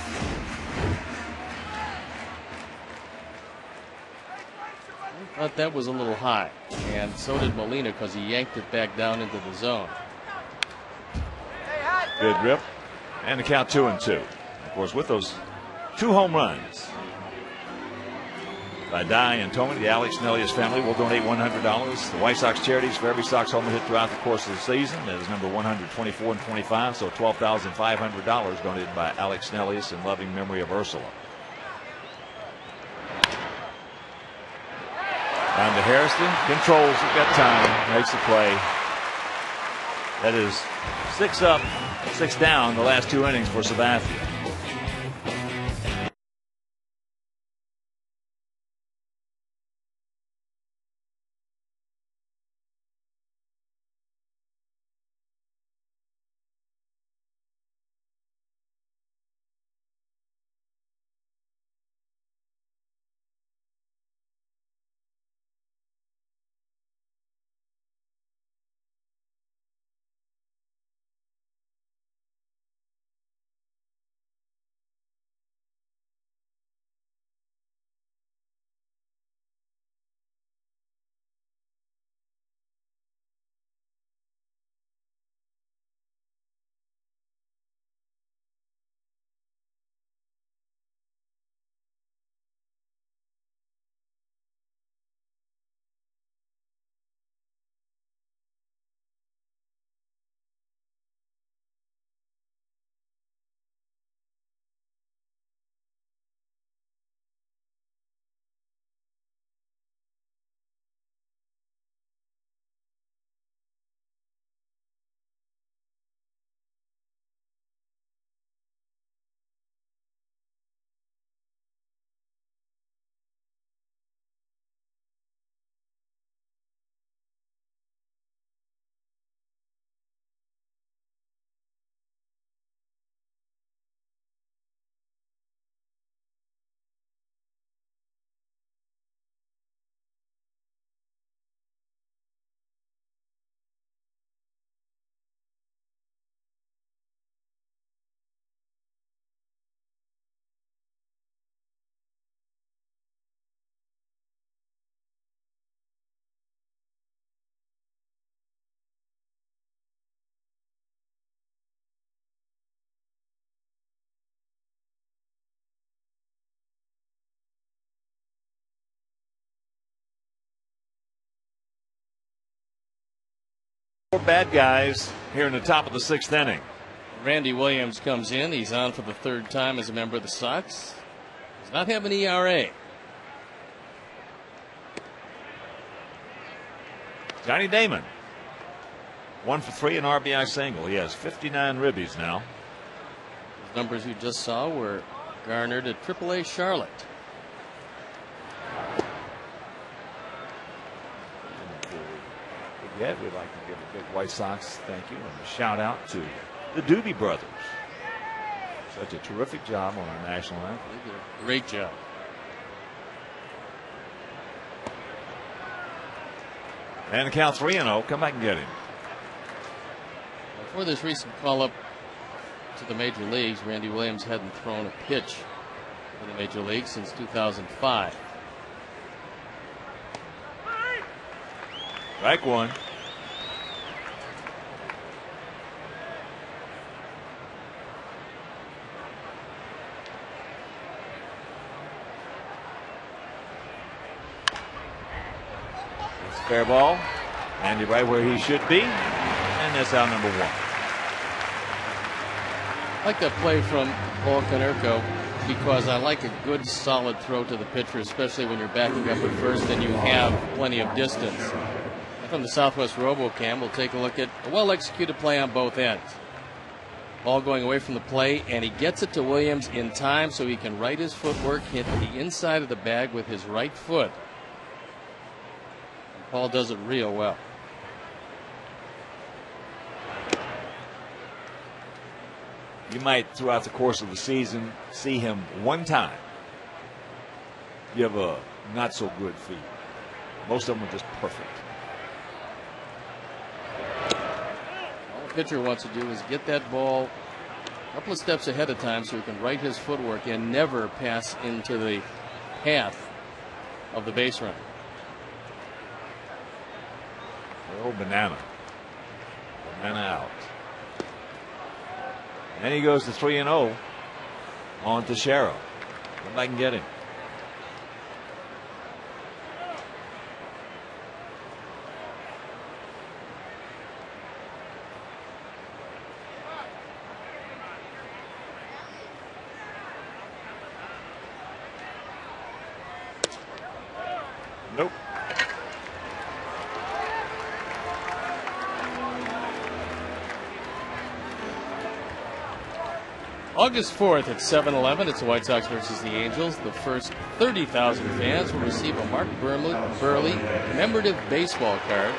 Speaker 1: I thought that was a little high, and so did Molina because he yanked it back down into the zone.
Speaker 2: Good rip, and the count 2-2. Of course, with those 2 home runs by Dye and Tomey, the Alex Nellius family will donate $100. The White Sox charities for every Sox homer hit throughout the course of the season. That is number 124 and 25, so $12,500 donated by Alex Nellius in loving memory of Ursula. Down to Harrison, controls it, got time, makes the play. That is 6 up, 6 down the last 2 innings for Sabathia. Four bad guys here in the top of the 6th inning.
Speaker 1: Randy Williams comes in. He's on for the 3rd time as a member of the Sox. Does not have an ERA.
Speaker 2: Johnny Damon, 1 for 3, an RBI single. He has 59 ribbies now.
Speaker 1: Those numbers you just saw were garnered at AAA Charlotte.
Speaker 2: Yet we'd like to give a big White Sox thank you and a shout out to the Doobie Brothers. Such a terrific job on the national anthem.
Speaker 1: They did a great job.
Speaker 2: And the count 3-0. Come back and get him.
Speaker 1: Before this recent call up to the major leagues, Randy Williams hadn't thrown a pitch for the major leagues since 2005.
Speaker 2: Strike one. It's a fair ball. Andy right where he should be. And that's out number one.
Speaker 1: I like that play from Paul Konerko because I like a good solid throw to the pitcher, especially when you're backing up at first and you have plenty of distance. From the Southwest RoboCam, we'll take a look at a well-executed play on both ends. Ball going away from the plate, and he gets it to Williams in time so he can right his footwork, hit the inside of the bag with his right foot. And Paul does it real well.
Speaker 2: You might, throughout the course of the season, see him one time give a not-so-good feed. Most of them are just perfect.
Speaker 1: All the pitcher wants to do is get that ball a couple of steps ahead of time so he can right his footwork and never pass into the path of the base runner.
Speaker 2: Oh, banana out. And he goes to 3-0 on Teixeira. Come back and get him. Nope.
Speaker 1: August 4th at 7-Eleven, it's the White Sox versus the Angels. The first 30,000 fans will receive a Mark Buehrle commemorative baseball card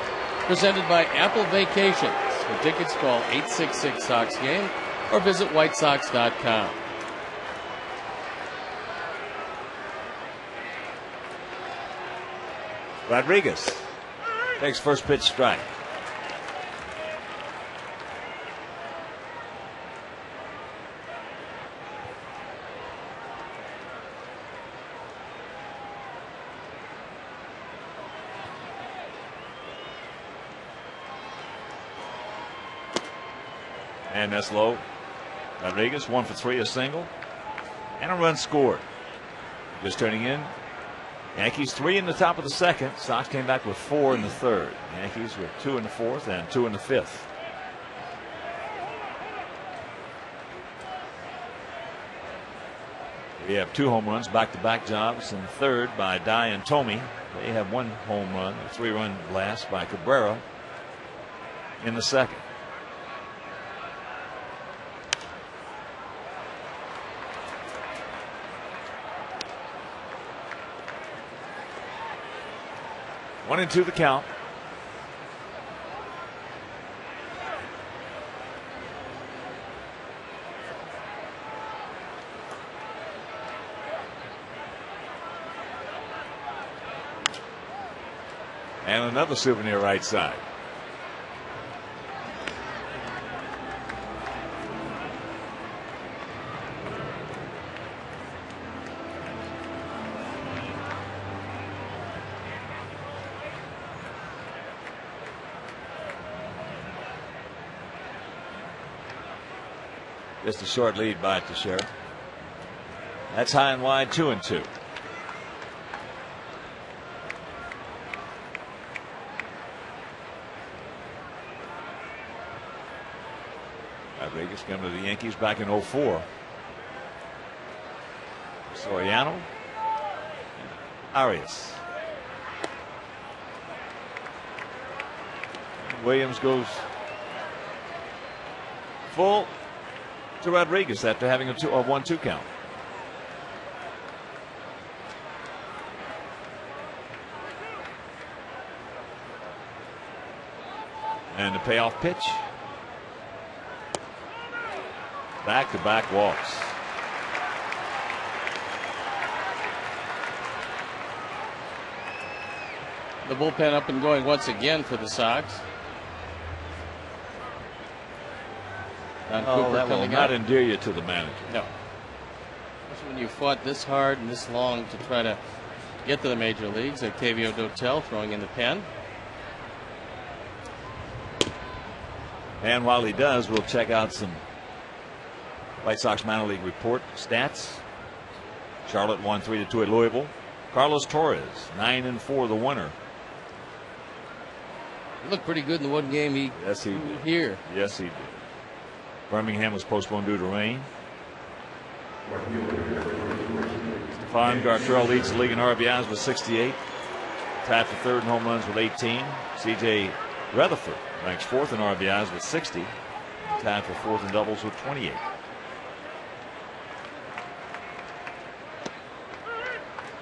Speaker 1: presented by Apple Vacations. For tickets, call 866-SOX-GAME or visit whitesox.com.
Speaker 2: Rodriguez takes first pitch strike. And that's low. Rodriguez 1 for 3, a single, and a run scored. Just turning in. Yankees 3 in the top of the second. Sox came back with 4 in the third. Yankees with 2 in the fourth and 2 in the fifth. We have 2 home runs, back-to-back jobs in the third by Dye and Tomey. They have 1 home run, a 3-run blast by Cabrera in the second. One and 2 the count. And another souvenir right side. Just a short lead by Teixeira. That's high and wide, 2-2. Rodriguez coming to the Yankees back in 04. Soriano. Arias. Williams goes full to Rodriguez after having a 1-2 count. And the payoff pitch. Back-to-back walks.
Speaker 1: The bullpen up and going once again for the Sox.
Speaker 2: Oh, that will not endear you to the manager.
Speaker 1: No. Especially when you fought this hard and this long to try to get to the major leagues. Octavio Dotel throwing in the pen.
Speaker 2: And while he does, we'll check out some White Sox minor league report stats. Charlotte won 3-2 at Louisville. Carlos Torres 9-4, the winner.
Speaker 1: He looked pretty good in the one game he
Speaker 2: did
Speaker 1: here.
Speaker 2: Yes, he did. Birmingham was postponed due to rain. Stephon Gartrell leads the league in RBIs with 68. Tied for third in home runs with 18. C.J. Rutherford ranks fourth in RBIs with 60. Tied for fourth in doubles with 28.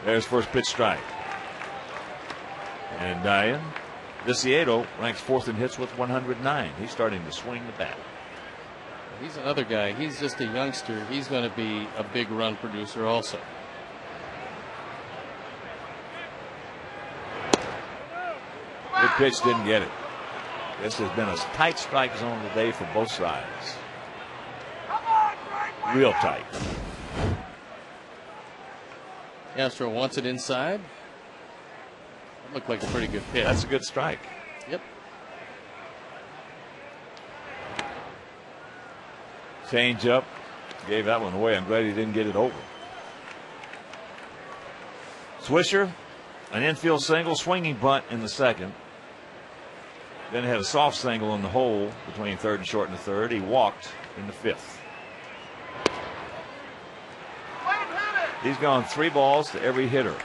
Speaker 2: There's first pitch strike. And Diane Viciedo ranks fourth in hits with 109. He's starting to swing the bat.
Speaker 1: He's another guy. He's just a youngster. He's going to be a big run producer also.
Speaker 2: Good pitch, didn't get it. This has been a tight strike zone today for both sides. Real tight.
Speaker 1: Castro wants it inside. That looked like a pretty good pitch.
Speaker 2: That's a good strike.
Speaker 1: Yep.
Speaker 2: Change up. Gave that one away. I'm glad he didn't get it over. Swisher, an infield single, swinging bunt in the second. Then had a soft single in the hole between third and short in the third. He walked in the fifth. He's gone 3 balls to every hitter.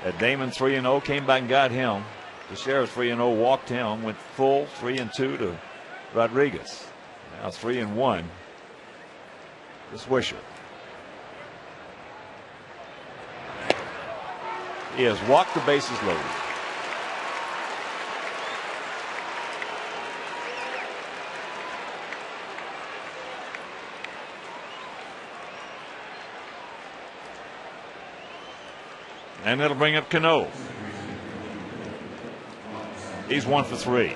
Speaker 2: At Damon 3-0, came back and got him. The Sheriff 3-0, walked him, went full 3-2 to Rodriguez. Now 3-1 to Swisher. He has walked the bases loaded. And it'll bring up Cano. He's 1 for 3.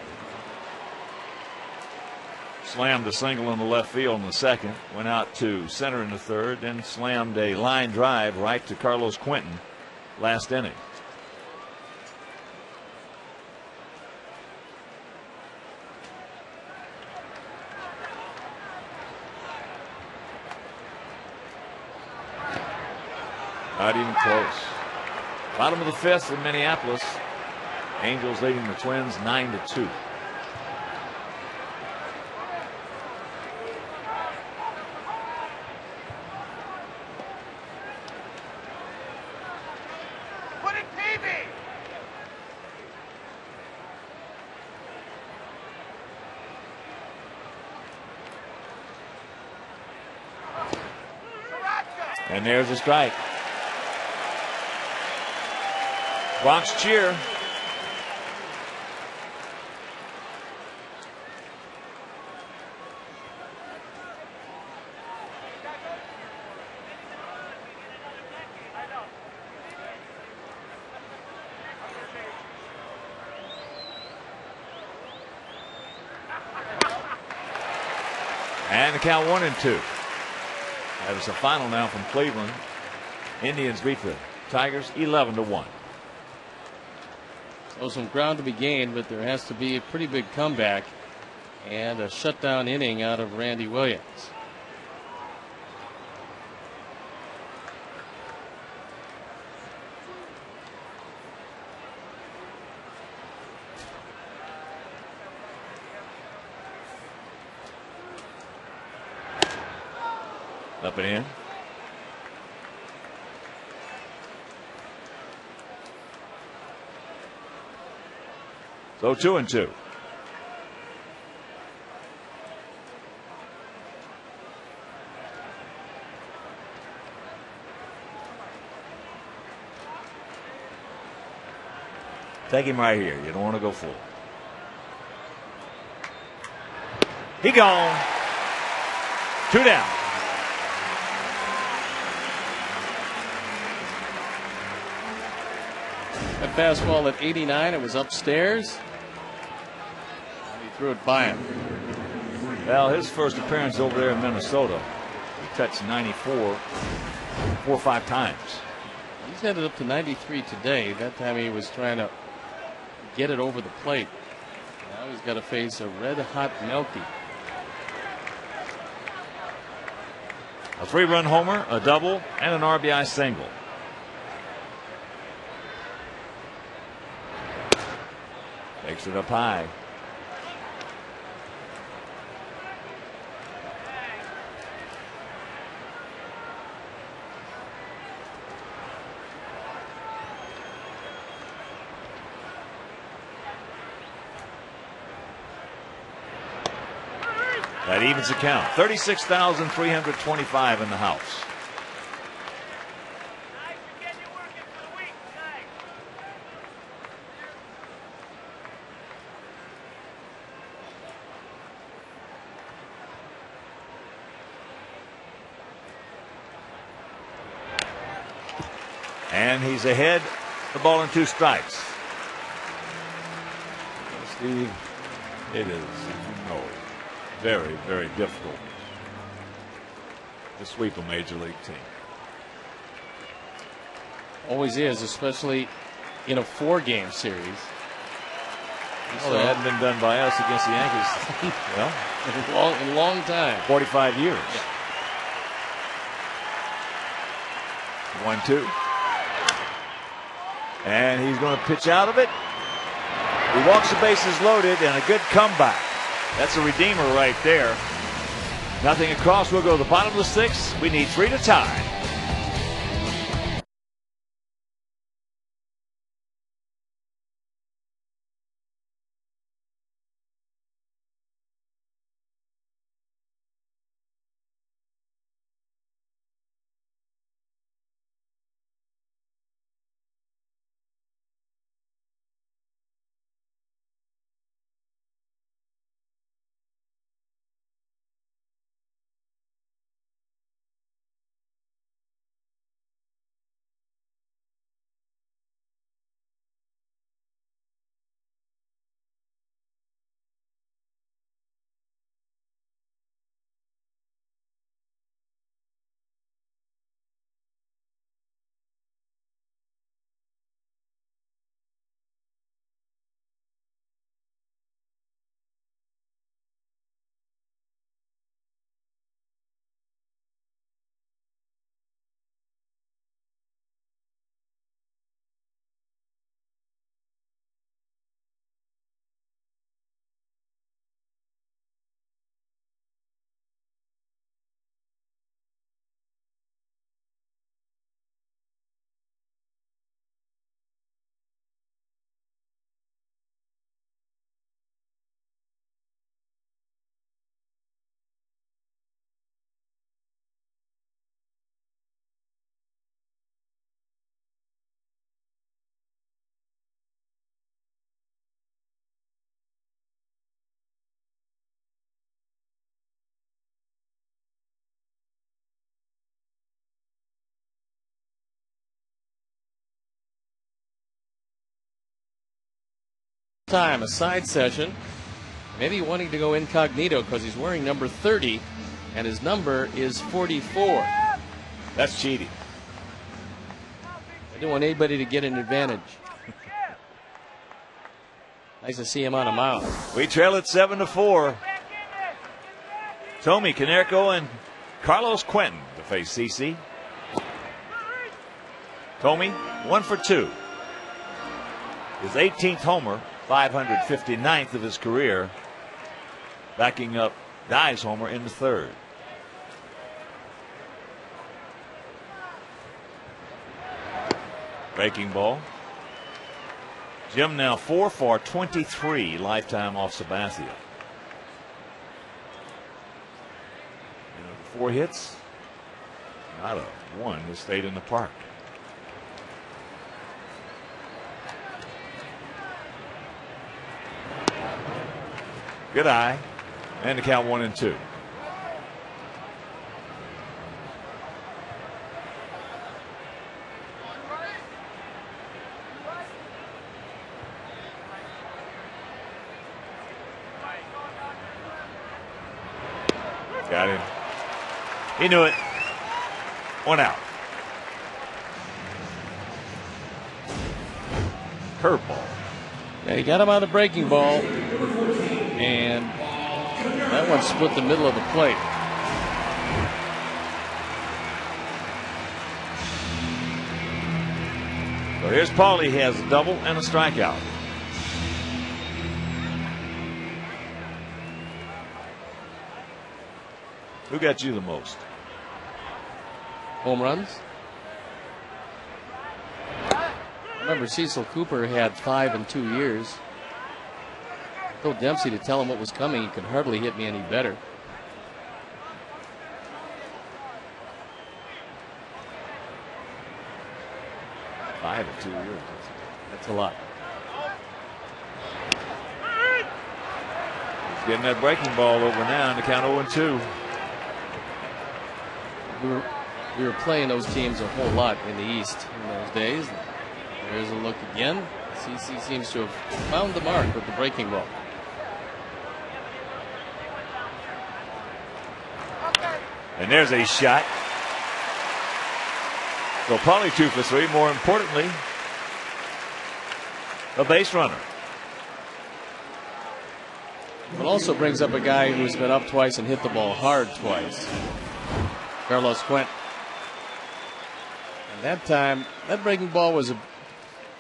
Speaker 2: Slammed a single in the left field in the second. Went out to center in the third. Then slammed a line drive right to Carlos Quentin last inning. Not even close. Bottom of the fifth in Minneapolis. Angels leading the Twins 9-2.
Speaker 3: Put it TV.
Speaker 2: And there's a strike. Bronx cheer. And the count 1-2. That is the final now from Cleveland. Indians beat the Tigers 11-1.
Speaker 1: So some ground to be gained, but there has to be a pretty big comeback and a shutdown inning out of Randy Williams.
Speaker 2: Up and in. So 2-2. Take him right here. You don't want to go full. He gone. 2 down.
Speaker 1: That fastball at 89, it was upstairs. And he threw it by him.
Speaker 2: Well, his first appearance over there in Minnesota, he touched 94 4 or 5 times.
Speaker 1: He's headed up to 93 today. That time he was trying to get it over the plate. Now he's got to face a red-hot Melky.
Speaker 2: A 3-run homer, a double, and an RBI single. Takes it up high. That evens the count. 36,325 in the house. And he's ahead. The ball and 2 strikes. Steve, it is very, very difficult to sweep a major league team.
Speaker 1: Always is, especially in a 4-game series.
Speaker 2: Well, it hadn't been done by us against the Yankees. Well,
Speaker 1: in a long time.
Speaker 2: 45 years.
Speaker 1: Yeah.
Speaker 2: 1-2. And he's going to pitch out of it. He walks the bases loaded, and a good comeback. That's a redeemer right there. Nothing across. We'll go to the bottom of the 6th. We need 3 to tie.
Speaker 1: Time, a side session. Maybe wanting to go incognito because he's wearing number 30 and his number is 44.
Speaker 2: That's cheating.
Speaker 1: I don't want anybody to get an advantage. Nice to see him on a mound.
Speaker 2: We trail it 7-4. Tommy Canerco and Carlos Quentin to face CC. Tommy 1 for 2. His 18th homer, 559th of his career, backing up Dye's homer in the 3rd. Breaking ball. Jim now 4 for 23 lifetime off Sabathia. 4 hits, not a 1 that stayed in the park. Good eye. And the count 1-2. got him. He knew it. 1 out. Curveball.
Speaker 1: Yeah, he got him on the breaking ball, and that one split the middle of the plate.
Speaker 2: So here's Paulie. He has a double and a strikeout. Who got you the most?
Speaker 1: Home runs? I remember Cecil Cooper had 5 in 2 years. I told Dempsey to tell him what was coming. He could hardly hit me any better.
Speaker 2: Five in 2 years.
Speaker 1: That's a lot.
Speaker 2: He's getting that breaking ball over now to count 0-2.
Speaker 1: We were playing those teams a whole lot in the East in those days. There's a look again. CC seems to have found the mark with the breaking ball.
Speaker 2: And there's a shot. So Paulie 2 for 3. More importantly, a base runner.
Speaker 1: It also brings up a guy who's been up twice and hit the ball hard twice. Carlos Quint. And that time, that breaking ball was a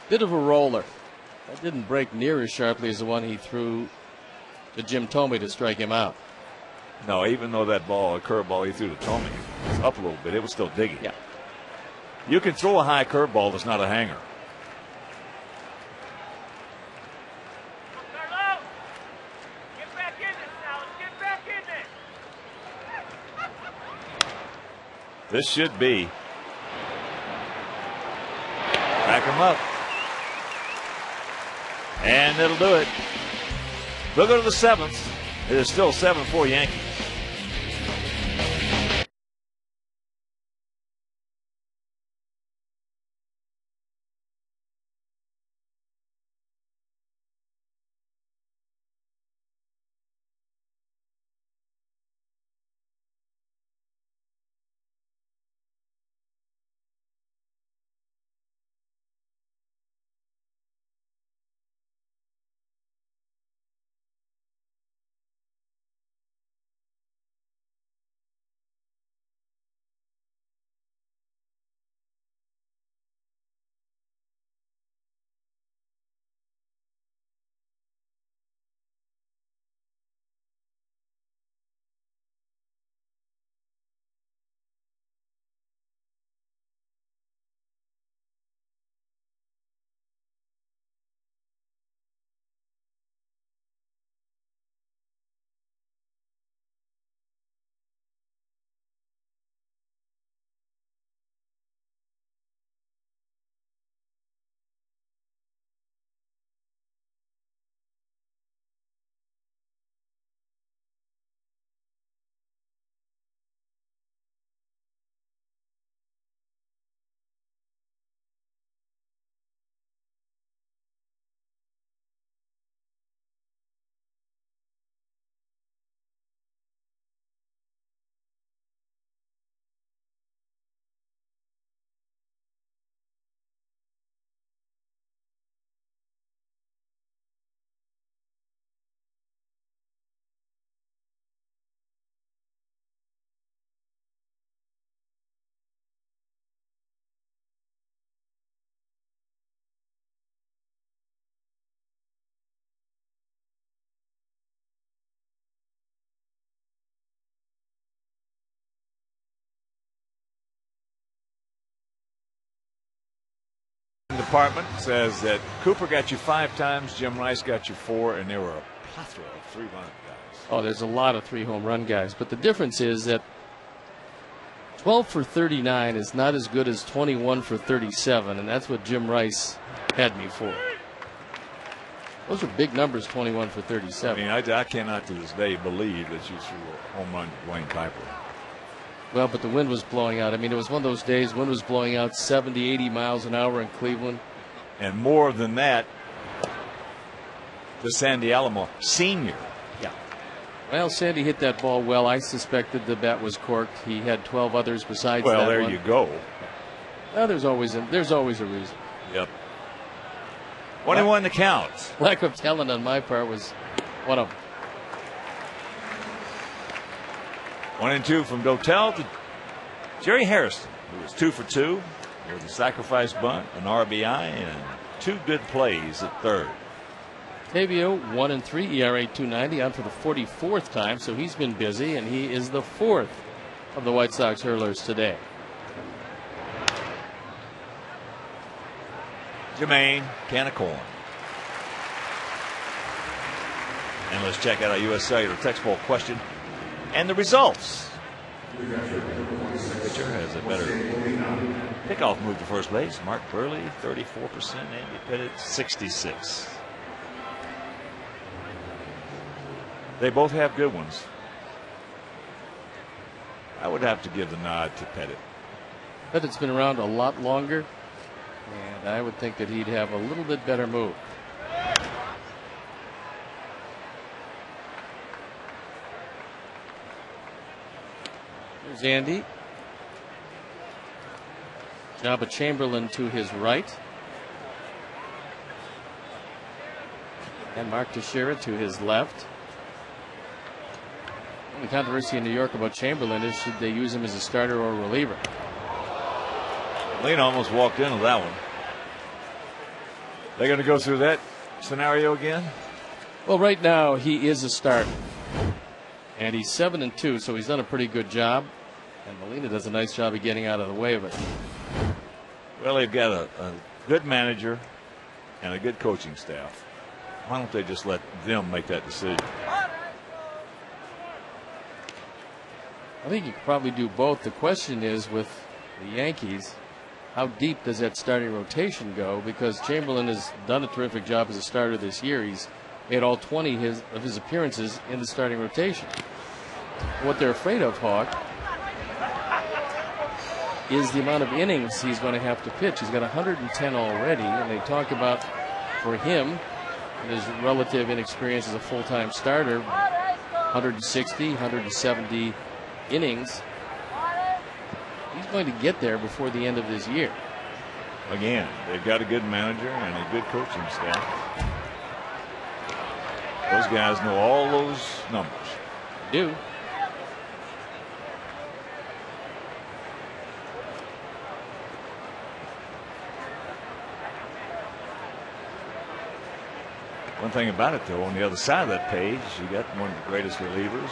Speaker 1: bit of a roller. That didn't break near as sharply as the one he threw to Jim Thome to strike him out.
Speaker 2: No, even though that ball, a curveball he threw to Thome, was up a little bit, it was still digging.
Speaker 1: Yeah.
Speaker 2: You can throw a high curveball that's not a hanger.
Speaker 3: Get back in this now. Get back in this.
Speaker 2: This should be. Back him up. And it'll do it. We'll go to the 7th. It is still 7-4 Yankees. Department says that Cooper got you 5 times, Jim Rice got you 4, and there were a plethora of 3-run guys.
Speaker 1: Oh, there's a lot of 3-home run guys, but the difference is that 12 for 39 is not as good as 21 for 37, and that's what Jim Rice had me for. Those are big numbers, 21 for 37.
Speaker 2: I mean, I cannot to this day believe that you threw a home run to Dwayne Piper.
Speaker 1: Well, but the wind was blowing out. I mean, it was one of those days, wind was blowing out 70, 80 miles an hour in Cleveland.
Speaker 2: And more than that, the Sandy Alomar Sr.
Speaker 1: Yeah. Well, Sandy hit that ball well. I suspected the bat was corked. He had 12 others besides that.
Speaker 2: Well, there you go.
Speaker 1: Well, there's always a reason.
Speaker 2: Yep. 21 to count.
Speaker 1: Lack of talent on my part was one of them.
Speaker 2: 1-2 from Dotel to Jerry Harrison, who was 2 for 2 with a sacrifice bunt, an RBI, and 2 good plays at third.
Speaker 1: Tavio 1-3, ERA 2.90, on for the 44th time, so he's been busy, and he is the 4th of the White Sox hurlers today.
Speaker 2: Jermaine, can of corn. And let's check out our U.S. Cellular text poll question and the results. Pitcher has a better pickoff move to first base. Mark Buehrle, 34%. Andy Pettit, 66%. They both have good ones. I would have to give the nod to Pettit.
Speaker 1: Pettit's been around a lot longer, and I would think that he'd have a little bit better move. Here's Andy. Jabba Chamberlain to his right. And Mark Teixeira to his left. The controversy in New York about Chamberlain is should they use him as a starter or reliever.
Speaker 2: Lena almost walked into that one. They're going to go through that scenario again?
Speaker 1: Well, right now he is a starter. And he's 7-2, so he's done a pretty good job. And Molina does a nice job of getting out of the way of it.
Speaker 2: Well, they've got a good manager and a good coaching staff. Why don't they just let them make that decision?
Speaker 1: I think you could probably do both. The question is with the Yankees, how deep does that starting rotation go? Because Chamberlain has done a terrific job as a starter this year. He's made all 20 of his appearances in the starting rotation. What they're afraid of, Hawk, is the amount of innings he's going to have to pitch. He's got 110 already, and they talk about, for him, his relative inexperience as a full-time starter, 160, 170 innings. He's going to get there before the end of this year.
Speaker 2: Again, they've got a good manager and a good coaching staff. Those guys know all those numbers.
Speaker 1: They do.
Speaker 2: One thing about it, though, on the other side of that page, you got one of the greatest relievers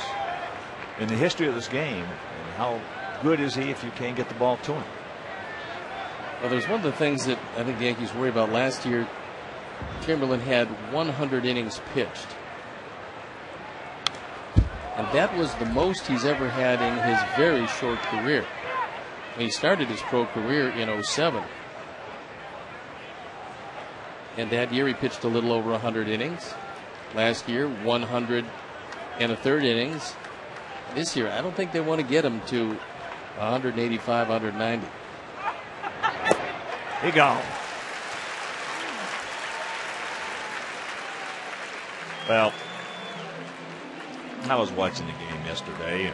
Speaker 2: in the history of this game. And how good is he if you can't get the ball to him?
Speaker 1: Well, there's one of the things that I think the Yankees worry about. Last year, Chamberlain had 100 innings pitched. And that was the most he's ever had in his very short career. He started his pro career in '07. And that year he pitched a little over 100 innings. Last year, 100 and a third innings. This year, I don't think they want to get him to 185, 190.
Speaker 2: He gone. Well, I was watching the game yesterday.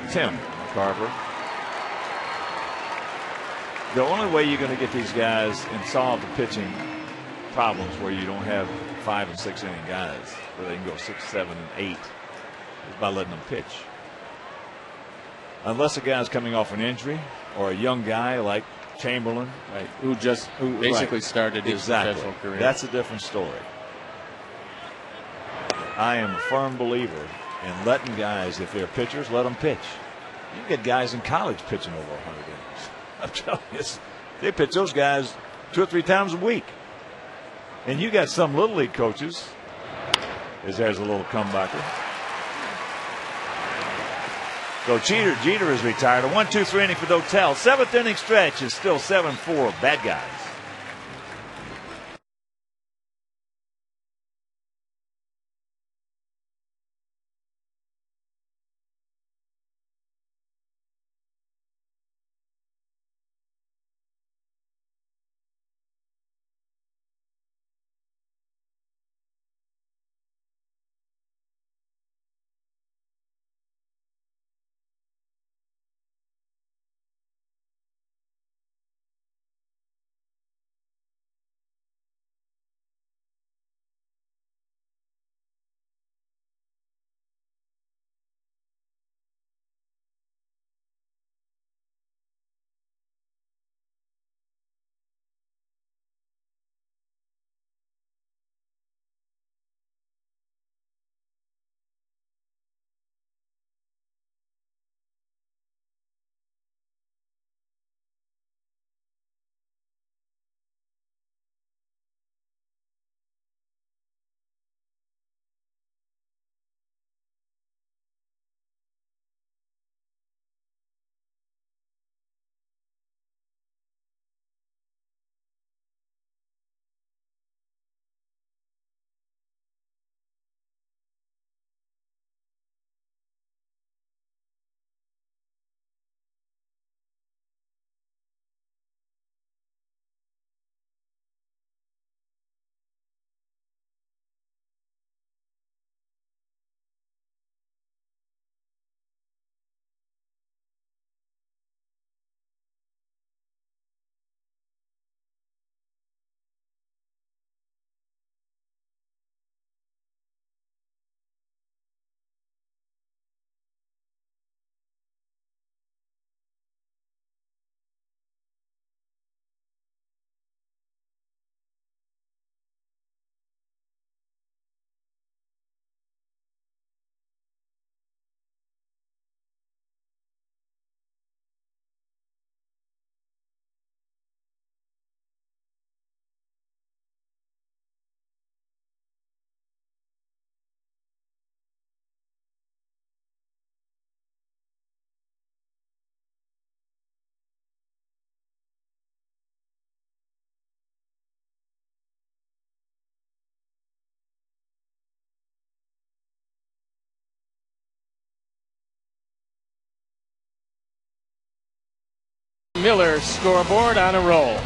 Speaker 2: Tim Carver. The only way you're going to get these guys and solve the pitching problems where you don't have 5 and 6 inning guys where they can go 6, 7, and 8 is by letting them pitch. Unless a guy's coming off an injury or a young guy like Chamberlain,
Speaker 1: right, who basically started his professional career.
Speaker 2: That's a different story. I am a firm believer in letting guys, if they're pitchers, let them pitch. You get guys in college pitching over 100 innings. I'm telling you, they pitch those guys 2 or 3 times a week. And you got some little league coaches. There's a little comebacker. So Jeter is retired. A 1-2-3 inning for Dotel. 7th inning stretch is still 7-4 bad guys.
Speaker 1: Miller scoreboard on a roll.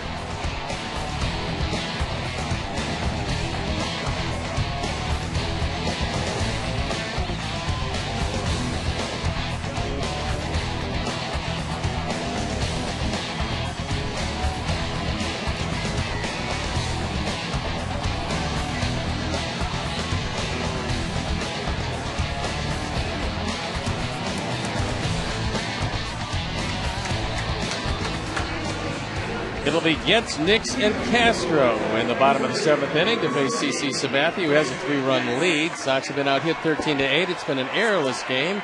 Speaker 1: It'll be Getz, Nix, and Castro in the bottom of the 7th inning to face CC Sabathia, who has a 3-run lead. Sox have been out hit 13-8. It's been an errorless game.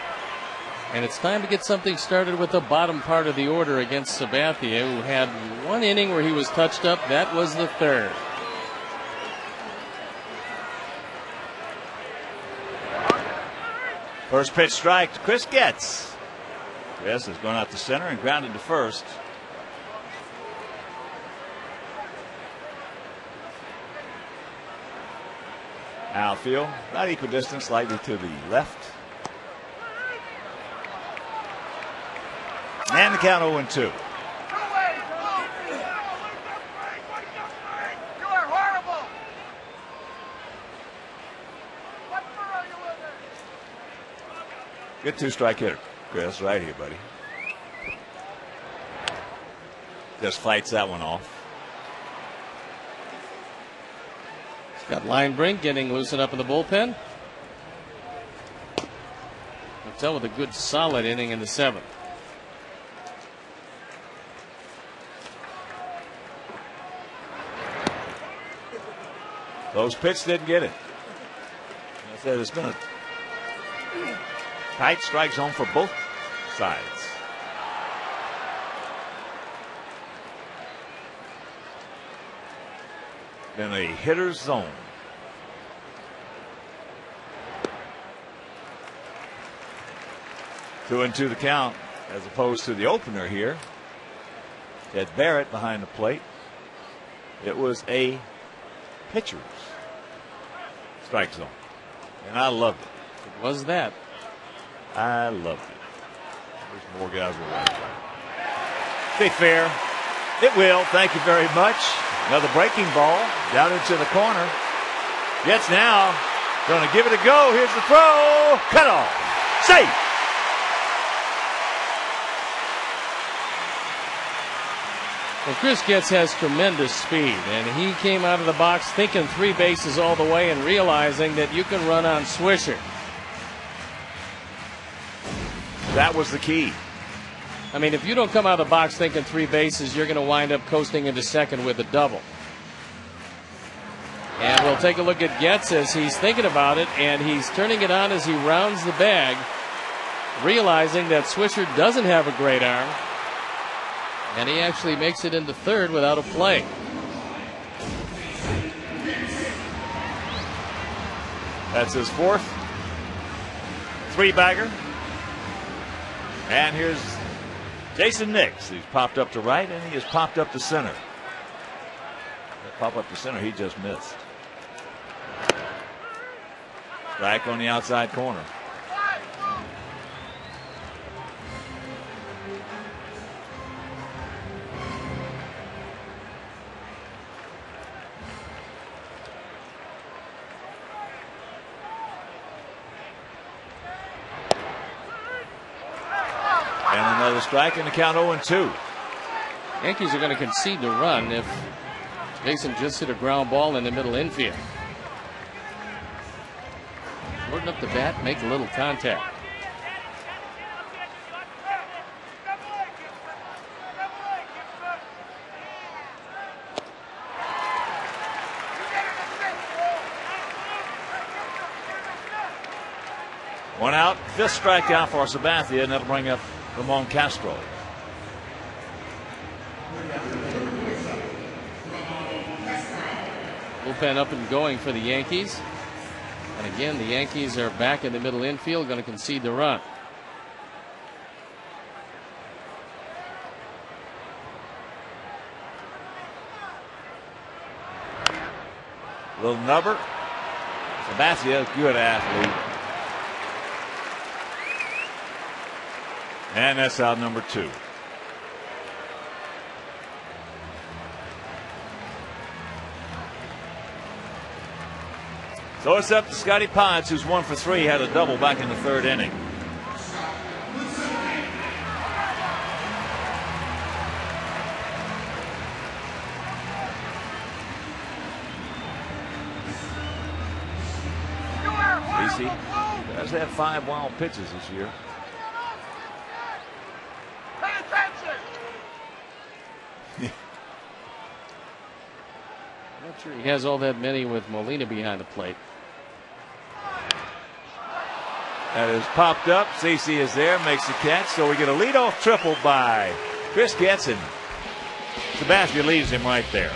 Speaker 1: And it's time to get something started with the bottom part of the order against Sabathia, who had 1 inning where he was touched up. That was the 3rd.
Speaker 2: First pitch strike to Chris Getz. Chris has gone out to center and grounded to first. Outfield, not equidistant, slightly to the left. And the count 0-2.
Speaker 3: You are horrible. What are you with it?
Speaker 2: Good 2-strike hitter, Chris, right here, buddy. Just fights that one off.
Speaker 1: Got Linebrink getting loosened up in the bullpen. Hotel with a good solid inning in the 7th.
Speaker 2: Those pitch didn't get it. I said it's been a tight strike zone for both sides. In a hitter's zone. Two and 2 the count, as opposed to the opener here. Had Barrett behind the plate. It was a pitcher's strike zone, and I loved it.
Speaker 1: It was that.
Speaker 2: I loved it. There's more guys will run. Be fair. It will. Thank you very much. Another breaking ball down into the corner. Getz now going to give it a go. Here's the throw. Cut off. Safe.
Speaker 1: Well, Chris Getz has tremendous speed, and he came out of the box thinking 3 bases all the way and realizing that you can run on Swisher.
Speaker 2: That was the key.
Speaker 1: I mean, if you don't come out of the box thinking 3 bases, you're going to wind up coasting into second with a double. And we'll take a look at Getz as he's thinking about it, and he's turning it on as he rounds the bag, realizing that Swisher doesn't have a great arm, and he actually makes it into third without a play.
Speaker 2: That's his 4th 3-bagger. And here's Jason Nix. He's popped up to right, and he has popped up to center. That pop up to center, he just missed. Back on the outside corner. And another strike, and the count 0-2.
Speaker 1: Yankees are going to concede the run if Jason just hit a ground ball in the middle infield. Shorten up the bat, make a little contact.
Speaker 2: One out, 5th strikeout for Sabathia, and that'll bring up Ramon Castro.
Speaker 1: Bullpen up and going for the Yankees. And again, the Yankees are back in the middle infield, going to concede the run.
Speaker 2: Little number. Sabathia, good athlete. And that's out number 2. So it's up to Scotty Potts, who's 1 for 3, had a double back in the 3rd inning. Casey does have 5 wild pitches this year.
Speaker 3: Pay attention.
Speaker 1: I'm not sure he has all that many with Molina behind the plate.
Speaker 2: That is popped up. CeCe is there, makes the catch. So we get a leadoff triple by Chris Getz, and Sabathia leaves him right there.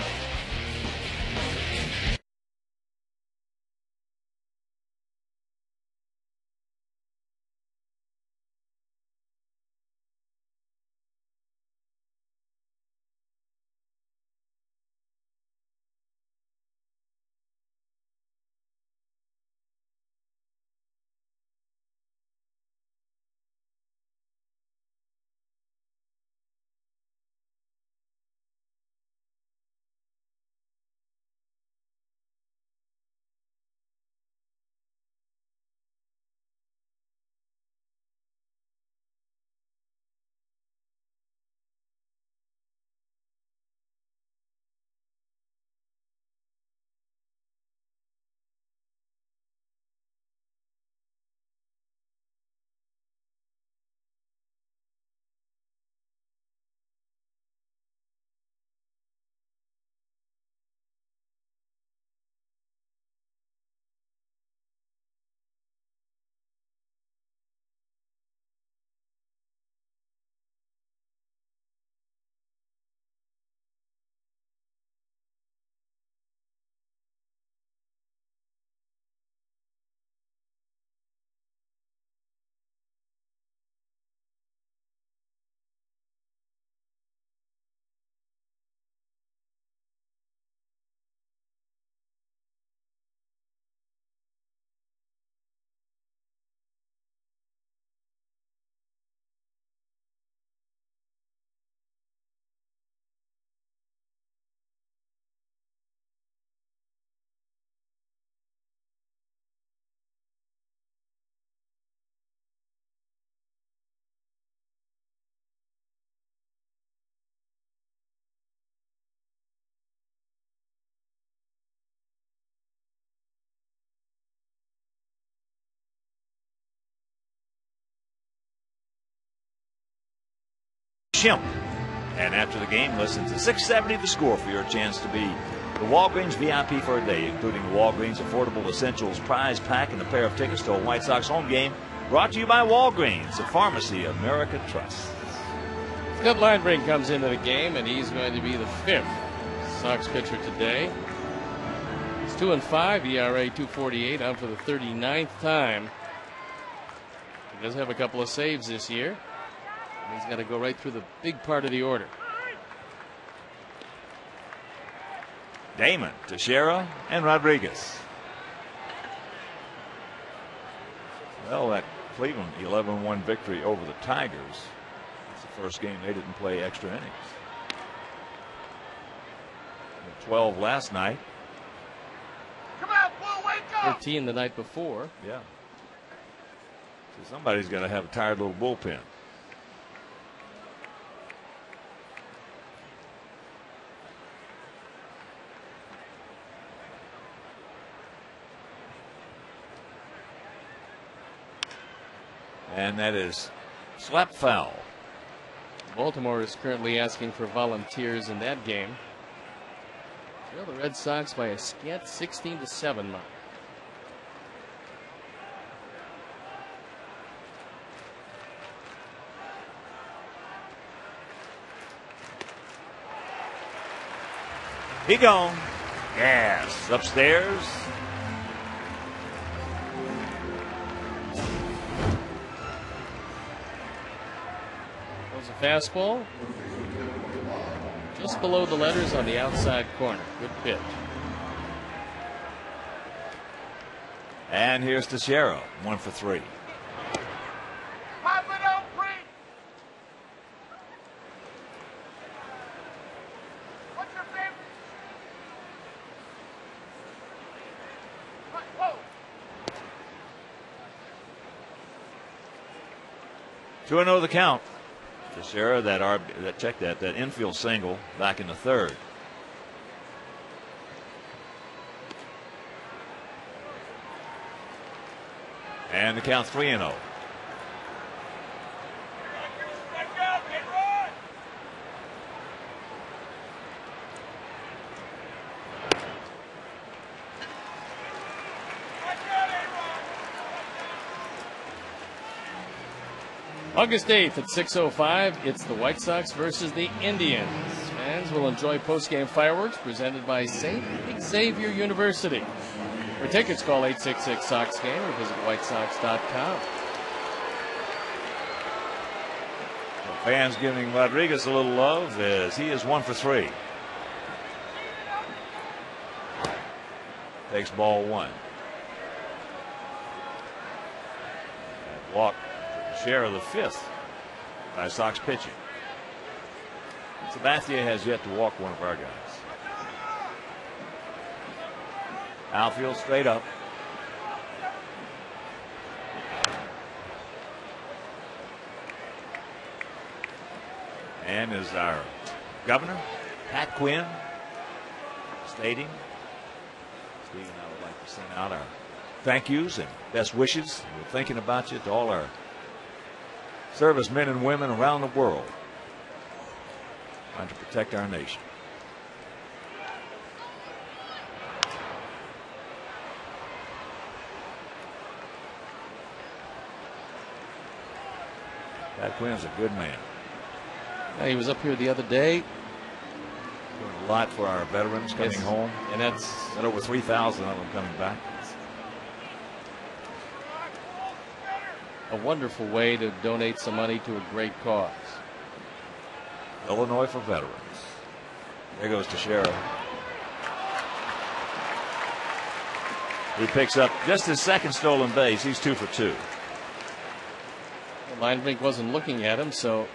Speaker 2: And after the game, listen to 670 The Score for your chance to be the Walgreens VIP for a day, including the Walgreens Affordable Essentials prize pack and a pair of tickets to a White Sox home game. Brought to you by Walgreens, a pharmacy America trusts.
Speaker 1: Scott Linebrink comes into the game, and he's going to be the 5th Sox pitcher today. He's 2-5, ERA 2.48, out for the 39th time. He does have a couple of saves this year. He's got to go right through the big part of the order.
Speaker 2: Damon, Teixeira, and Rodriguez. Well, that Cleveland 11-1 victory over the Tigers. It's the first game they didn't play extra innings. 12 last night.
Speaker 3: Come on, Bull, wake up.
Speaker 1: 13 the night before.
Speaker 2: Yeah. So somebody's got to have a tired little bullpen. And that is slap foul.
Speaker 1: Baltimore is currently asking for volunteers in that game. Trail the Red Sox by a scant 16-7 mark.
Speaker 2: He gone. Yes, upstairs.
Speaker 1: Fastball just below the letters on the outside corner. Good pitch.
Speaker 2: And here's Teixeira, 1 for 3.
Speaker 3: Pop it out, Bree. What's your favorite? Whoa.
Speaker 2: 2-0 the count. Teixeira, that infield single back in the third. And the count 3-0.
Speaker 1: August 8th at 6:05, it's the White Sox versus the Indians. Fans will enjoy post-game fireworks presented by St. Xavier University. For tickets, call 866-SOX-GAME or visit whitesox.com.
Speaker 2: Fans giving Rodriguez a little love as he is 1 for 3. Takes ball 1. And walk. Share of the 5th by Sox pitching. Sabathia has yet to walk one of our guys. Outfield straight up. And is our governor, Pat Quinn, stating, Steve and I would like to send out our thank yous and best wishes. We're thinking about you to all our servicemen and women around the world trying to protect our nation. Pat Quinn's a good man.
Speaker 1: Yeah, he was up here the other day.
Speaker 2: Doing a lot for our veterans coming home.
Speaker 1: And that's
Speaker 2: got over 3,000 of them coming back.
Speaker 1: a wonderful way to donate some money to a great cause.
Speaker 2: Illinois for Veterans. There goes Teixeira. He picks up just his second stolen base. He's 2 for 2.
Speaker 1: Linebrink wasn't looking at him, so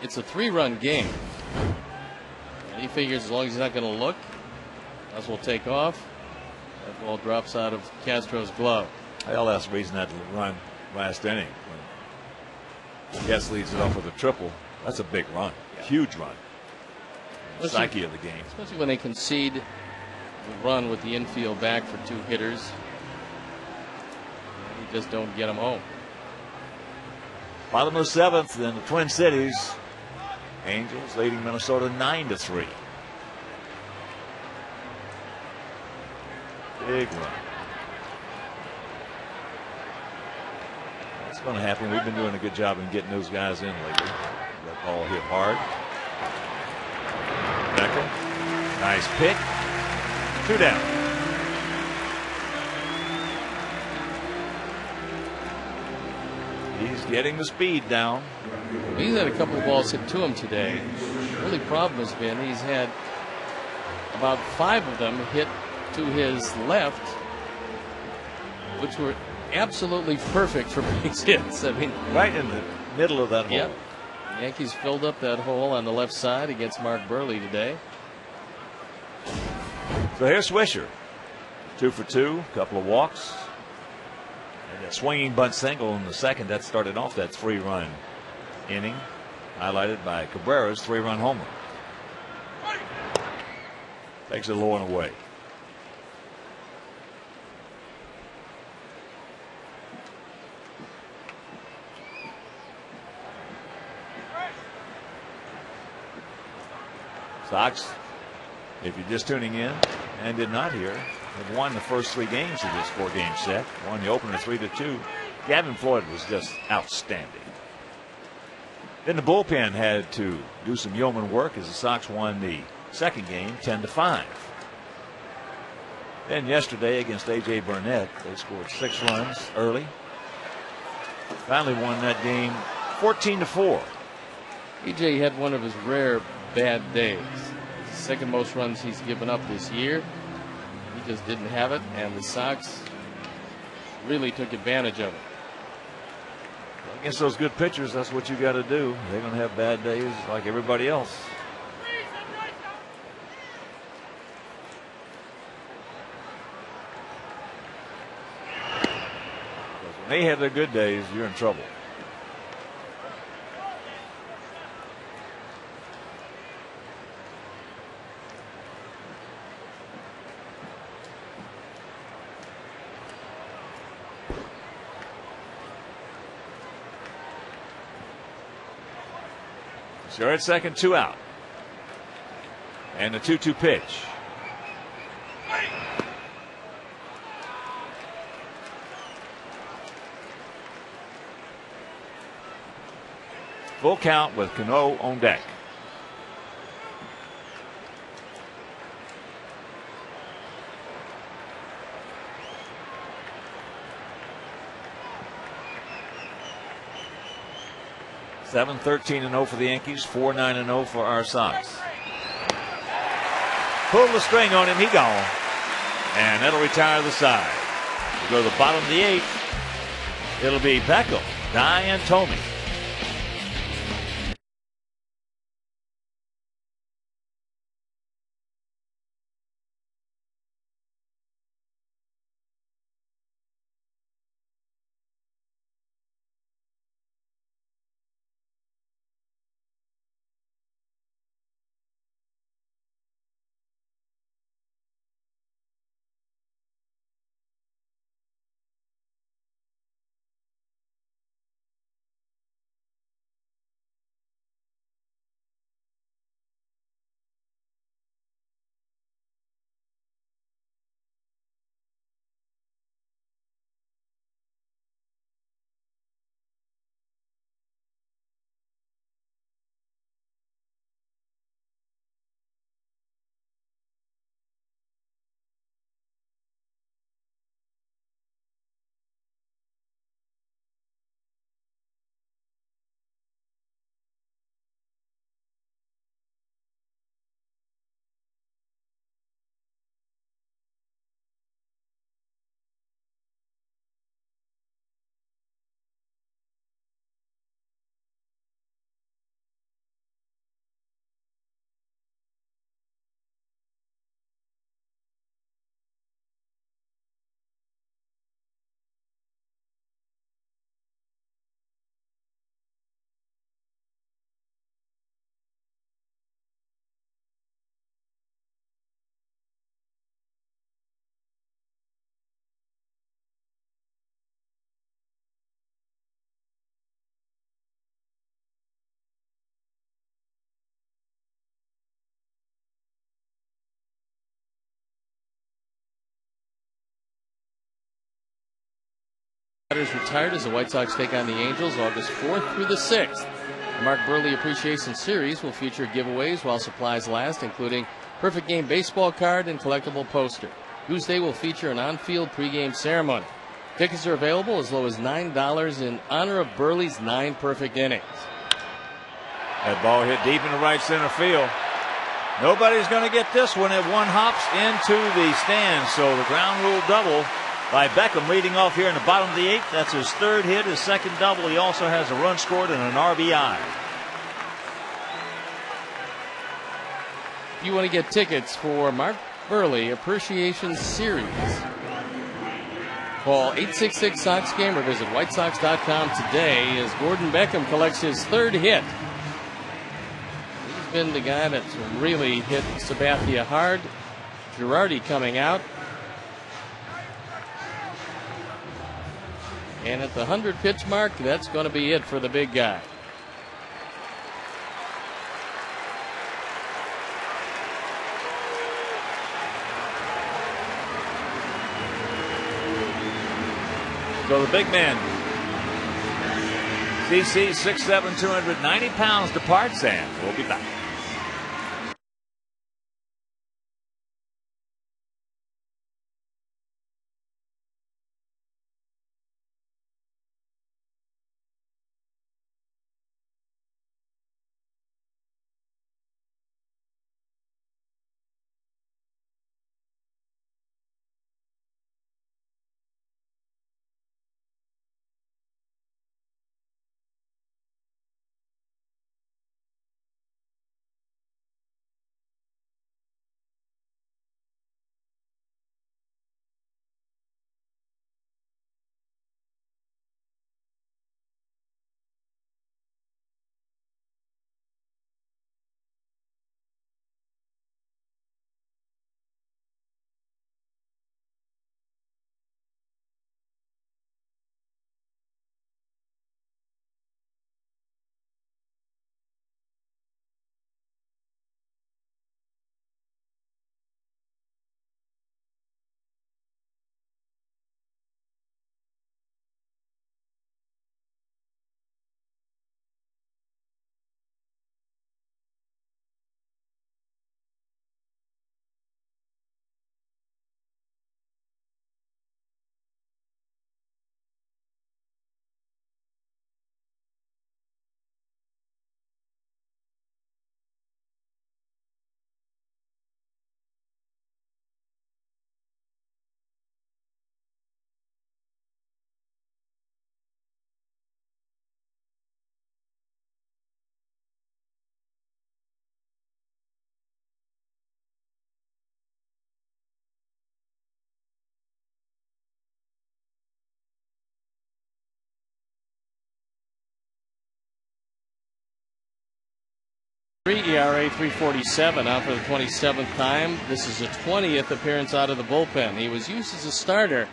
Speaker 1: it's a 3-run game. And he figures as long as he's not going to look, might as well take off. That ball drops out of Castro's glove.
Speaker 2: Well, that's the reason that run last inning. When Guest leads it off with a triple. That's a big run. Yeah. Huge run. The psyche of the game.
Speaker 1: Especially when they concede the run with the infield back for 2 hitters. You just don't get them home.
Speaker 2: Bottom of the 7th in the Twin Cities. Angels leading Minnesota 9-3. Big run. That's going to happen. We've been doing a good job in getting those guys in lately. That ball hit hard. Becker. Nice pick. 2 down. He's getting the speed down.
Speaker 1: He's had a couple of balls hit to him today. The only problem has been he's had about 5 of them hit to his left, which were absolutely perfect for base hits. I mean,
Speaker 2: right in the middle of that hole.
Speaker 1: Yep. The Yankees filled up that hole on the left side against Mark Buehrle today.
Speaker 2: So here's Swisher. 2 for 2, couple of walks. And a swinging bunt single in the second that started off that 3-run inning, highlighted by Cabrera's 3-run homer. Takes it low and away. Sox, if you're just tuning in and did not hear, have won the first 3 games of this 4-game set. Won the opener 3-2. Gavin Floyd was just outstanding. Then the bullpen had to do some yeoman work as the Sox won the second game 10-5. Then yesterday against A.J. Burnett, they scored 6 runs early. Finally won that game 14-4.
Speaker 1: A.J. had one of his rare bad days. The second most runs he's given up this year. He just didn't have it, and the Sox really took advantage of it.
Speaker 2: Against those good pitchers, that's what you got to do. They're going to have bad days like everybody else. Because when they have their good days, you're in trouble. Sure, at second, 2 out. And the 2-2 pitch. Full count with Cano on deck. Seven 13-0 for the Yankees, 4-9-0 for our Sox. Pull the string on him, he gone. And that'll retire the side. We go to the bottom of the 8th. It'll be Beckham, Dye, and Tomey.
Speaker 1: Retired as the White Sox take on the Angels August 4th through the 6th. The Mark Buehrle Appreciation Series will feature giveaways while supplies last, including perfect game baseball card and collectible poster. Tuesday will feature an on-field pregame ceremony. Tickets are available as low as $9 in honor of Buehrle's 9 perfect innings.
Speaker 2: That ball hit deep in the right center field. Nobody's going to get this one. It one hops into the stands, so the ground rule double by Beckham leading off here in the bottom of the 8th. That's his 3rd hit, his 2nd double. He also has a run scored and an RBI.
Speaker 1: If you want to get tickets for Mark Buehrle Appreciation Series, call 866 Sox Game or visit WhiteSox.com today as Gordon Beckham collects his 3rd hit. He's been the guy that's really hit Sabathia hard. Girardi coming out. And at the 100 pitch mark, that's going to be it for the big guy.
Speaker 2: So the big man, CC 6'7", 290 pounds, departs, and we'll be back.
Speaker 1: ERA 3.47 out for the 27th time. This is the 20th appearance out of the bullpen. He was used as a starter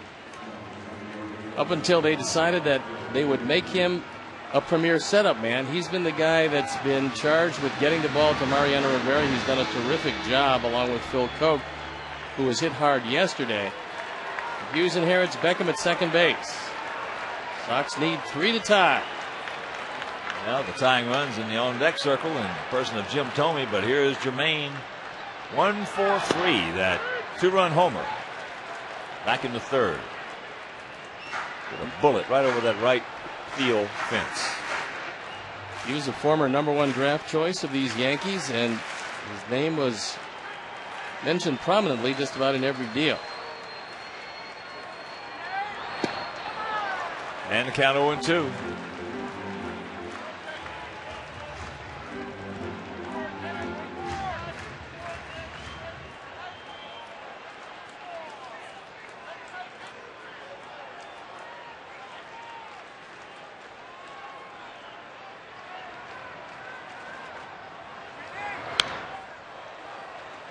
Speaker 1: up until they decided that they would make him a premier setup man. He's been the guy that's been charged with getting the ball to Mariano Rivera. He's done a terrific job along with Phil Koch, who was hit hard yesterday. Hughes inherits Beckham at second base. Sox need 3 to tie.
Speaker 2: Well, the tying runs in the on-deck circle in the person of Jim Thome, but here is Jermaine. 1-4-3, that 2-run homer. Back in the third. With a bullet right over that right field fence.
Speaker 1: He was a former #1 draft choice of these Yankees, and his name was mentioned prominently just about in every deal.
Speaker 2: And the count 0-2.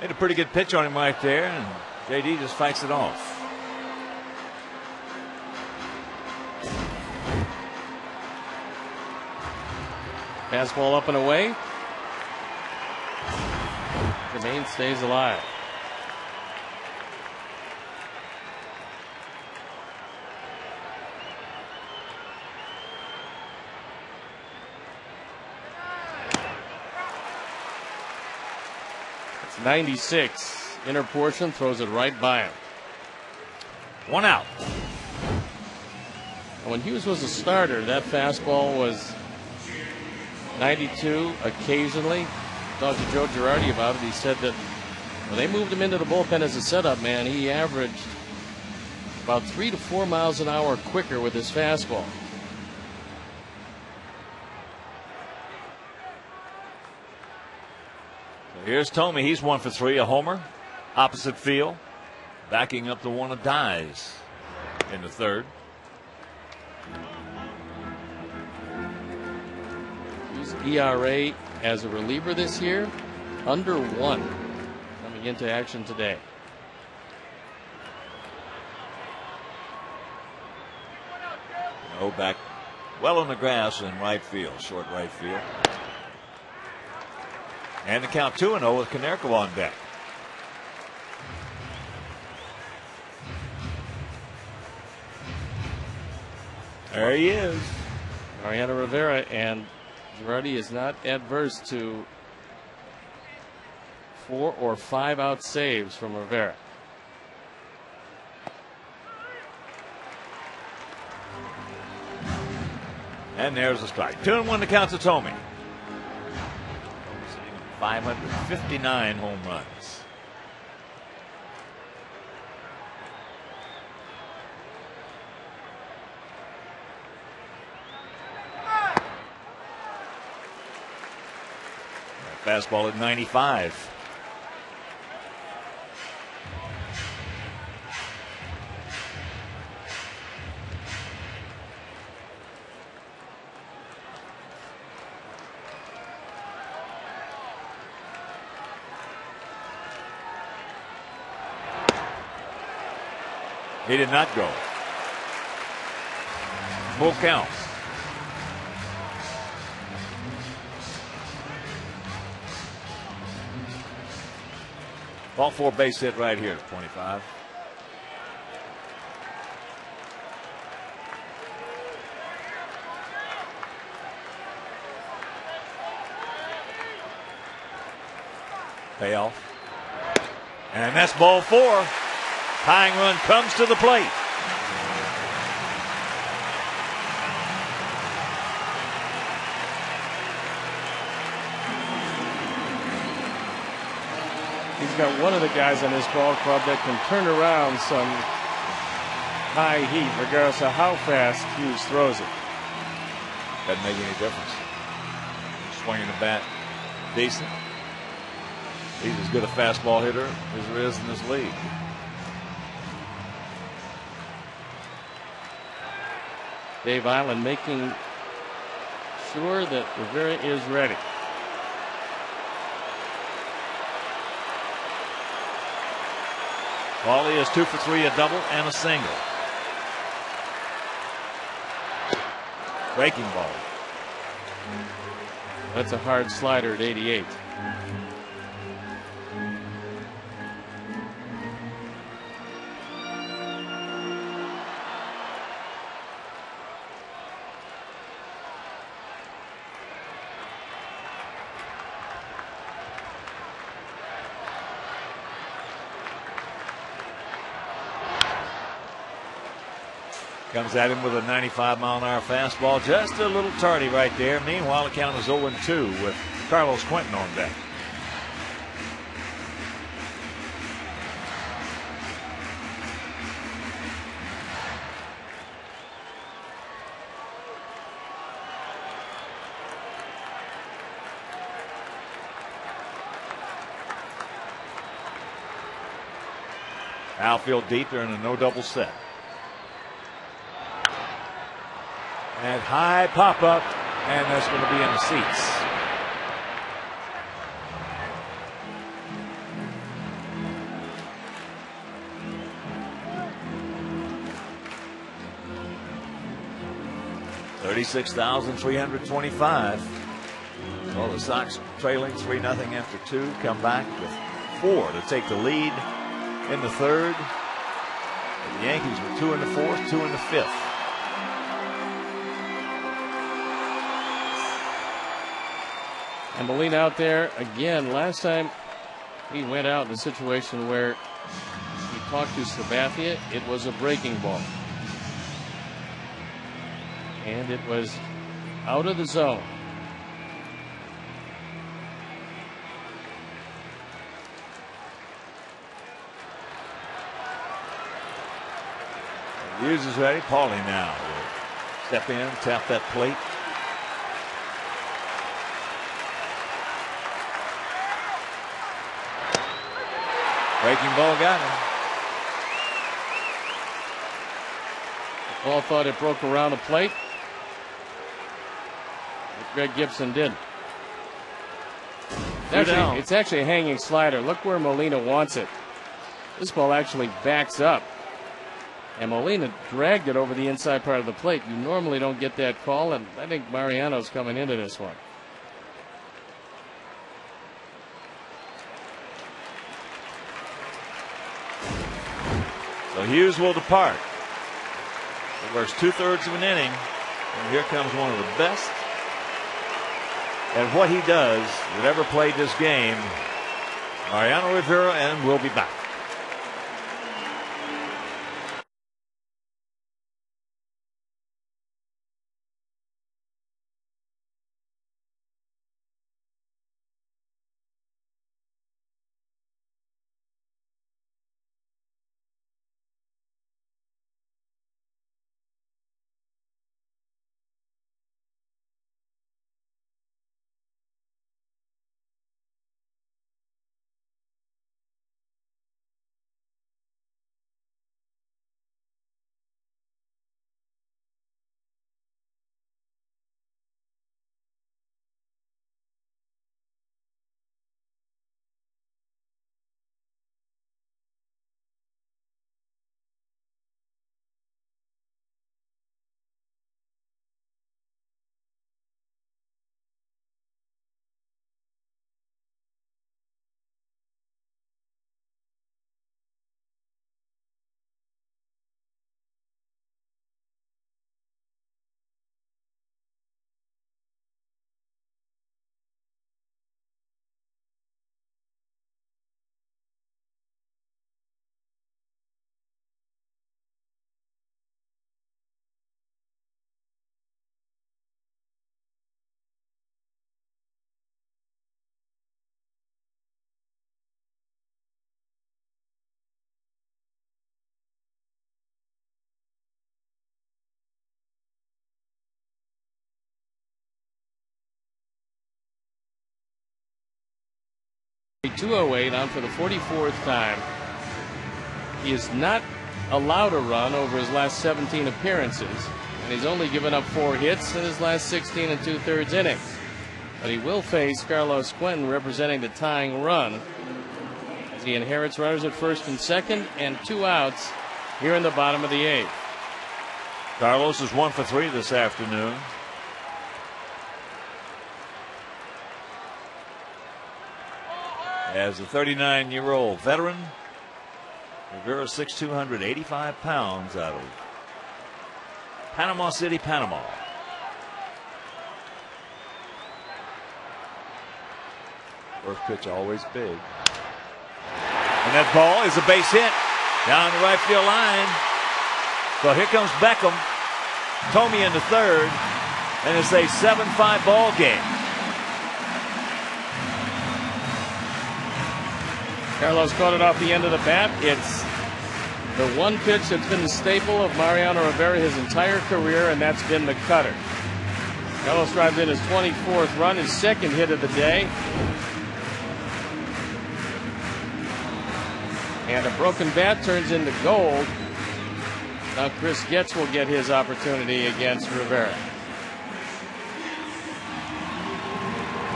Speaker 2: Made a pretty good pitch on him right there, and JD just fights it off.
Speaker 1: Fastball up and away. Jermaine stays alive. It's 96. Inner portion, throws it right by him.
Speaker 2: 1 out.
Speaker 1: When Hughes was a starter, that fastball was 92 occasionally. Talked to Joe Girardi about it. He said that when they moved him into the bullpen as a setup man, he averaged about 3 to 4 miles an hour quicker with his fastball.
Speaker 2: Here's Thome. He's 1 for 3, a homer. Opposite field. Backing up the one of Dyes in the third.
Speaker 1: His ERA as a reliever this year, under 1 coming into action today.
Speaker 2: No, back well on the grass in right field, short right field. And the count 2-0 with Konerko on deck. There he is.
Speaker 1: Mariano Rivera, and Girardi is not adverse to 4 or 5 out saves from Rivera.
Speaker 2: And there's a strike. 2-1 to count to Thome. 559 home runs. Fastball at 95. He did not go. Full count. Ball 4 base hit right here, 25. Payoff. And that's ball 4. Tying run comes to the plate.
Speaker 1: He's got one of the guys on his ball club that can turn around some high heat, regardless of how fast Hughes throws it.
Speaker 2: Doesn't make any difference. Swinging the bat decent. He's as good a fastball hitter as there is in this league.
Speaker 1: Dave Island making sure that Rivera is ready.
Speaker 2: Paulie is 2 for 3, a double and a single. Breaking ball.
Speaker 1: That's a hard slider at 88.
Speaker 2: Comes at him with a 95-mile-an-hour fastball. Just a little tardy right there. Meanwhile, the count is 0-2 with Carlos Quentin on deck. Outfield deep. They're in a no double set. And high pop up, and that's going to be in the seats. $36,325. Well, the Sox trailing 3-0 after 2, come back with 4 to take the lead in the third. The Yankees with 2 in the fourth, 2 in the fifth.
Speaker 1: And Molina out there again. Last time he went out in a situation where he talked to Sabathia, it was a breaking ball. And it was out of the zone.
Speaker 2: Hughes is ready. Paulie now will step in, tap that plate. Breaking ball got him.
Speaker 1: The ball thought it broke around the plate. But Greg Gibson did. It's actually a hanging slider. Look where Molina wants it. This ball actually backs up. And Molina dragged it over the inside part of the plate. You normally don't get that call, and I think Mariano's coming into this one.
Speaker 2: So Hughes will depart. It works 2/3 of an inning. And here comes one of the best at what he does that ever played this game, Mariano Rivera, and we'll be back.
Speaker 1: .208 on for the 44th time. He is not allowed a run over his last 17 appearances, and he's only given up 4 hits in his last 16 2/3 innings. But he will face Carlos Quentin representing the tying run, as as he inherits runners at first and second and 2 outs here in the bottom of the 8th.
Speaker 2: Carlos is 1 for 3 this afternoon. As a 39-year-old veteran, Rivera 6'2", 285 pounds, out of Panama City, Panama. First pitch always big. And that ball is a base hit down the right field line. So here comes Beckham. Tomey in the third. And it's a 7-5 ball game.
Speaker 1: Carlos caught it off the end of the bat. It's the one pitch that's been the staple of Mariano Rivera his entire career, and that's been the cutter. Carlos drives in his 24th run, his second hit of the day. And a broken bat turns into gold. Now Chris Getz will get his opportunity against Rivera.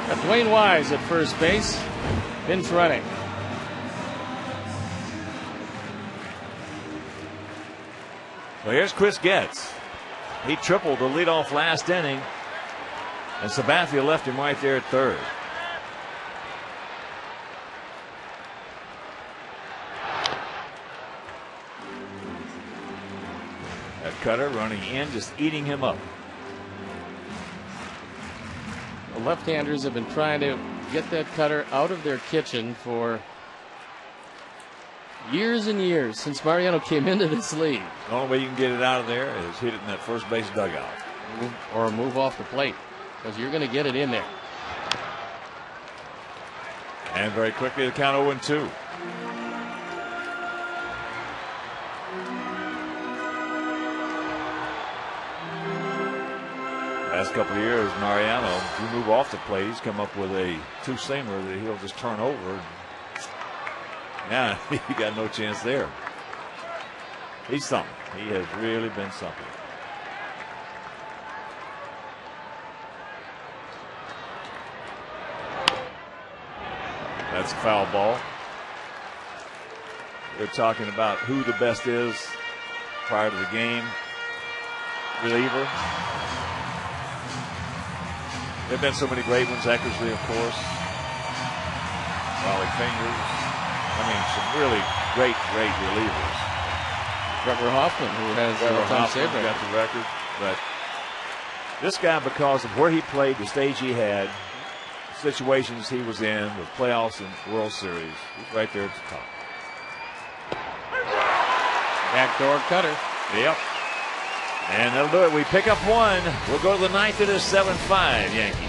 Speaker 1: Got Dwayne Wise at first base. Vince running.
Speaker 2: Well, here's Chris Getz. He tripled the leadoff last inning, and Sabathia left him right there at third. That cutter running in, just eating him up.
Speaker 1: The left-handers have been trying to get that cutter out of their kitchen for years and years, since Mariano came into this league.
Speaker 2: The only way you can get it out of there is hit it in that first base dugout.
Speaker 1: Or move off the plate, because you're going to get it in there.
Speaker 2: And very quickly the count 0-2. Last couple of years, Mariano, if you move off the plate, he's come up with a two-seamer that he'll just turn over. Yeah, he got no chance there. He's something. He has really been something. That's a foul ball. They're talking about who the best is prior to the game. Reliever. There have been so many great ones. Eckersley, of course. Raleigh Fingers. I mean, some really great relievers.
Speaker 1: Trevor Hoffman, who has
Speaker 2: got the record. But this guy, because of where he played, the stage he had, situations he was in with playoffs and World Series, he's right there at the top.
Speaker 1: Backdoor cutter.
Speaker 2: Yep. And that'll do it. We pick up one. We'll go to the ninth. It is 7-5 Yankees.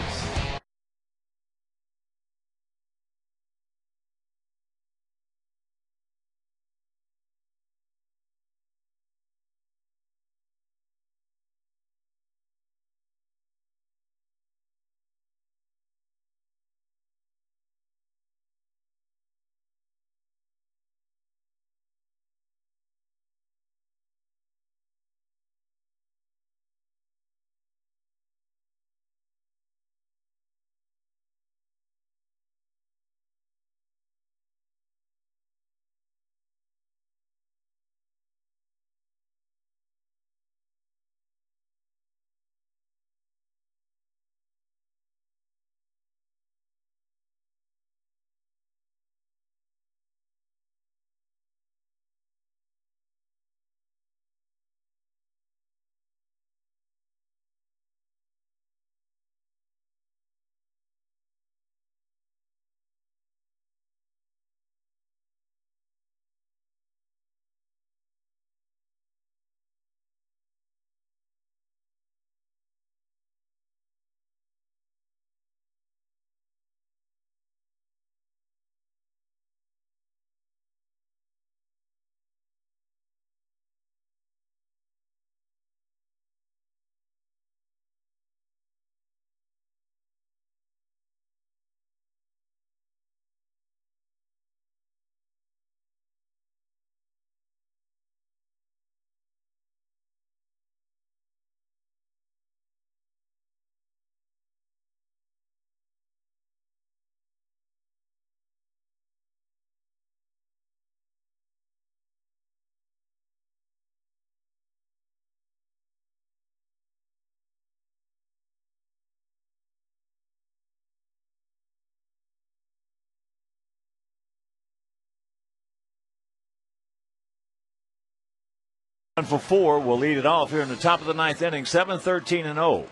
Speaker 2: For 4 will lead it off here in the top of the 9th inning, 7-13-0.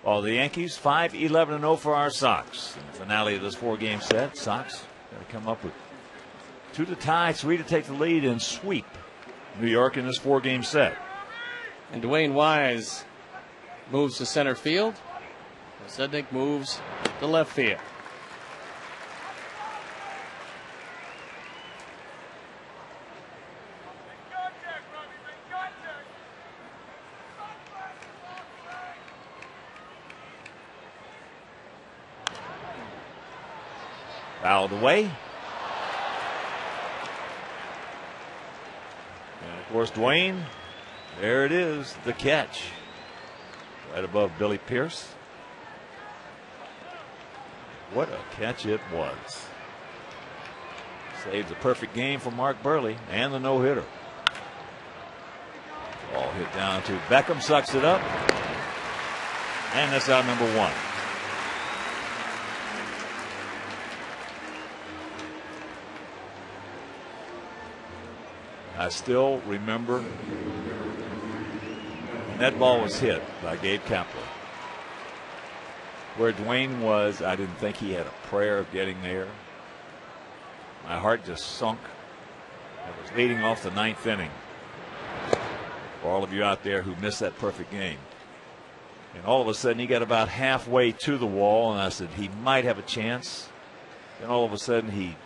Speaker 2: While the Yankees 5-11-0 for our Sox. In the finale of this 4-game set, Sox got to come up with 2 to tie, 3 to take the lead and sweep New York in this 4-game set.
Speaker 1: And Dwayne Wise moves to center field. Sednick moves to left field.
Speaker 2: Fouled away. And of course, Dwayne, there it is, the catch. Right above Billy Pierce. What a catch it was. Saves a perfect game for Mark Buehrle and the no-hitter. Ball hit down to Beckham, sucks it up. And that's out number 1. I still remember when that ball was hit by Gabe Kapler. Where Dwayne was, I didn't think he had a prayer of getting there. My heart just sunk. I was leading off the 9th inning. For all of you out there who missed that perfect game. And all of a sudden he got about halfway to the wall, and I said he might have a chance. Then all of a sudden he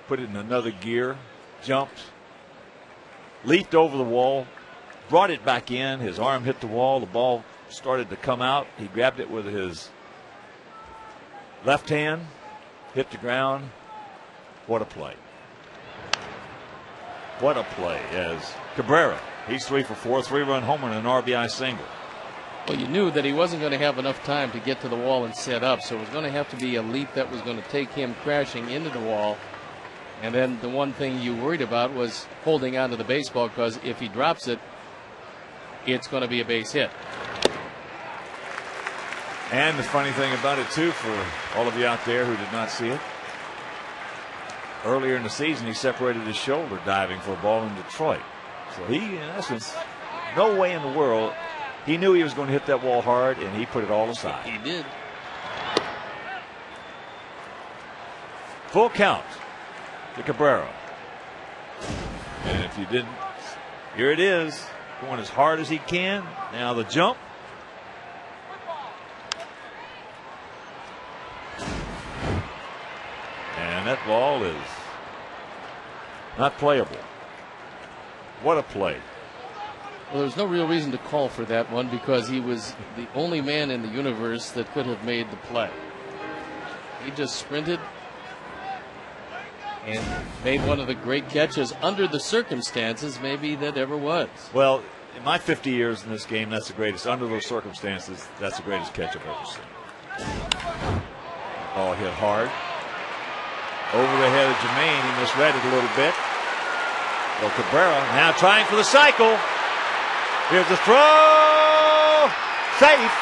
Speaker 2: put it in another gear, jumped, leaped over the wall, brought it back in. His arm hit the wall. The ball started to come out. He grabbed it with his left hand, hit the ground. What a play. What a play as Cabrera, he's 3 for 4, 3-run homer and an RBI single.
Speaker 1: Well, you knew that he wasn't going to have enough time to get to the wall and set up, so it was going to have to be a leap that was going to take him crashing into the wall. And then the one thing you worried about was holding on to the baseball, because if he drops it, it's going to be a base hit.
Speaker 2: And the funny thing about it, too, for all of you out there who did not see it, earlier in the season, he separated his shoulder diving for a ball in Detroit. So he, in essence, no way in the world, he knew he was going to hit that wall hard, and he put it all aside.
Speaker 1: He did.
Speaker 2: Full count to Cabrera. And if you didn't, here it is, going as hard as he can. Now the jump. And that ball is not playable. What a play.
Speaker 1: Well, there's no real reason to call for that one, because he was the only man in the universe that could have made the play. He just sprinted and made one of the great catches under the circumstances maybe that ever was.
Speaker 2: Well, in my 50 years in this game, that's the greatest. Under those circumstances, that's the greatest catch I've ever seen. Ball hit hard. Over the head of Jermaine. He misread it a little bit. Well, Cabrera now trying for the cycle. Here's the throw. Safe.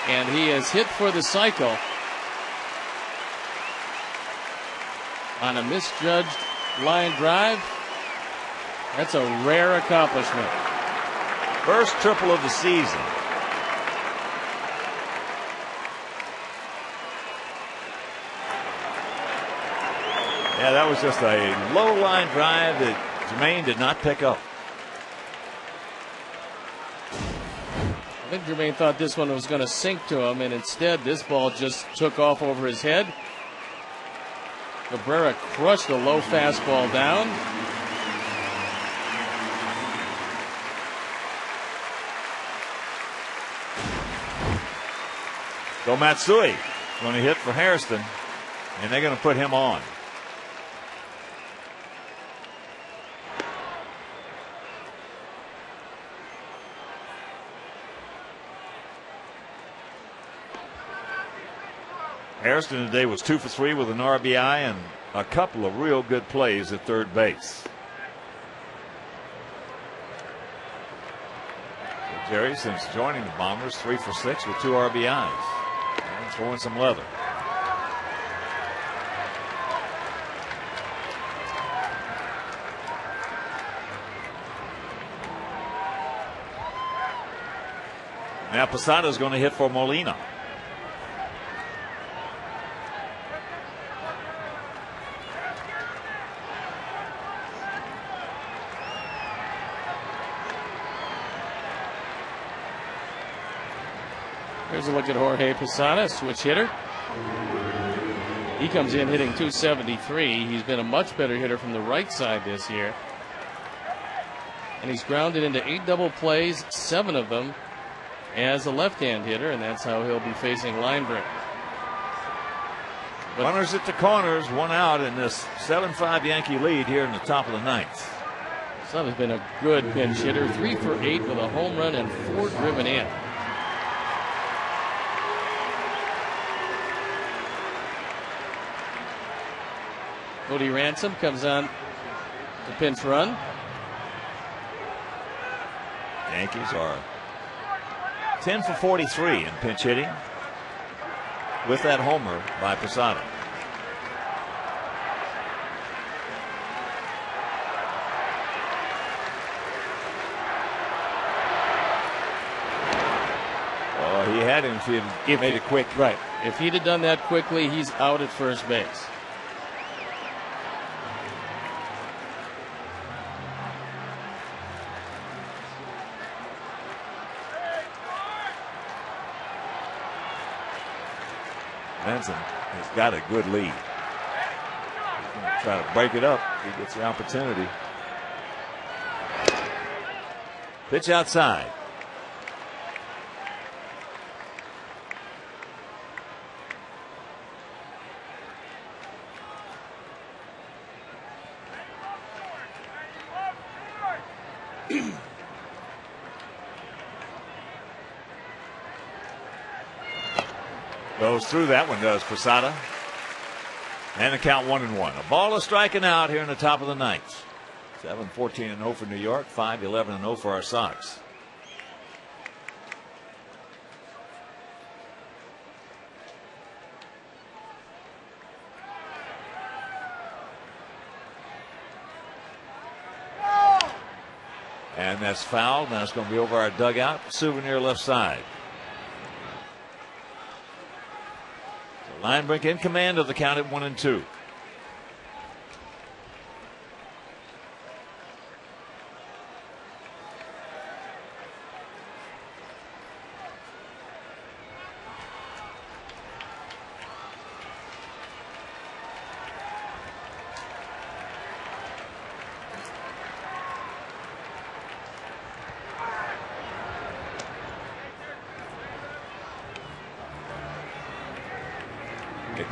Speaker 1: And he has hit for the cycle on a misjudged line drive. That's a rare accomplishment.
Speaker 2: First triple of the season. Yeah, that was just a low line drive that Jermaine did not pick up.
Speaker 1: I think Jermaine thought this one was going to sink to him, and instead this ball just took off over his head. Cabrera crushed a low fastball down.
Speaker 2: So Matsui going to hit for Hairston, and they're going to put him on. Hairston today was 2 for 3 with an RBI and a couple of real good plays at third base. So Jerry, since joining the Bombers, 3 for 6 with 2 RBIs. And throwing some leather. Now Posada's going to hit for Molina.
Speaker 1: Here's a look at Jorge Posada, switch hitter. He comes in hitting .273. He's been a much better hitter from the right side this year. And he's grounded into 8 double plays, 7 of them as a left-hand hitter, and that's how he'll be facing Linebrick.
Speaker 2: Runners at the corners, 1 out in this 7-5 Yankee lead here in the top of the 9th.
Speaker 1: Posada's been a good pinch hitter, 3 for 8 with a home run and 4 driven in. Cody Ransom comes on to pinch run.
Speaker 2: Yankees are 10 for 43 in pinch hitting with that homer by Posada. Oh, he had him if he had made it quick.
Speaker 1: Right. If he'd have done that quickly, he's out at first base.
Speaker 2: Benson has got a good lead. He's going to try to break it up if he gets the opportunity. Pitch outside. Goes through that one, does Posada. And the count 1-1. A ball is striking out here in the top of the 9th. 7-14-0 for New York, 5-11-0 for our Sox. And that's fouled. Now it's going to be over our dugout. Souvenir left side. Linebrick in command of the count at 1-2.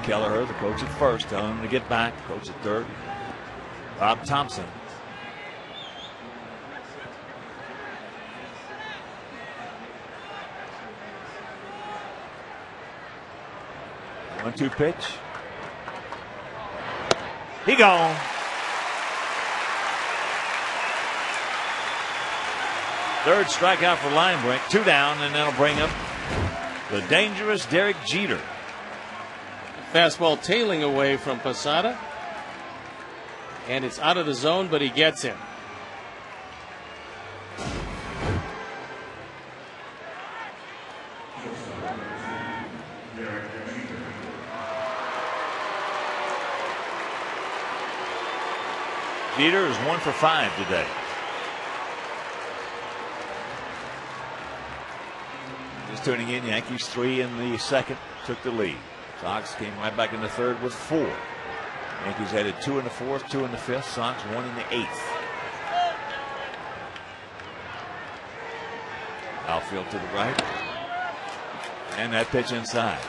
Speaker 2: Kelleher, the coach at first, telling him to get back. Coach at third. Bob Thompson. One-two pitch. He gone. Third strikeout for Linebrick. 2 down, and that'll bring up the dangerous Derek Jeter.
Speaker 1: Fastball tailing away from Posada. And it's out of the zone, but he gets him.
Speaker 2: Jeter is 1 for 5 today. Just tuning in, Yankees 3 in the second, took the lead. Sox came right back in the third with 4. Yankees added 2 in the fourth, 2 in the fifth. Sox 1 in the 8th. Outfield to the right. And that pitch inside.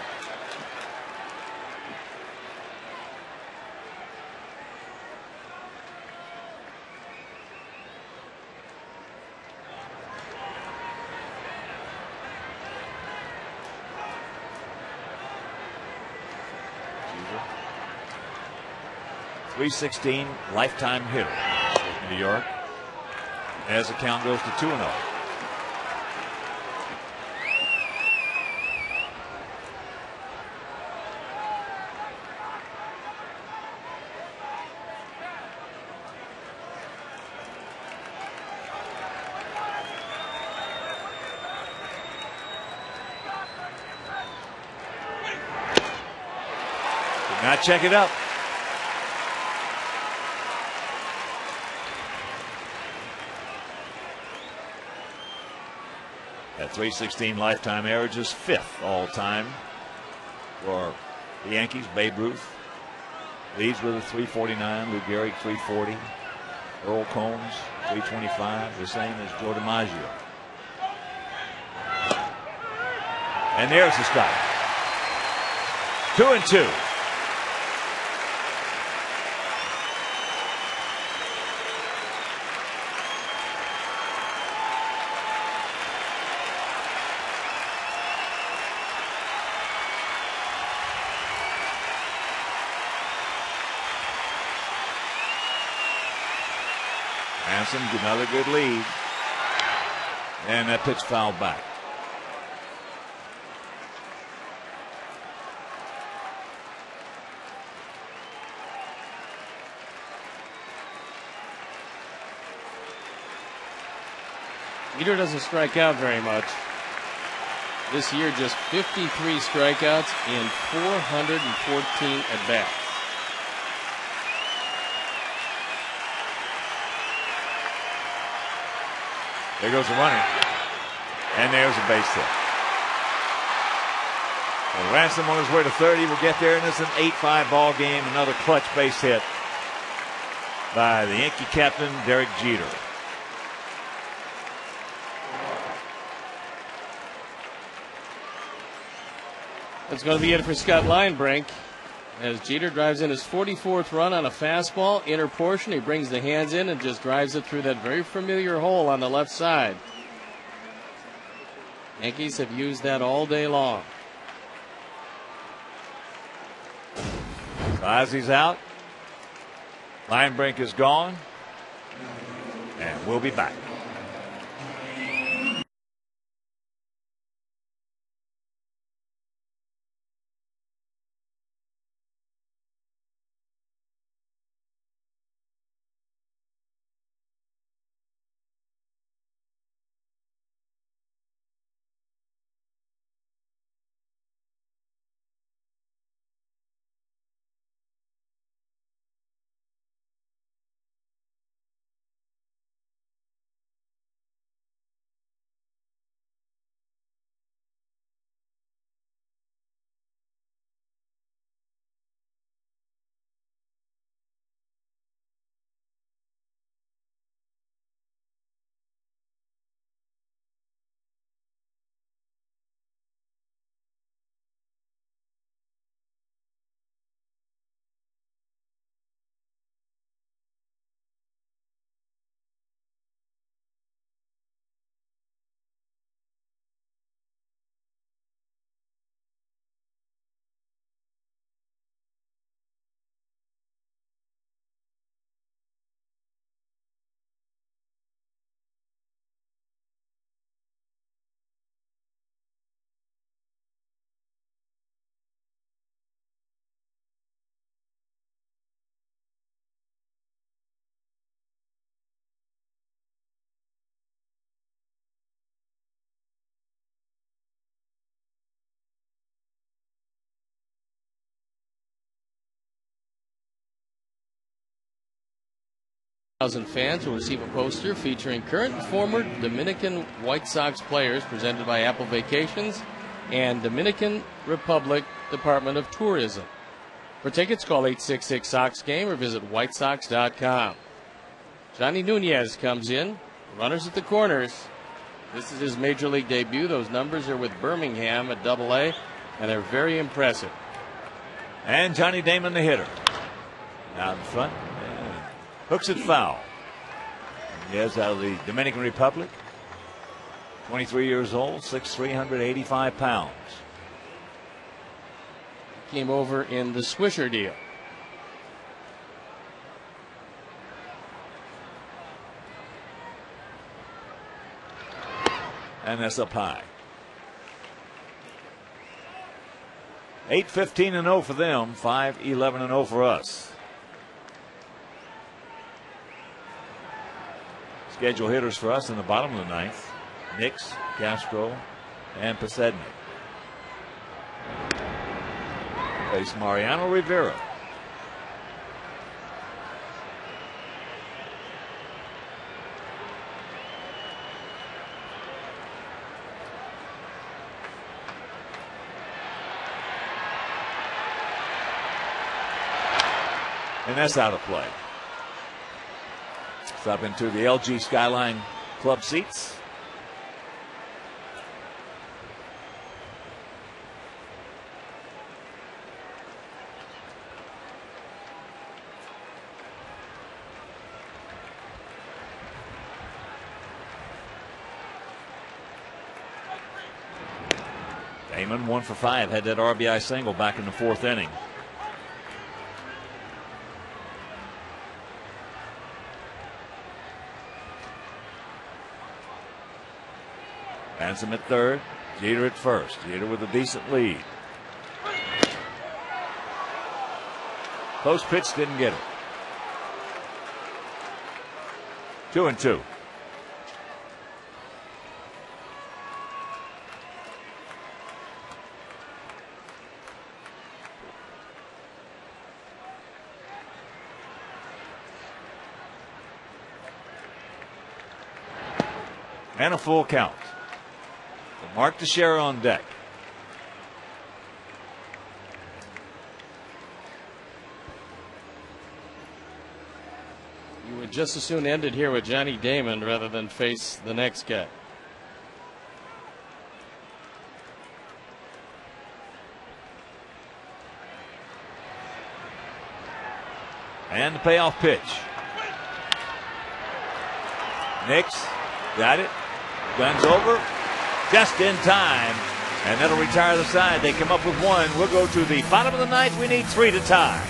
Speaker 2: .316 lifetime hitter in New York as the count goes to 2-0. Now check it up. At 316 lifetime averages, 5th all time for the Yankees. Babe Ruth leads with a 349. Lou Gehrig 340. Earl Combs 325, the same as Joe DiMaggio. And there's the strike. 2-2. Hanson, another good lead. And that pitch fouled back.
Speaker 1: Jeter doesn't strike out very much. This year, just 53 strikeouts in 414 at-bats.
Speaker 2: There goes the runner. And there's a base hit. Well, Ransom on his way to third. He will get there, and it's an 8-5 ball game. Another clutch base hit by the Yankee captain, Derek Jeter.
Speaker 1: That's going to be it for Scott Linebrink. As Jeter drives in his 44th run on a fastball, inner portion, he brings the hands in and just drives it through that very familiar hole on the left side. Yankees have used that all day long.
Speaker 2: Ozzy's out. Linebrink is gone. And we'll be back.
Speaker 1: Fans will receive a poster featuring current and former Dominican White Sox players presented by Apple Vacations and Dominican Republic Department of Tourism. For tickets, call 866-SOX-GAME or visit whitesox.com. Johnny Nunez comes in, runners at the corners. This is his major league debut. Those numbers are with Birmingham at Double-A, and they're very impressive.
Speaker 2: And Johnny Damon, the hitter, out in front. Hooks it foul. He is out of the Dominican Republic. 23 years old, 6'3", 185 pounds.
Speaker 1: Came over in the Swisher deal.
Speaker 2: And that's up high. 8-15-0 for them, 5-11-0 for us. Schedule hitters for us in the bottom of the ninth: Nix, Castro, and Pasednik. face Mariano Rivera. And that's out of play. It's up into the LG Skyline Club seats. Damon 1 for 5, had that RBI single back in the 4th inning. Hands him at third. Jeter at first. Jeter with a decent lead. Close pitch, didn't get it. 2-2. And a full count. Mark Teixeira on deck.
Speaker 1: You would just as soon end it here with Johnny Damon rather than face the next guy.
Speaker 2: And the payoff pitch. Nix got it. Guns over. Just in time. And that'll retire the side. They come up with 1. We'll go to the bottom of the 9th. We need 3 to tie.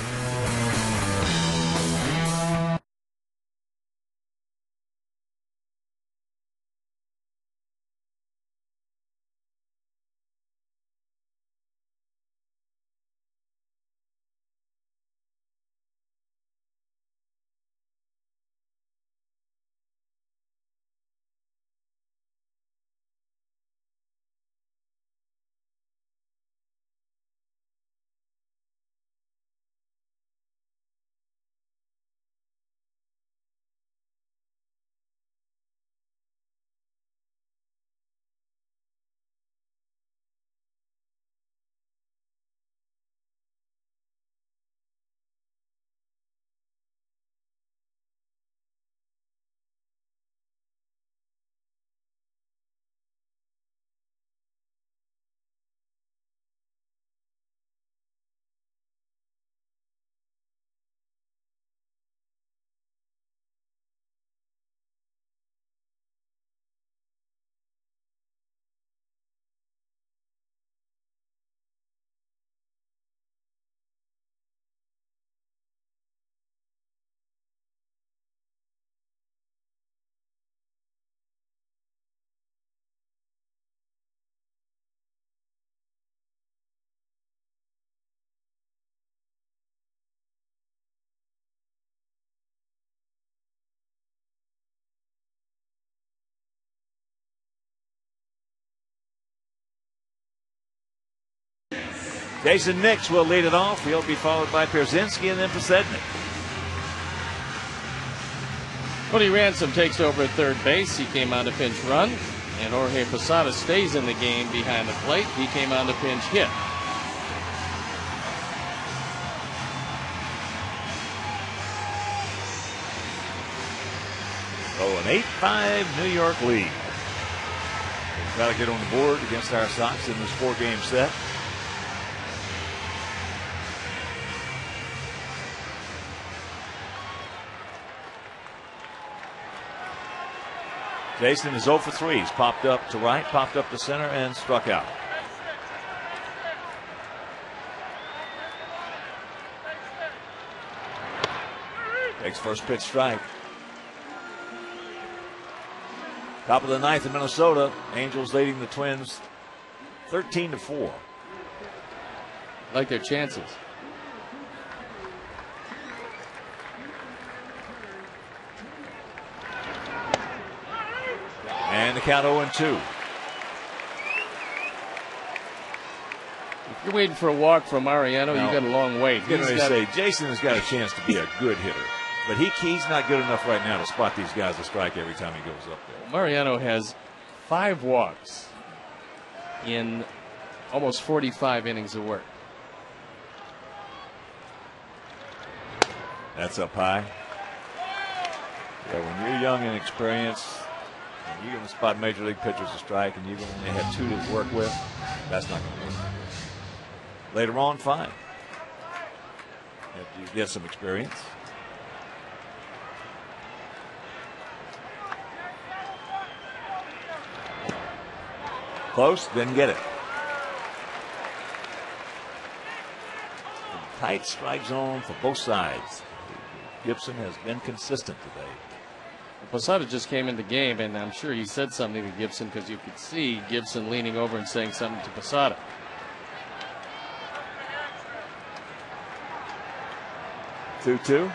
Speaker 2: Jason Nix will lead it off. He'll be followed by Pierzynski and then Posednik.
Speaker 1: Cody Ransom takes over at third base. He came on to pinch run. And Jorge Posada stays in the game behind the plate. He came on to pinch hit.
Speaker 2: So an 8-5 New York lead. We'll try to get on the board against our Sox in this 4-game set. Jason is 0 for 3. He's popped up to right, popped up to center, and struck out. Takes first pitch strike. Top of the 9th in Minnesota. Angels leading the Twins 13-4.
Speaker 1: Like their chances. And the count 0-2. If you're waiting for a walk from Mariano, you got a long wait.
Speaker 2: Jason has got a chance to be a good hitter, but he's not good enough right now to spot these guys to strike every time he goes up there.
Speaker 1: Mariano has 5 walks in almost 45 innings of work.
Speaker 2: That's up high. Yeah, when you're young and experienced, and you're going to spot major league pitchers to strike, and you only have 2 to work with, that's not going to work. Later on, fine. After you get some experience. Close, didn't get it. Tight strike zone for both sides. Gibson has been consistent today.
Speaker 1: Posada just came in the game, and I'm sure he said something to Gibson because you could see Gibson leaning over and saying something to Posada.
Speaker 2: 2-2.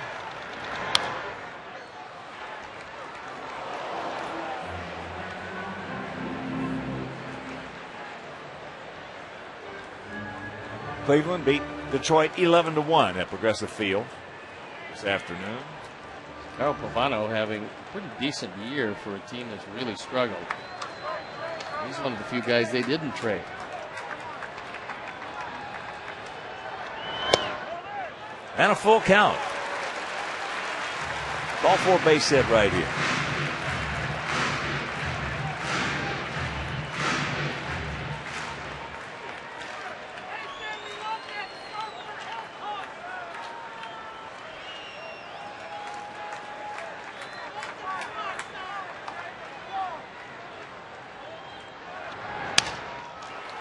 Speaker 2: Cleveland beat Detroit 11-1 at Progressive Field this afternoon.
Speaker 1: Carl Pavano having a pretty decent year for a team that's really struggled. He's one of the few guys they didn't trade.
Speaker 2: And a full count. Ball 4 base hit right here.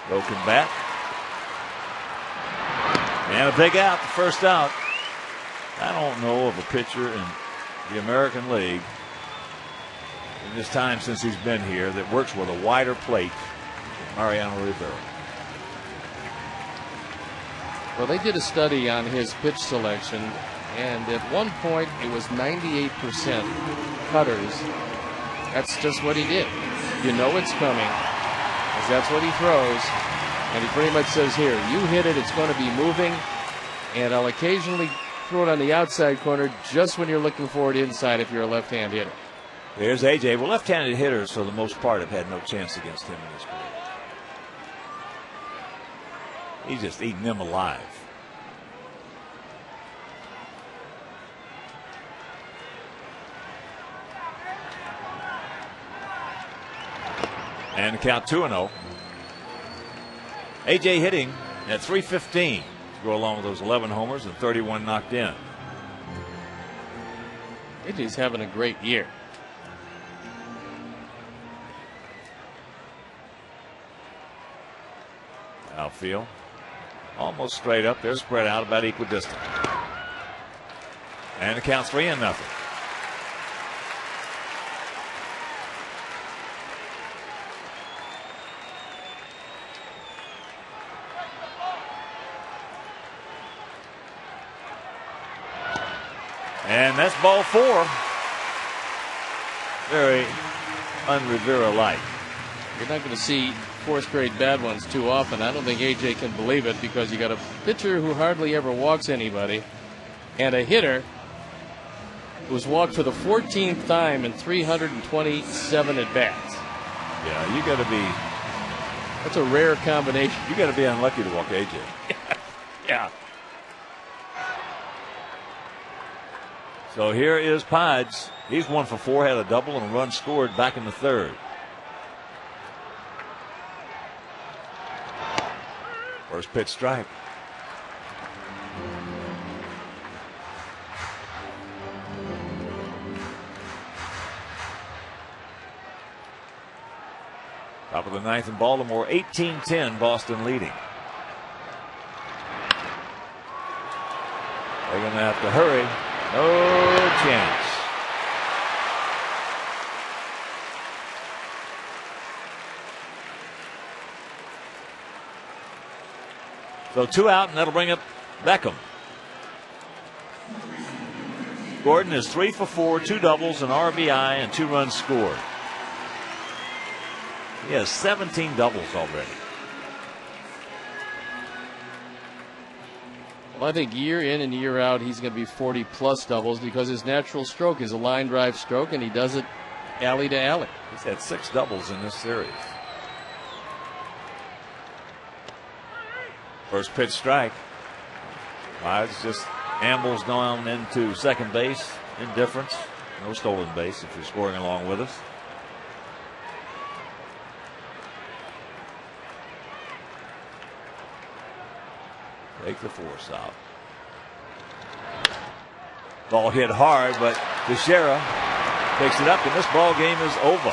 Speaker 2: Broken bat. And a big out, the first out. I don't know of a pitcher in the American League in this time since he's been here that works with a wider plate than Mariano Rivera.
Speaker 1: Well, they did a study on his pitch selection, and at one point it was 98% cutters. That's just what he did. You know it's coming, because that's what he throws. And he pretty much says, here, you hit it, it's going to be moving, and I'll occasionally throw it on the outside corner just when you're looking for it inside if you're a left-hand hitter.
Speaker 2: There's AJ. Well, left-handed hitters, for the most part, have had no chance against him in his career. He's just eating them alive. And the count 2-0. AJ hitting at .315 to go along with those 11 homers and 31 knocked in.
Speaker 1: AJ's having a great year.
Speaker 2: Outfield. Almost straight up. They're spread out about equidistant. And the count's 3-0. And that's ball 4. Very un-Rivera-like.
Speaker 1: You're not going to see fourth-grade bad ones too often. I don't think AJ can believe it because you got a pitcher who hardly ever walks anybody and a hitter who's walked for the 14th time in 327 at-bats.
Speaker 2: Yeah, you got to be.
Speaker 1: That's a rare combination.
Speaker 2: You got to be unlucky to walk AJ.
Speaker 1: Yeah.
Speaker 2: So here is Pods. He's 1 for 4, had a double and a run scored back in the third. First pitch strike. Top of the ninth in Baltimore, 18-10, Boston leading. They're going to have to hurry. No chance. So 2 out, and that'll bring up Beckham. Gordon is 3 for 4, 2 doubles, an RBI, and 2 runs scored. He has 17 doubles already.
Speaker 1: Well, I think year in and year out, he's going to be 40-plus doubles because his natural stroke is a line drive stroke, and he does it alley to alley.
Speaker 2: He's had 6 doubles in this series. First pitch strike. Wise just ambles down into second base. Indifference. No stolen base if you're scoring along with us. Take the force out. Ball hit hard, but Teixeira takes it up, and this ball game is over.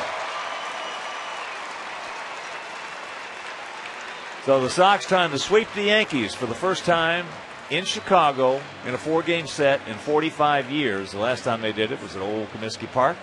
Speaker 2: So the Sox trying to sweep the Yankees for the first time in Chicago in a 4-game set in 45 years. The last time they did it was at Old Comiskey Park.